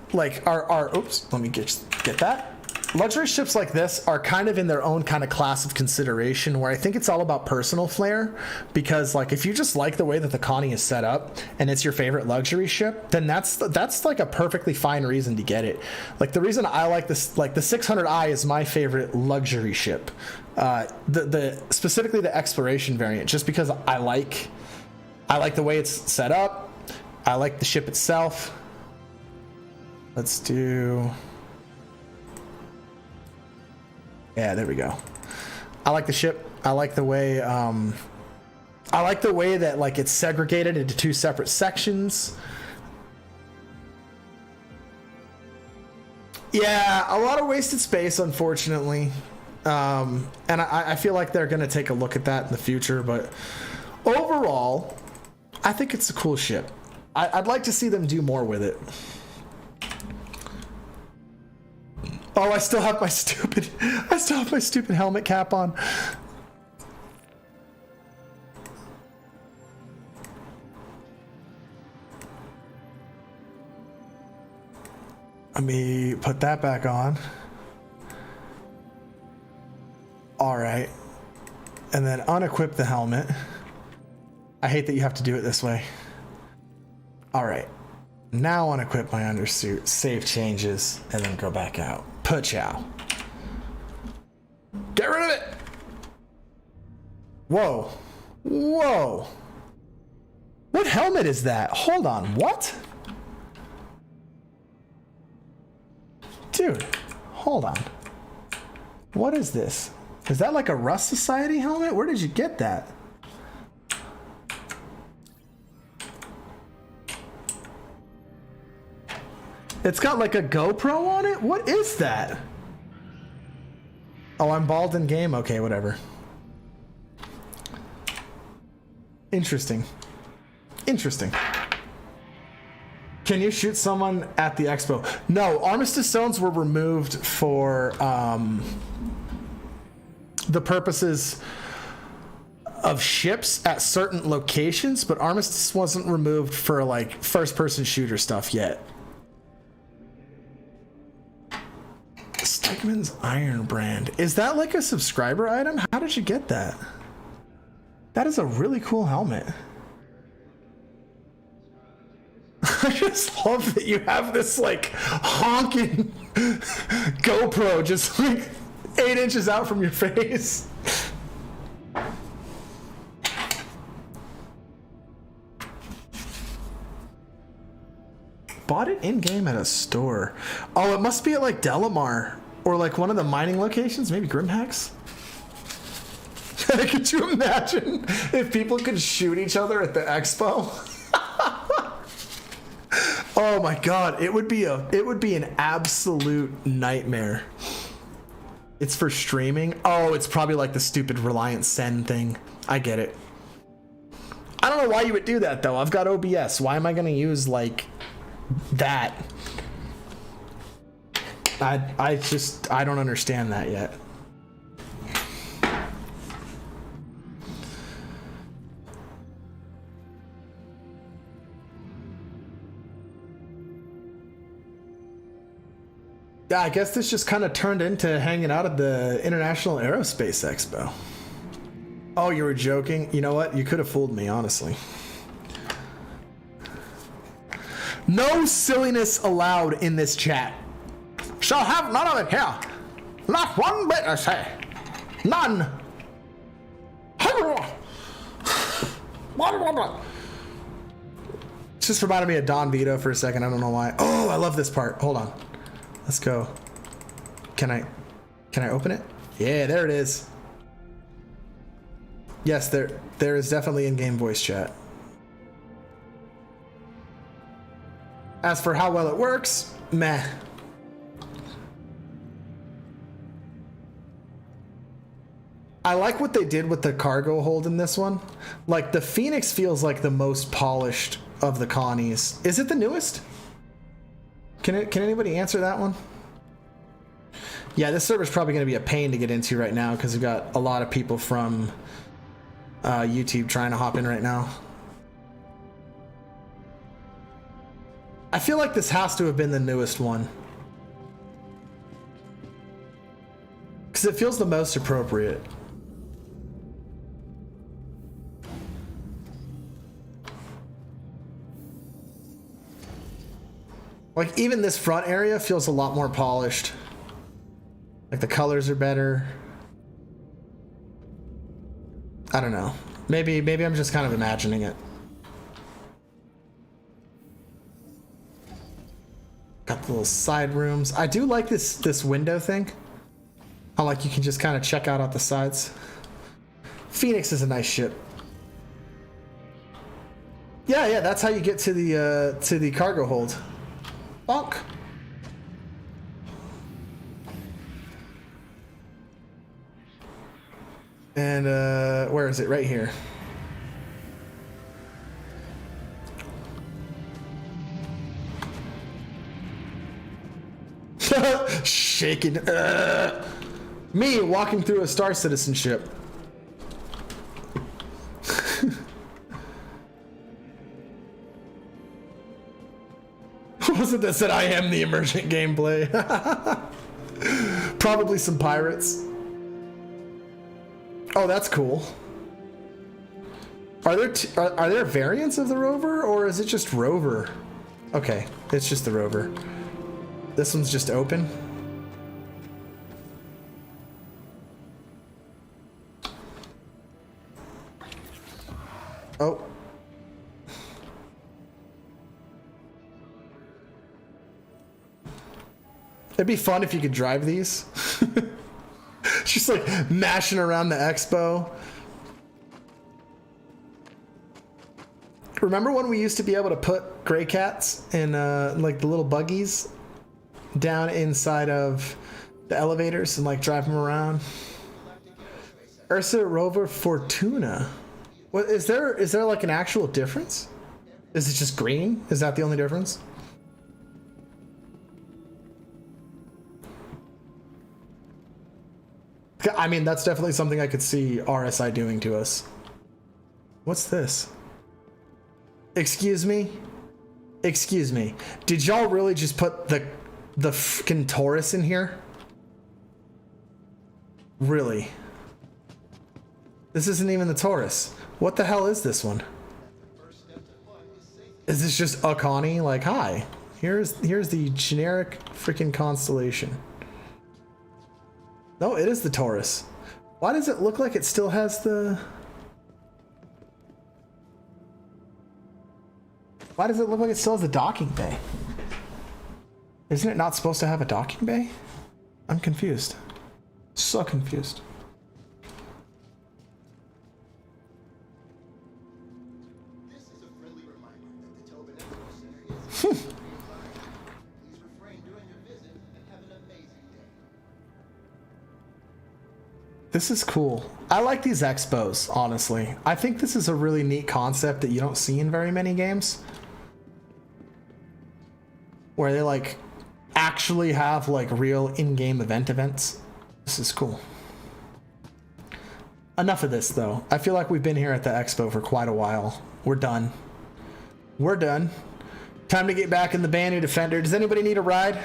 are oops, let me get that. Luxury ships like this are kind of in their own kind of class of consideration, where I think it's all about personal flair, because like if you just like the way that the Connie is set up and it's your favorite luxury ship, then that's like a perfectly fine reason to get it. Like the reason I like this, like the 600i is my favorite luxury ship, the specifically the exploration variant, just because I like the way it's set up. I like the ship itself. Let's do. Yeah, there we go. I like the ship. I like the way that like it's segregated into two separate sections. Yeah, a lot of wasted space, unfortunately. And I feel like they're gonna take a look at that in the future, but overall, I think it's a cool ship. I'd like to see them do more with it. Oh, I still have my stupid helmet cap on. Let me put that back on. All right. And then unequip the helmet. I hate that you have to do it this way. All right. Now unequip my undersuit, save changes, and then go back out. Pachow. Get rid of it! Whoa. Whoa. What helmet is that? Hold on, what? Dude, hold on. What is this? Is that like a Rust Society helmet? Where did you get that? It's got like a GoPro on it? What is that? Oh, I'm bald in game? Okay, whatever. Interesting. Interesting. Can you shoot someone at the expo? No, Armistice zones were removed for the purposes of ships at certain locations, but Armistice wasn't removed for like first-person shooter stuff yet. Stegman's Iron Brand. Is that like a subscriber item? How did you get that? That is a really cool helmet. I just love that you have this like honking GoPro just like 8 inches out from your face. Bought it in-game at a store. Oh, it must be at like Delamar or like one of the mining locations, maybe Grimhex. Could you imagine if people could shoot each other at the expo? Oh my god, it would be an absolute nightmare. It's for streaming. Oh, it's probably like the stupid Reliant Send thing. I get it. I don't know why you would do that though. I've got OBS. Why am I going to use like that? I don't understand that yet. Yeah, I guess this just kind of turned into hanging out at the International Aerospace Expo. Oh, you were joking? You know what? You could have fooled me, honestly. No silliness allowed in this chat. Shall have none of it here. Not one bit, I say. None. Just reminded me of Don Vito for a second. I don't know why. Oh, I love this part. Hold on. Let's go. Can I open it? Yeah, there it is. Yes, there is definitely in-game voice chat. As for how well it works, meh. I like what they did with the cargo hold in this one. Like, the Phoenix feels like the most polished of the Connies. Is it the newest? Can anybody answer that one? Yeah, this server's probably going to be a pain to get into right now because we've got a lot of people from YouTube trying to hop in right now. I feel like this has to have been the newest one. Because it feels the most appropriate. Like, even this front area feels a lot more polished. Like, the colors are better. I don't know. Maybe I'm just kind of imagining it. Got the little side rooms. I do like this window thing. How, like, you can just kind of check out the sides. Phoenix is a nice ship. Yeah, that's how you get to the cargo hold. Bonk. And where is it? Right here. Shaking. Me walking through a Star Citizen ship. What was it that said I am the emergent gameplay? Probably some pirates. Oh, that's cool. Are there variants of the rover, or is it just rover? Okay, it's just the rover. This one's just open. Oh. It'd be fun if you could drive these. Just like mashing around the expo. Remember when we used to be able to put gray cats in like the little buggies down inside of the elevators and like drive them around? Ursa Rover Fortuna. What is there like an actual difference? Is it just green? Is that the only difference? I mean, that's definitely something I could see RSI doing to us. What's this? Excuse me? Excuse me. Did y'all really just put the freaking Taurus in here? Really? This isn't even the Taurus. What the hell is this one? Is this just a Connie? Like, hi. Here's the generic freaking constellation. No, it is the Taurus. Why does it look like it still has the... Why does it look like it still has the docking bay? Isn't it not supposed to have a docking bay? I'm confused. So confused. This is a friendly reminder that the Tobin Echo Center is please refrain during your visit and have an amazing day. This is cool. I like these expos, honestly. I think this is a really neat concept that you don't see in very many games. Where they like actually have like real in-game events. This is cool. Enough of this though. I feel like we've been here at the expo for quite a while. We're done. We're done. Time to get back in the Banu Defender. Does anybody need a ride?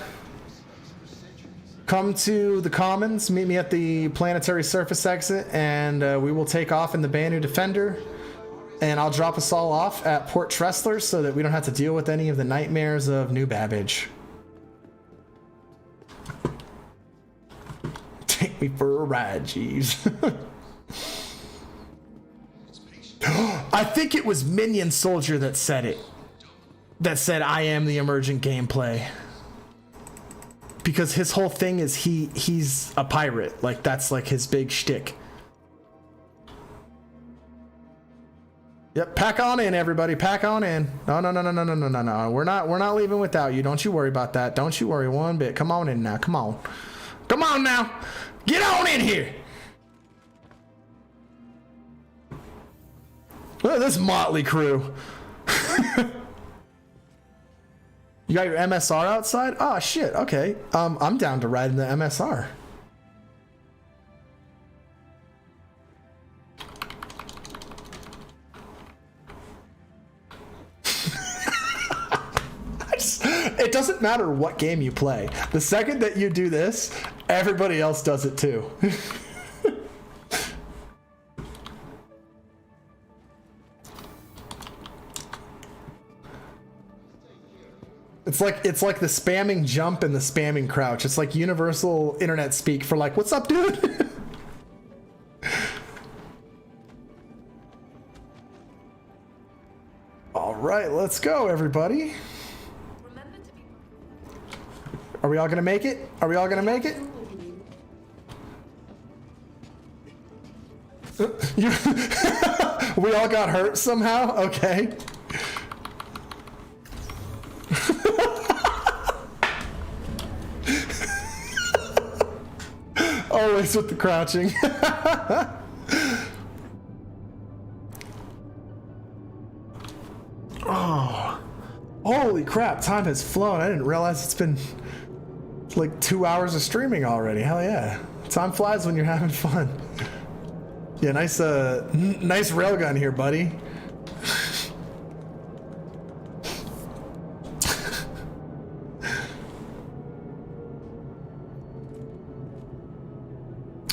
Come to the Commons, meet me at the planetary surface exit, and we will take off in the Banu Defender. And I'll drop us all off at Port Tressler so that we don't have to deal with any of the nightmares of New Babbage. Take me for a ride, Jeeves. I think it was Minion Soldier that said it. that said I am the emergent gameplay. Because his whole thing is he's a pirate. Like that's like his big shtick. Yep, pack on in, everybody. Pack on in. No. We're not leaving without you. Don't you worry about that. Don't you worry one bit. Come on in now. Come on. Come on now. Get on in here. Look at this motley crew. You got your MSR outside? Oh shit. Okay. I'm down to ride in the MSR. It doesn't matter what game you play. The second that you do this, everybody else does it too. It's like the spamming jump and the spamming crouch. It's like universal internet speak for like, what's up, dude? All right, let's go, everybody. Are we all gonna make it? Are we all gonna make it? We all got hurt somehow? Okay. Always with the crouching. Oh, holy crap, time has flown. I didn't realize it's been like 2 hours of streaming already. Hell yeah. Time flies when you're having fun. Yeah, nice nice railgun here, buddy.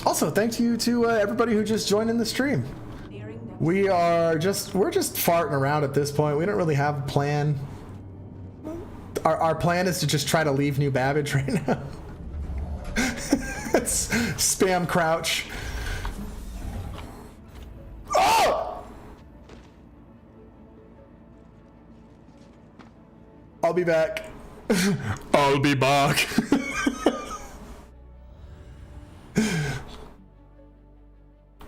Also, thank you to everybody who just joined in the stream. We're just farting around at this point. We don't really have a plan. Our plan is to just try to leave New Babbage right now. It's spam crouch. Oh! I'll be back. I'll be back.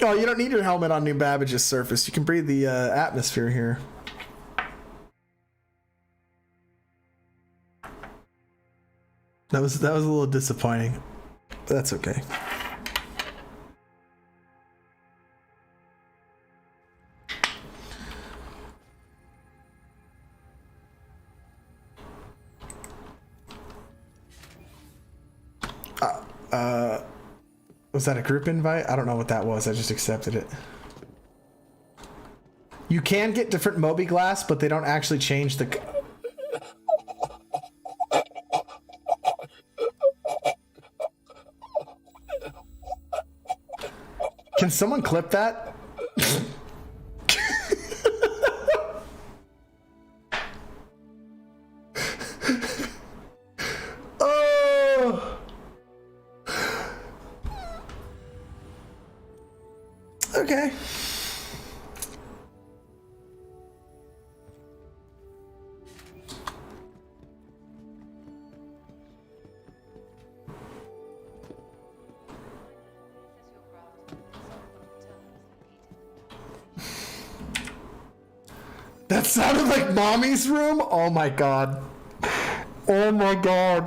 Oh, you don't need your helmet on New Babbage's surface. You can breathe the atmosphere here. That was a little disappointing, but that's okay. Was that a group invite? I don't know what that was. I just accepted it. You can get different Moby Glass, but they don't actually change the... Can someone clip that? Oh. Okay. That sounded like mommy's room? Oh my god. Oh my god.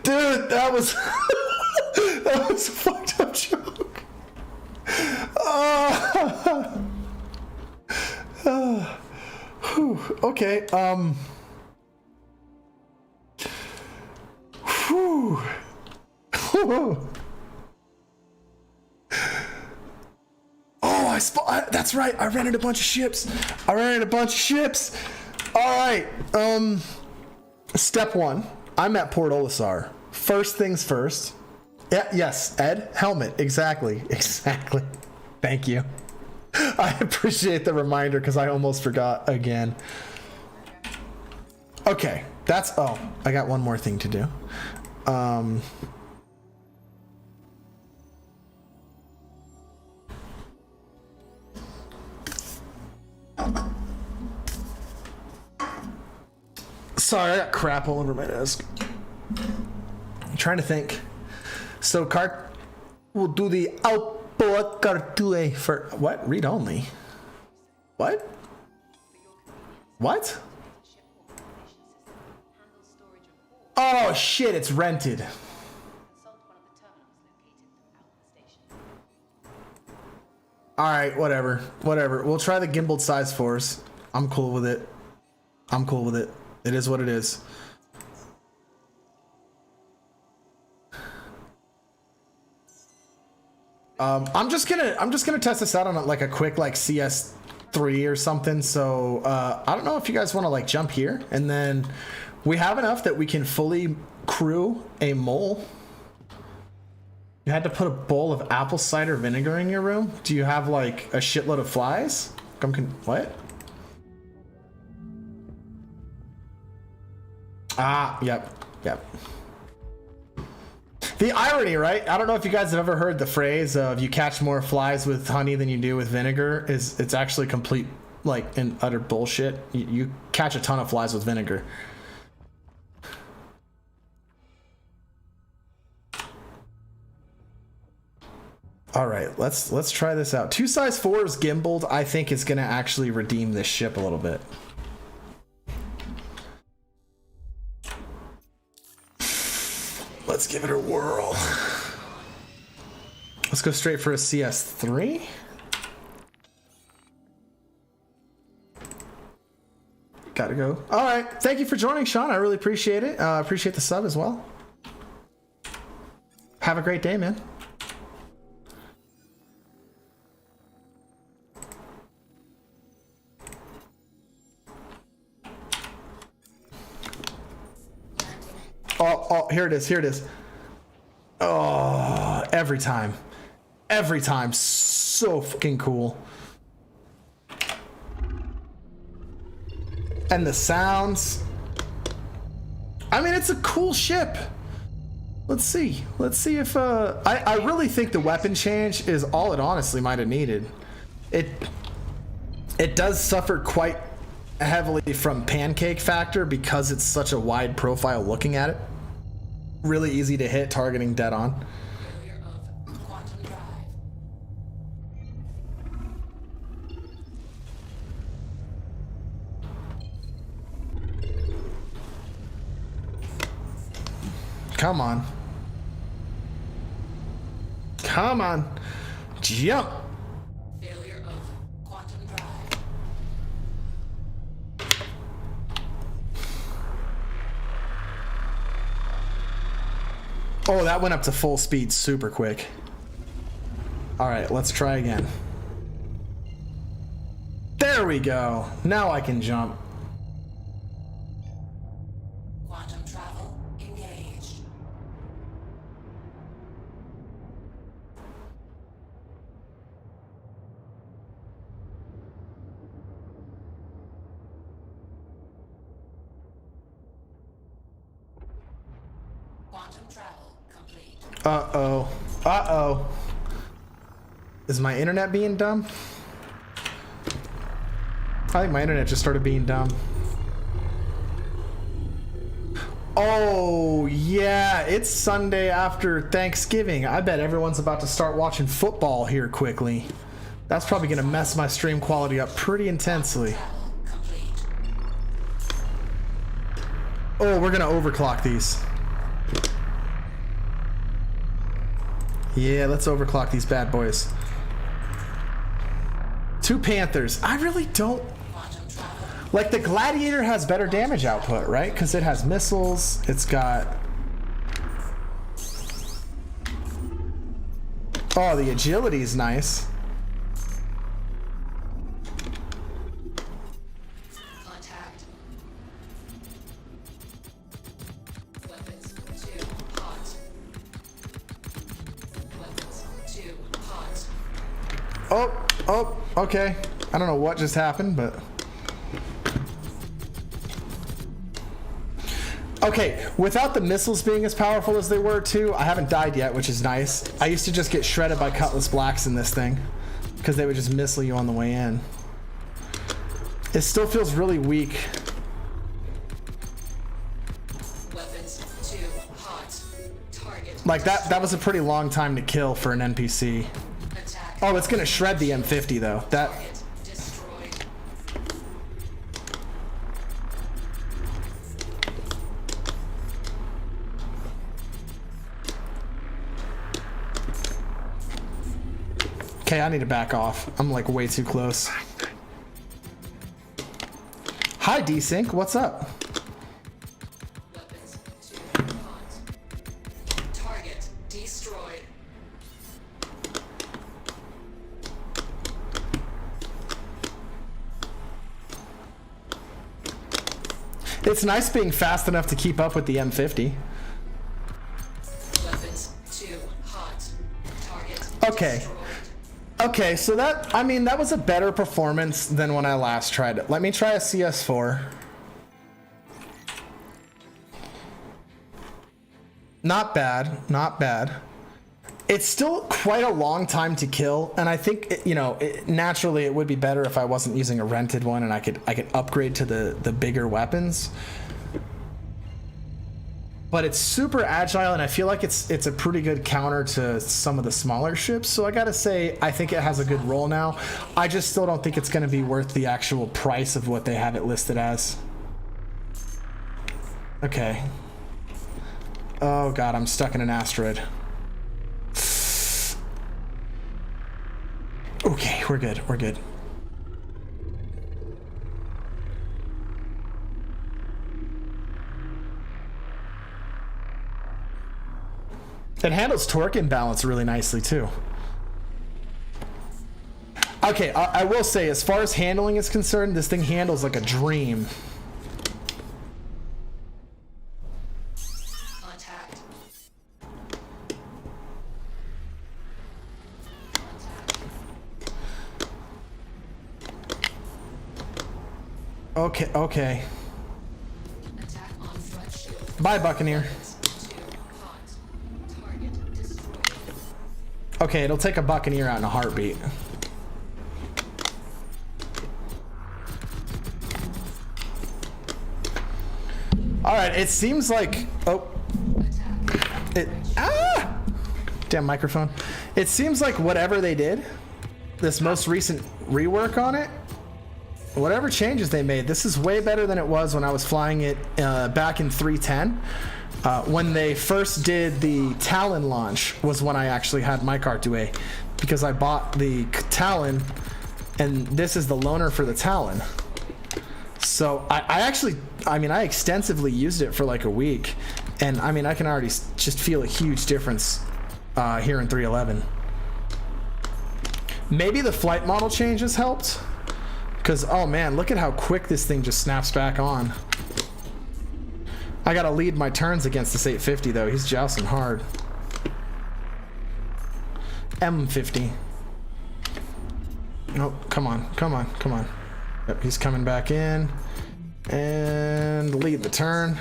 Dude, that was that was a fucked up joke. Okay, whew. Oh, that's right. I rented a bunch of ships. All right. Step one. I'm at Port Olisar. First things first. Yeah, yes, Ed. Helmet. Exactly. Thank you. I appreciate the reminder because I almost forgot again. Okay. I got one more thing to do. Sorry, I got crap all over my desk. I'm trying to think. So we'll do the output cartue for what? Read only. What? What? Oh shit, it's rented. Alright, whatever. Whatever. We'll try the gimbaled size 4s. I'm cool with it. I'm cool with it. It is what it is. I'm just gonna test this out on like a quick like CS3 or something. So I don't know if you guys want to like jump here, and then we have enough that we can fully crew a mole. You had to put a bowl of apple cider vinegar in your room. Do you have like a shitload of flies? What? Ah, yep. The irony, right? I don't know if you guys have ever heard the phrase of you catch more flies with honey than you do with vinegar. It's actually complete, like, and utter bullshit. You catch a ton of flies with vinegar. All right, let's try this out. 2 size 4s gimbaled, I think, is gonna actually redeem this ship a little bit. Let's give it a whirl. Let's go straight for a CS3. Gotta go. All right, thank you for joining, Sean. I really appreciate it. Appreciate the sub as well. Have a great day, man. Oh, here it is. Oh, every time. So fucking cool. And the sounds. I mean, it's a cool ship. Let's see if I really think the weapon change is all it honestly might have needed. It does suffer quite heavily from pancake factor because it's such a wide profile looking at it. Really easy to hit, targeting dead on. Come on. Jump. Oh, that went up to full speed super quick. All right, let's try again. There we go. Now I can jump. Quantum travel engaged. Quantum travel complete. Uh-oh. Is my internet being dumb? I think my internet just started being dumb. Oh, yeah, it's Sunday after Thanksgiving. I bet everyone's about to start watching football here quickly. That's probably going to mess my stream quality up pretty intensely. Oh, we're going to overclock these. Yeah, let's overclock these bad boys. 2 Panthers. I really don't... Like, the Gladiator has better damage output, right? Because it has missiles. It's got... Oh, the agility is nice. Contact. Weapons 2 hot. Weapons 2 hot. Oh, okay. I don't know what just happened, but... Okay, without the missiles being as powerful as they were too, I haven't died yet, which is nice. I used to just get shredded by Cutlass Blacks in this thing because they would just missile you on the way in. It still feels really weak. Like that was a pretty long time to kill for an NPC. Attack. Oh, it's gonna shred the M50 though. That Target destroyed. okay, I need to back off. I'm like way too close. Hi Desync, what's up? Weapons 2 pods. Target destroyed. It's nice being fast enough to keep up with the M50. Weapons 2 pods. Target Okay. destroyed. Okay, so that was a better performance than when I last tried it. Let me try a CS4. Not bad, not bad. It's still quite a long time to kill, and I think naturally it would be better if I wasn't using a rented one and I could upgrade to the bigger weapons. But it's super agile, and I feel like it's a pretty good counter to some of the smaller ships. So I gotta say, I think it has a good role now. I just still don't think it's gonna be worth the actual price of what they have it listed as. Okay. Oh god, I'm stuck in an asteroid. Okay, we're good, we're good. It handles torque imbalance really nicely too. Okay, I will say, as far as handling is concerned, this thing handles like a dream. Contact. Okay, okay. Attack on front shield. Bye, Buccaneer. Weapons 2 pods. Target destroyed. Okay, it'll take a Buccaneer out in a heartbeat. Alright, it seems like... Oh. Damn microphone. It seems like whatever they did, this most recent rework on it, whatever changes they made, this is way better than it was when I was flying it back in 310. When they first did the Talon launch was when I actually had my Cartoué, because I bought the Talon, and this is the loaner for the Talon. So I extensively used it for like a week, and I mean, I can already just feel a huge difference here in 311. Maybe the flight model changes helped, because oh man, look at how quick this thing just snaps back on. I gotta lead my turns against this 850 though. He's jousting hard. M50. Oh, come on, come on, come on. Yep, he's coming back in. And lead the turn.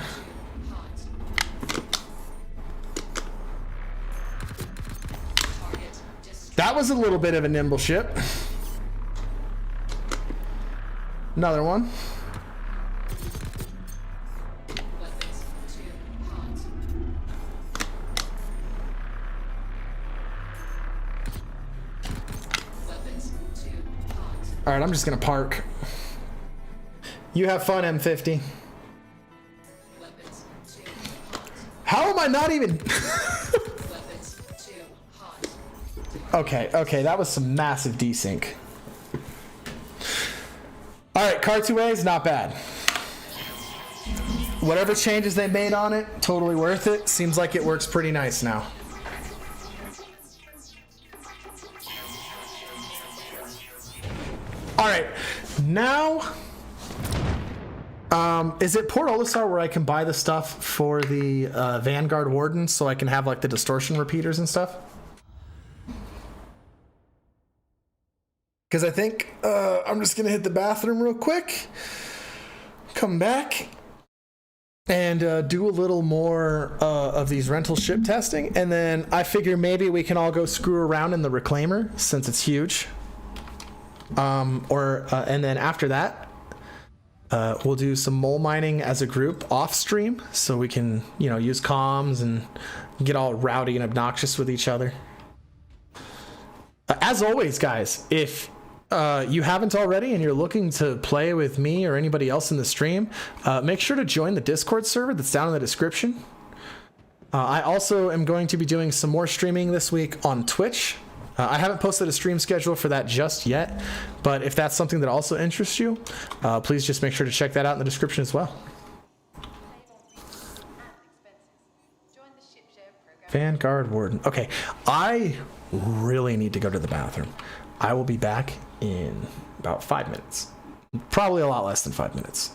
That was a little bit of a nimble ship. Another one. Weapons 2 pods. Weapons 2 pods. All right, I'm just gonna park. You have fun, M50. Weapons 2 pods. How am I not even... Weapons 2 pods. Okay, okay, that was some massive desync. All right, Cartoué is not bad. Whatever changes they made on it, totally worth it. Seems like it works pretty nice now. All right, now, is it Port Olisar where I can buy the stuff for the Vanguard Warden so I can have like the distortion repeaters and stuff? Because I think I'm just going to hit the bathroom real quick, come back, and do a little more of these rental ship testing. And then I figure maybe we can all go screw around in the Reclaimer since it's huge. And then after that, we'll do some mole mining as a group off stream so we can, use comms and get all rowdy and obnoxious with each other. As always, guys, if you haven't already and you're looking to play with me or anybody else in the stream, make sure to join the Discord server that's down in the description. I also am going to be doing some more streaming this week on Twitch. I haven't posted a stream schedule for that just yet, but if that's something that also interests you, please just make sure to check that out in the description as well. Vanguard Warden. Okay, I really need to go to the bathroom. I will be back in about 5 minutes. Probably a lot less than 5 minutes.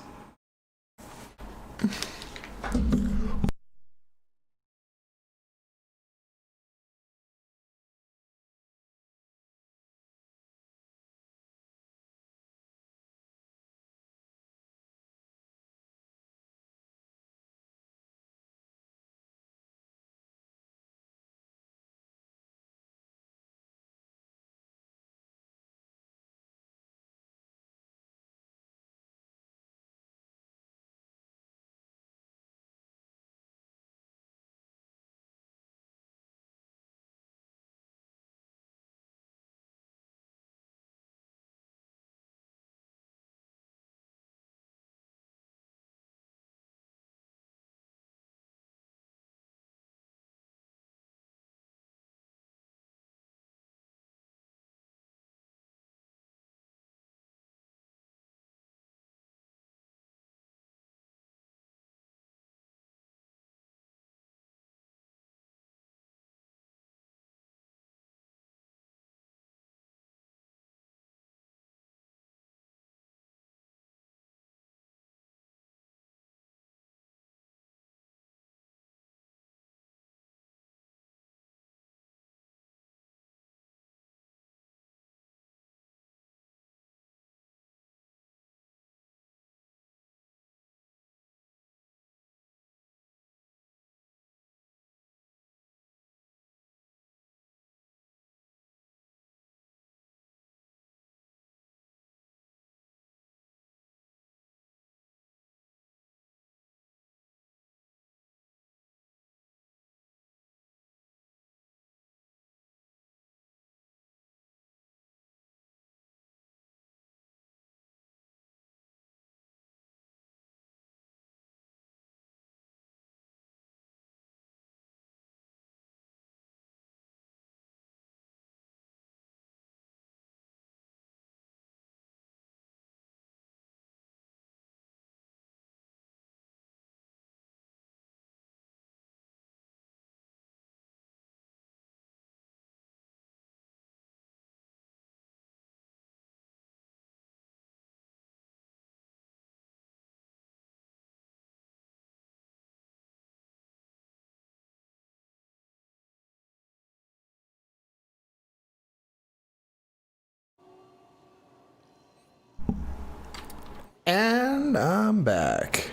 And I'm back.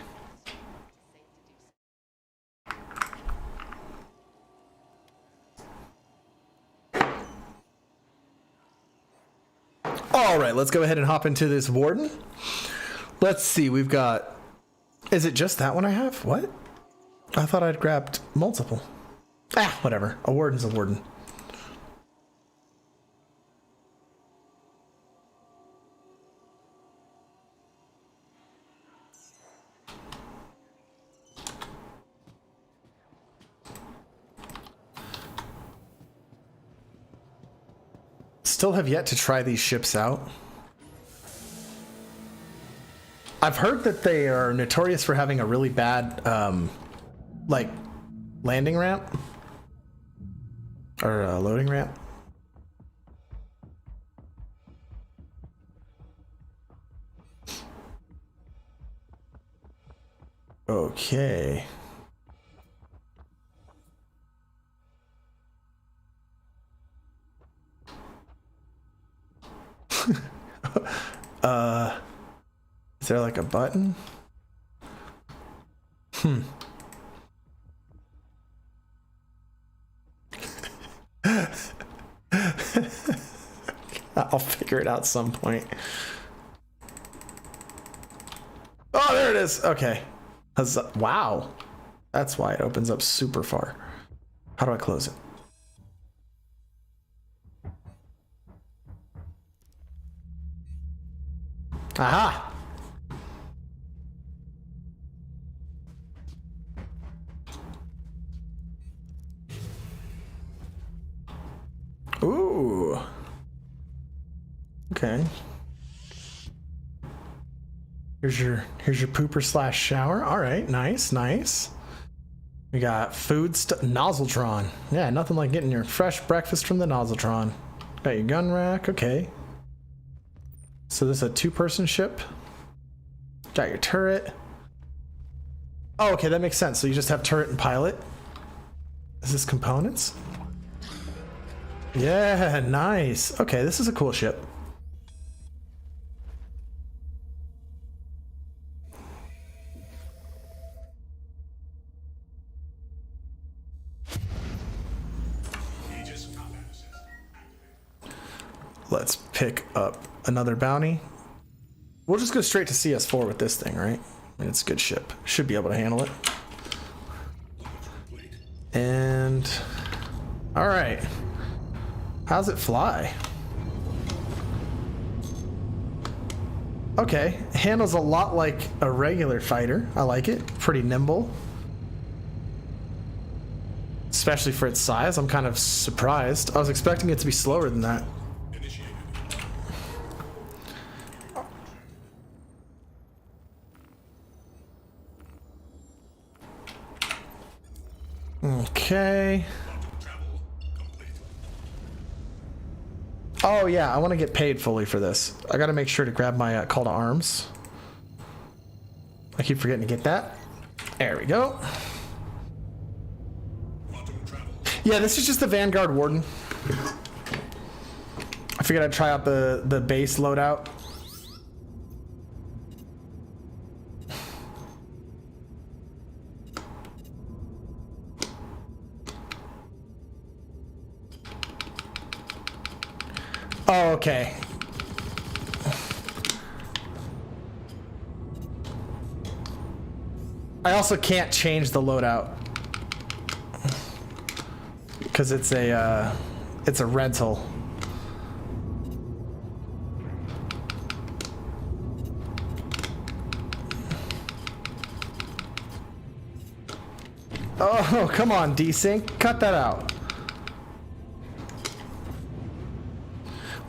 All right, let's go ahead and hop into this warden. Let's see, we've got... Is it just that one I have? What? I thought I'd grabbed multiple. Ah, whatever. A warden's a warden. Still have yet to try these ships out. I've heard that they are notorious for having a really bad, like, landing ramp. Or loading ramp. Okay. Is there like a button? I'll figure it out some point. Oh, there it is. Okay. Wow. That's why it opens up super far. How do I close it? Aha! Ooh. Okay. Here's your pooper slash shower. All right, nice, nice. We got food Nozzletron. Yeah, nothing like getting your fresh breakfast from the Nozzletron. Got your gun rack. Okay. So this is a 2-person ship. Got your turret. Oh, okay, that makes sense. So you just have turret and pilot. Is this components? Yeah, nice. Okay, this is a cool ship. Let's pick up another bounty. We'll just go straight to CS4 with this thing, right? I mean, it's a good ship. Should be able to handle it. And all right. How's it fly? Okay, handles a lot like a regular fighter. I like it. Pretty nimble. Especially for its size. I'm kind of surprised. I was expecting it to be slower than that. Okay. Oh yeah, I want to get paid fully for this. I got to make sure to grab my call to arms. I keep forgetting to get that. There we go. Yeah, this is just the Vanguard Warden. I figured I'd try out the base loadout. Oh, okay. I also can't change the loadout because it's a rental. Oh, come on, desync. Cut that out.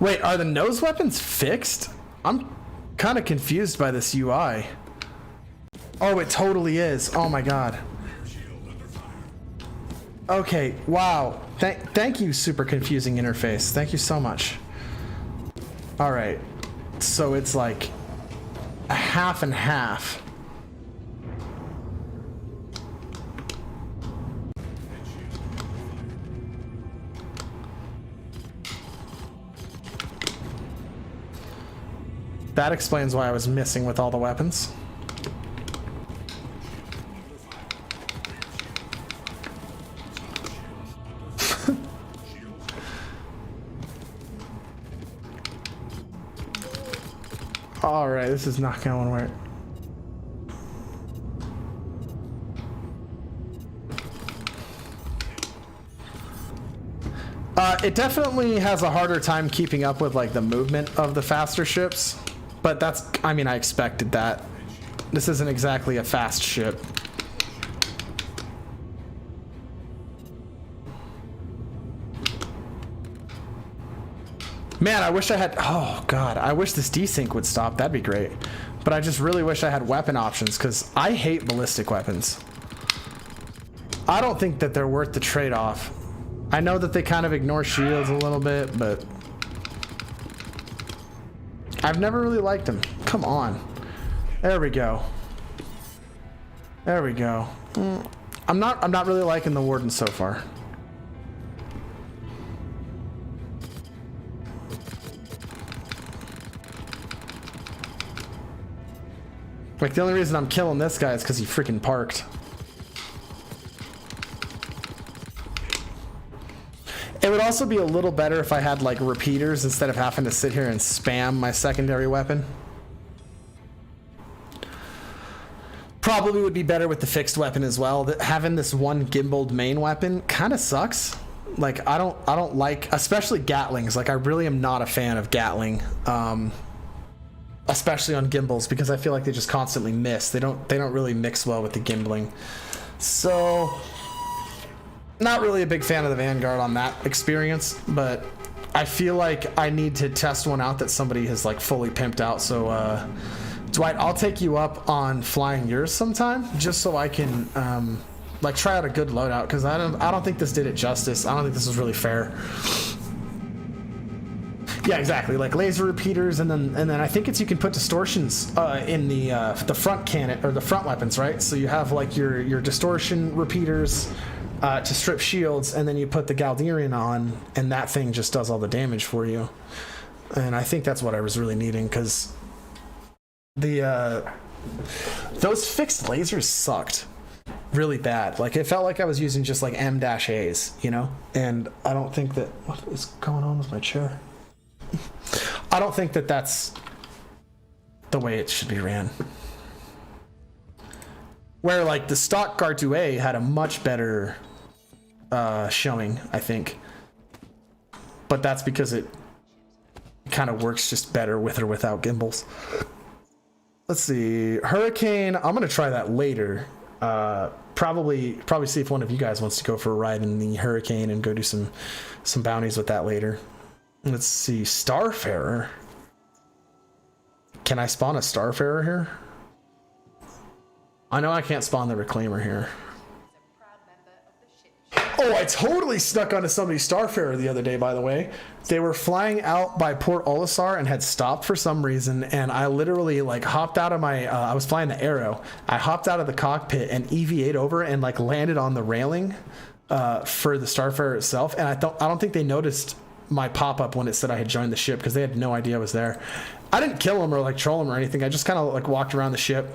Wait, are the nose weapons fixed? I'm kind of confused by this UI. Oh, it totally is. Oh my god. Okay, wow. Thank you, super confusing interface. Thank you so much. All right. So it's like a half and half. That explains why I was missing with all the weapons. All right, this is not going to work. It definitely has a harder time keeping up with like the movement of the faster ships. But that's, I mean, I expected that. This isn't exactly a fast ship. Man, I wish I had, oh god, I wish this desync would stop. That'd be great. But I just really wish I had weapon options because I hate ballistic weapons. I don't think that they're worth the trade-off. I know that they kind of ignore shields a little bit, but I've never really liked them. Come on. There we go. There we go. I'm not really liking the Warden so far. Like the only reason I'm killing this guy is because he freaking parked. It would also be a little better if I had like repeaters instead of having to sit here and spam my secondary weapon. Probably would be better with the fixed weapon as well. Having this one gimbaled main weapon kind of sucks. Like I don't like, especially Gatlings. Like I really am not a fan of Gatling, especially on gimbals, because I feel like they just constantly miss. They don't really mix well with the gimbling. So not really a big fan of the Vanguard on that experience, but I feel like I need to test one out that somebody has like fully pimped out. So Dwight, I'll take you up on flying yours sometime, just so I can like try out a good loadout, because I don't think this did it justice. I don't think this was really fair. Yeah, exactly. Like laser repeaters, and then I think it's you can put distortions in the front cannon or the front weapons, right? So you have like your distortion repeaters to strip shields, and then you put the Galderian on, and that thing just does all the damage for you. And I think that's what I was really needing, because those fixed lasers sucked really bad. Like it felt like I was using just like M-A's, you know? And I don't think that, what is going on with my chair? I don't think that that's the way it should be ran. Where like the stock Garduet had a much better showing, I think. But that's because it kind of works just better with or without gimbals. Let's see, Hurricane. I'm gonna try that later. Probably see if one of you guys wants to go for a ride in the Hurricane and go do some bounties with that later. Let's see, Starfarer. Can I spawn a Starfarer here? I know I can't spawn the Reclaimer here. Oh, I totally snuck onto somebody's Starfarer the other day, by the way. They were flying out by Port Olisar and had stopped for some reason, and I literally like hopped out of my I was flying the Arrow. I hopped out of the cockpit and EVA'd over and like landed on the railing for the Starfarer itself, and I don't think they noticed my pop-up when it said I had joined the ship, because they had no idea I was there. I didn't kill them or like troll them or anything. I just kind of like walked around the ship,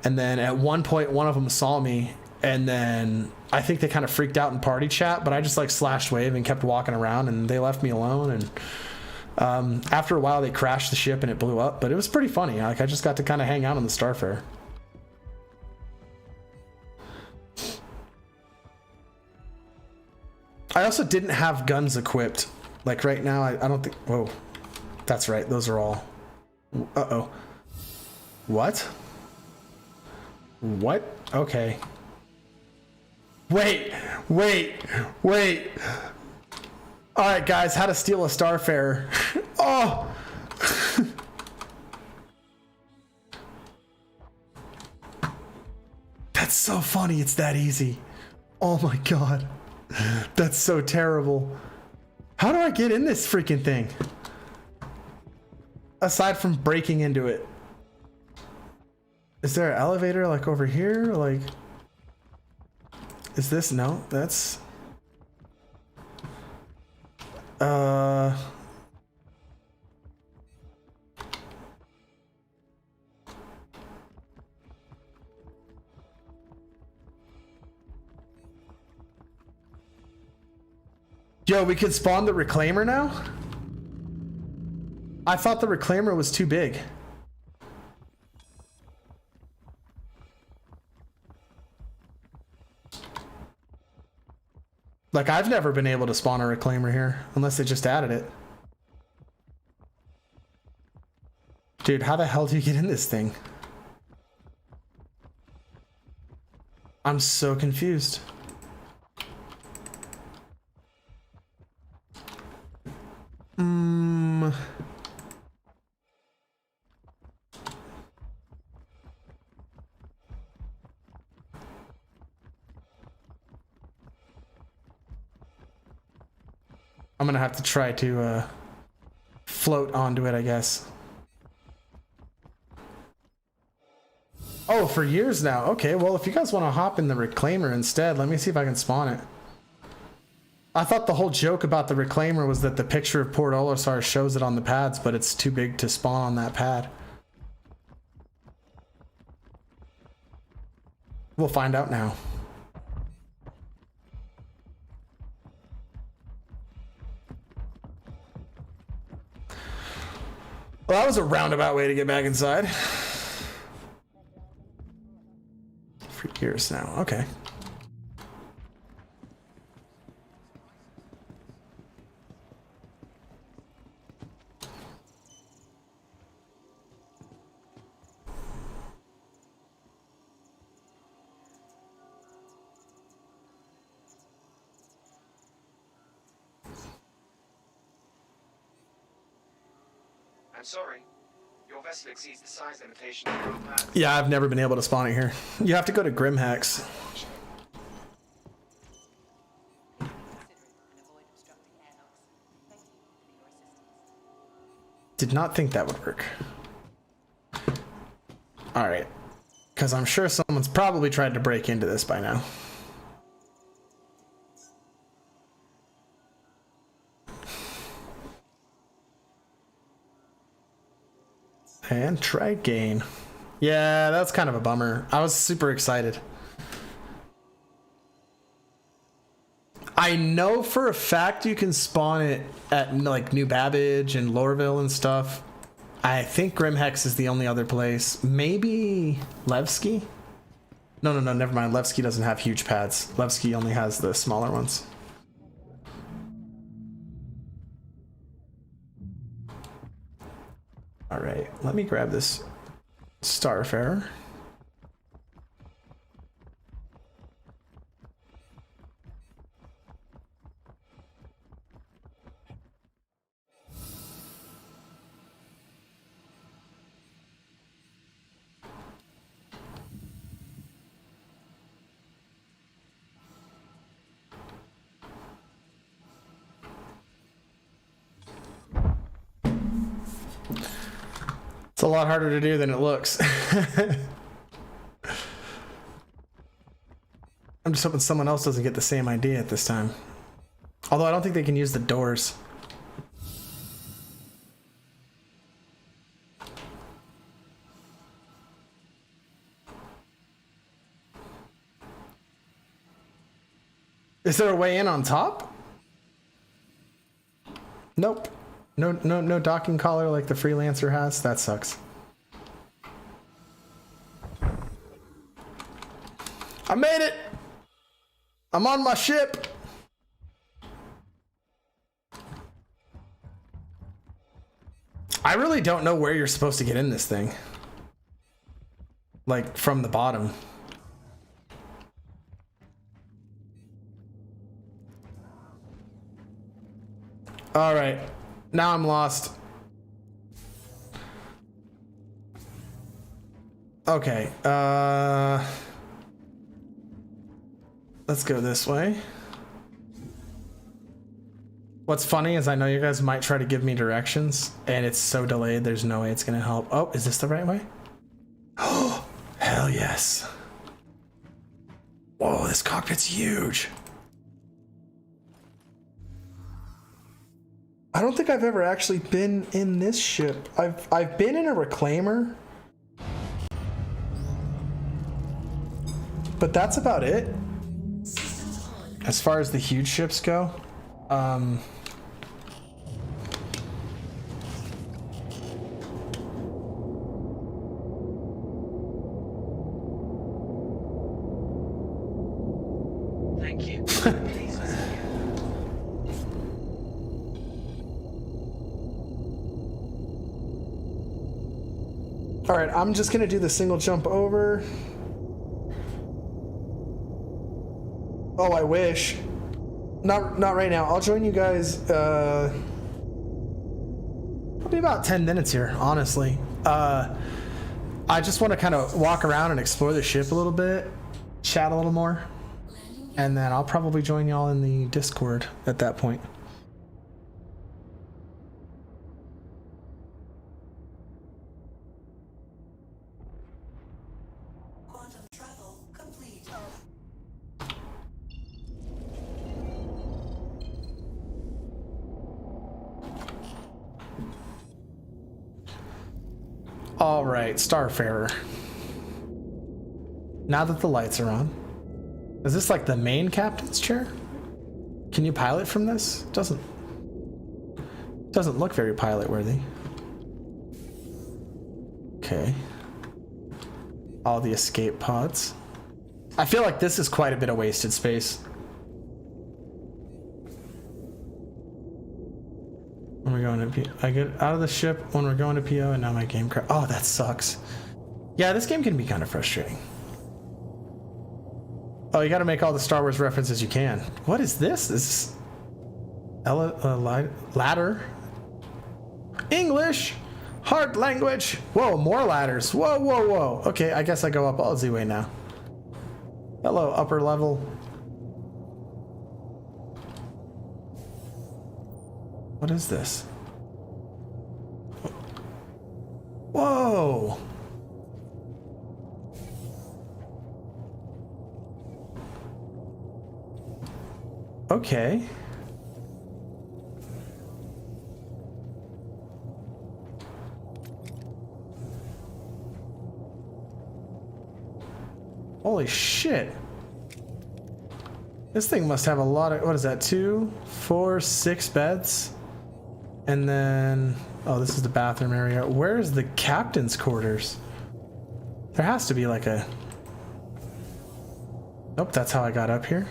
and then at one point one of them saw me, and then I think they kind of freaked out in party chat, but I just like slashed wave and kept walking around, and they left me alone. And after a while they crashed the ship and it blew up, but it was pretty funny. Like I just got to kind of hang out on the Starfarer. I also didn't have guns equipped. Like right now, I don't think, whoa, that's right. Those are all, uh-oh. What? What? Okay. Wait. All right, guys, how to steal a Starfarer. Oh. That's so funny. It's that easy. Oh my God. That's so terrible. How do I get in this freaking thing? Aside from breaking into it. Is there an elevator like over here? Like, is this? No, that's... Yo, we could spawn the Reclaimer now? I thought the Reclaimer was too big. Like, I've never been able to spawn a Reclaimer here, unless they just added it. Dude, how the hell do you get in this thing? I'm so confused. I'm gonna have to try to float onto it, I guess. Oh, for years now. Okay, well, if you guys want to hop in the Reclaimer instead, let me see if I can spawn it. I thought the whole joke about the Reclaimer was that the picture of Port Olisar shows it on the pads, but it's too big to spawn on that pad. We'll find out now. Well, that was a roundabout way to get back inside. Gears now. Okay. I'm sorry. Your vessel exceeds the size limitation of your own pad. Yeah, I've never been able to spawn it here. You have to go to Grimhex. Did not think that would work. Alright. Because I'm sure someone's probably tried to break into this by now. And try gain. Yeah, that's kind of a bummer. I was super excited. I know for a fact you can spawn it at like New Babbage and Lorville and stuff. I think Grimhex is the only other place. Maybe Levski? No, never mind. Levski doesn't have huge pads. Levski only has the smaller ones. All right, let me grab this Starfarer. It's a lot harder to do than it looks. I'm just hoping someone else doesn't get the same idea at this time. Although I don't think they can use the doors. Is there a way in on top? Nope. No docking collar like the Freelancer has. That sucks. I made it! I'm on my ship! I really don't know where you're supposed to get in this thing. Like, from the bottom. Alright. Now I'm lost. Okay, let's go this way. What's funny is I know you guys might try to give me directions, and it's so delayed, there's no way it's gonna help. Oh, is this the right way? Oh, hell yes. Whoa, this cockpit's huge. I don't think I've ever actually been in this ship. I've been in a reclaimer, but that's about it. As far as the huge ships go, Thank you. Please visit again. all right, I'm just gonna do the single jump over. Oh, I wish. Not right now. I'll join you guys. Probably about 10 minutes here, honestly. I just want to kind of walk around and explore the ship a little bit, chat a little more, and then I'll probably join y'all in the Discord at that point. Quantum travel complete. All right, Starfarer. Now that the lights are on, is this like the main captain's chair? Can you pilot from this? Doesn't look very pilot worthy. Okay. All the escape pods. I feel like this is quite a bit of wasted space. When we're going to P, I get out of the ship when we're going to PO, and now my game crashed. Oh, that sucks. Yeah, this game can be kind of frustrating. Oh, you got to make all the Star Wars references you can. What is this? This is ladder. English, hard language. Whoa, more ladders. Whoa, whoa, whoa. Okay, I guess I go up Aussie way now. Hello, upper level. What is this? Whoa. Okay. Holy shit. This thing must have a lot of, what is that, 2, 4, 6 beds? And then, oh, this is the bathroom area. Where's the captain's quarters? There has to be like a, nope, that's how I got up here.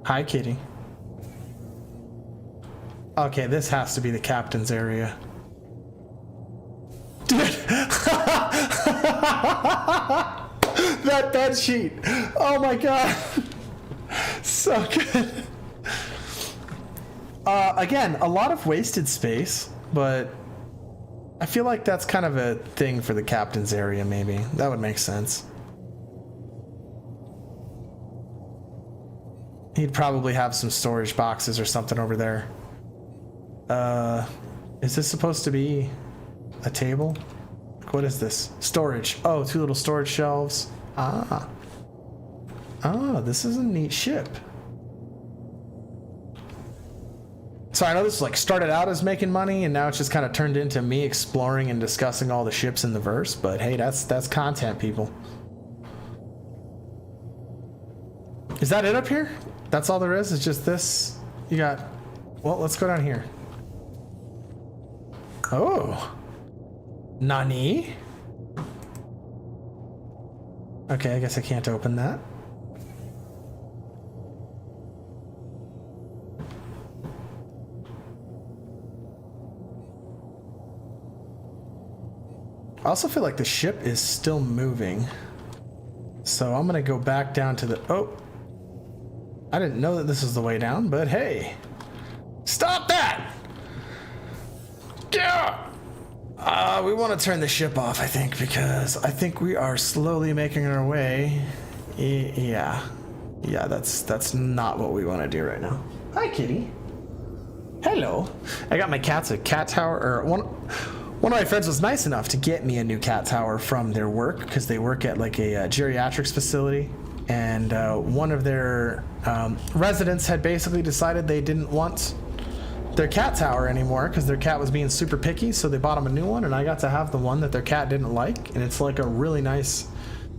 Hi, kitty. Okay, this has to be the captain's area. Dude. That bed sheet. Oh my god. So good. Again, a lot of wasted space, but I feel like that's kind of a thing for the captain's area, maybe. That would make sense. He'd probably have some storage boxes or something over there. Is this supposed to be a table? What is this? Storage. Oh, 2 little storage shelves. Ah. Ah, this is a neat ship. So I know this like started out as making money and now it's just kind of turned into me exploring and discussing all the ships in the verse, but hey, that's content, people. Is that it up here? That's all there is? It's just this? You got... Well, let's go down here. Oh. Nani? Okay, I guess I can't open that. I also feel like the ship is still moving. So I'm gonna go back down to the... Oh! I didn't know that this was the way down, but hey! Stop that! Yeah! We want to turn the ship off, I think, because I think we are slowly making our way. Yeah. Yeah, that's not what we want to do right now. Hi, kitty. Hello. I got my cats a cat tower, or one of my friends was nice enough to get me a new cat tower from their work, because they work at like a geriatrics facility, and one of their residents had basically decided they didn't want their cat tower anymore because their cat was being super picky, so they bought them a new one, and I got to have the one that their cat didn't like, and it's like a really nice,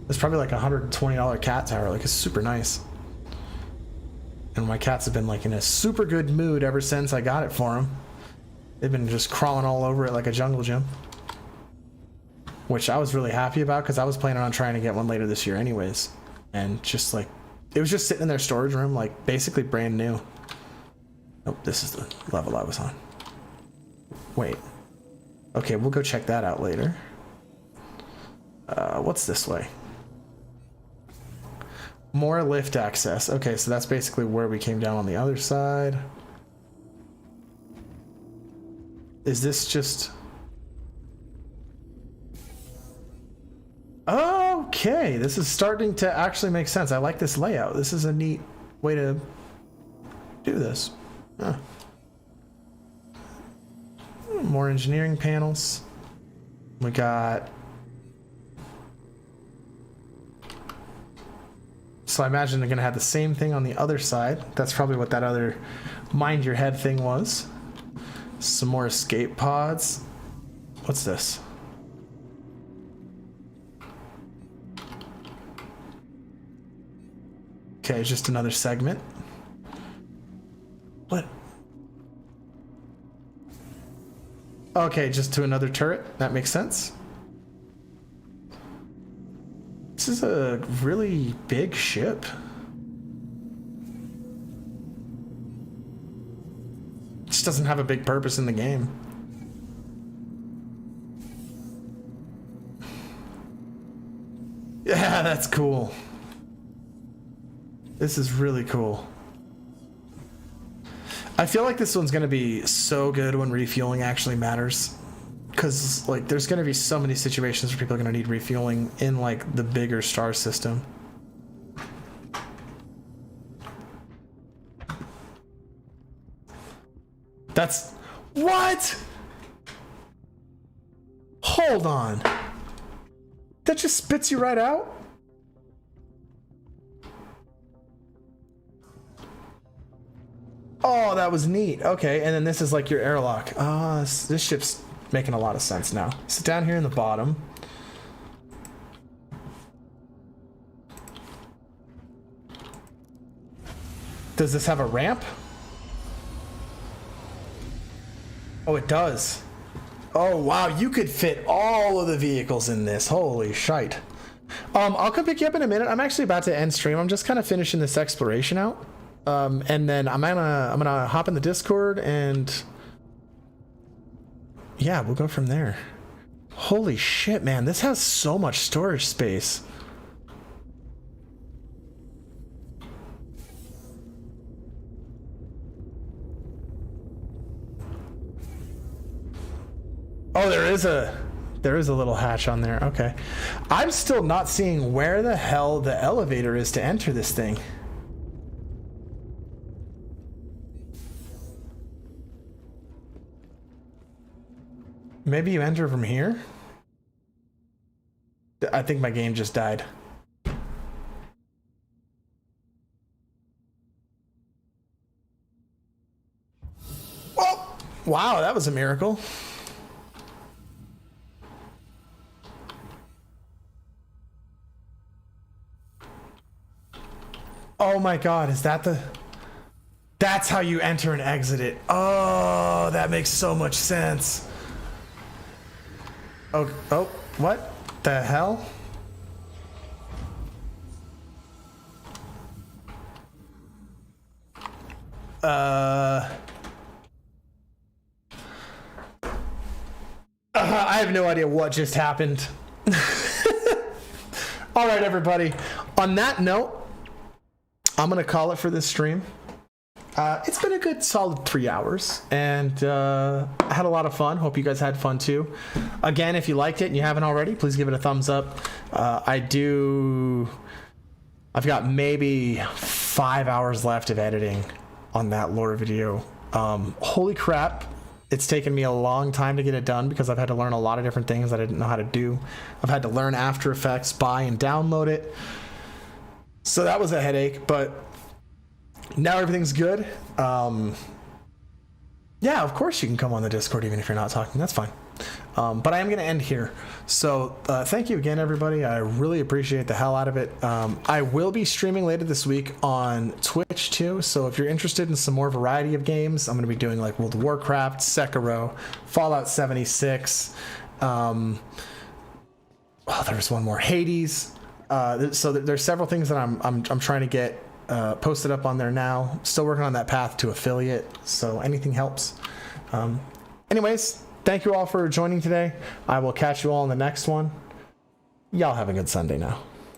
it's probably like $120 cat tower, like it's super nice. And my cats have been like in a super good mood ever since I got it for them. They've been just crawling all over it like a jungle gym, which I was really happy about because I was planning on trying to get one later this year anyways, and just like it was just sitting in their storage room like basically brand new. Oh, this is the level I was on. Wait. Okay, we'll go check that out later. What's this way? More lift access. Okay, so that's basically where we came down on the other side. Is this just... Okay, this is starting to actually make sense. I like this layout. This is a neat way to do this. Huh. More engineering panels. We got... So I imagine they're going to have the same thing on the other side. That's probably what that other mind your head thing was. Some more escape pods. What's this? Okay, just another segment. What? Okay, just to another turret. That makes sense. This is a really big ship. Just doesn't have a big purpose in the game. Yeah, that's cool. This is really cool. I feel like this one's gonna be so good when refueling actually matters. Because, like, there's gonna be so many situations where people are gonna need refueling in, like, the bigger star system. That's... What?! Hold on. That just spits you right out? Oh, that was neat. Okay, and then this is like your airlock. Ah, this ship's making a lot of sense now. Sit down here in the bottom. Does this have a ramp? Oh, it does. Oh, wow, you could fit all of the vehicles in this. Holy shite. I'll come pick you up in a minute. I'm actually about to end stream. I'm just kind of finishing this exploration out. And then I'm gonna hop in the Discord and yeah, we'll go from there. Holy shit, man, this has so much storage space. Oh, there is a little hatch on there. Okay. I'm still not seeing where the hell the elevator is to enter this thing. Maybe you enter from here? I think my game just died. Oh! Wow, that was a miracle. Oh my god, is that the... That's how you enter and exit it. Oh, that makes so much sense. Oh, what the hell? I have no idea what just happened. All right, everybody. On that note, I'm gonna call it for this stream. It's been a good solid 3 hours, and I had a lot of fun. Hope you guys had fun too. Again, if you liked it and you haven't already, please give it a thumbs up. I've got maybe 5 hours left of editing on that lore video. Holy crap. It's taken me a long time to get it done because I've had to learn a lot of different things that I didn't know how to do. I've had to learn After Effects, buy and download it. So that was a headache, but now everything's good. Yeah, of course you can come on the Discord even if you're not talking. That's fine. But I am going to end here. So thank you again, everybody. I really appreciate the hell out of it. I will be streaming later this week on Twitch too. So if you're interested in some more variety of games, I'm going to be doing like World of Warcraft, Sekiro, Fallout 76. Oh, there's one more, Hades. So there's several things that I'm trying to get posted up on there now. Still working on that path to affiliate, so anything helps. Anyways, thank you all for joining today. I will catch you all in the next one. Y'all have a good Sunday now.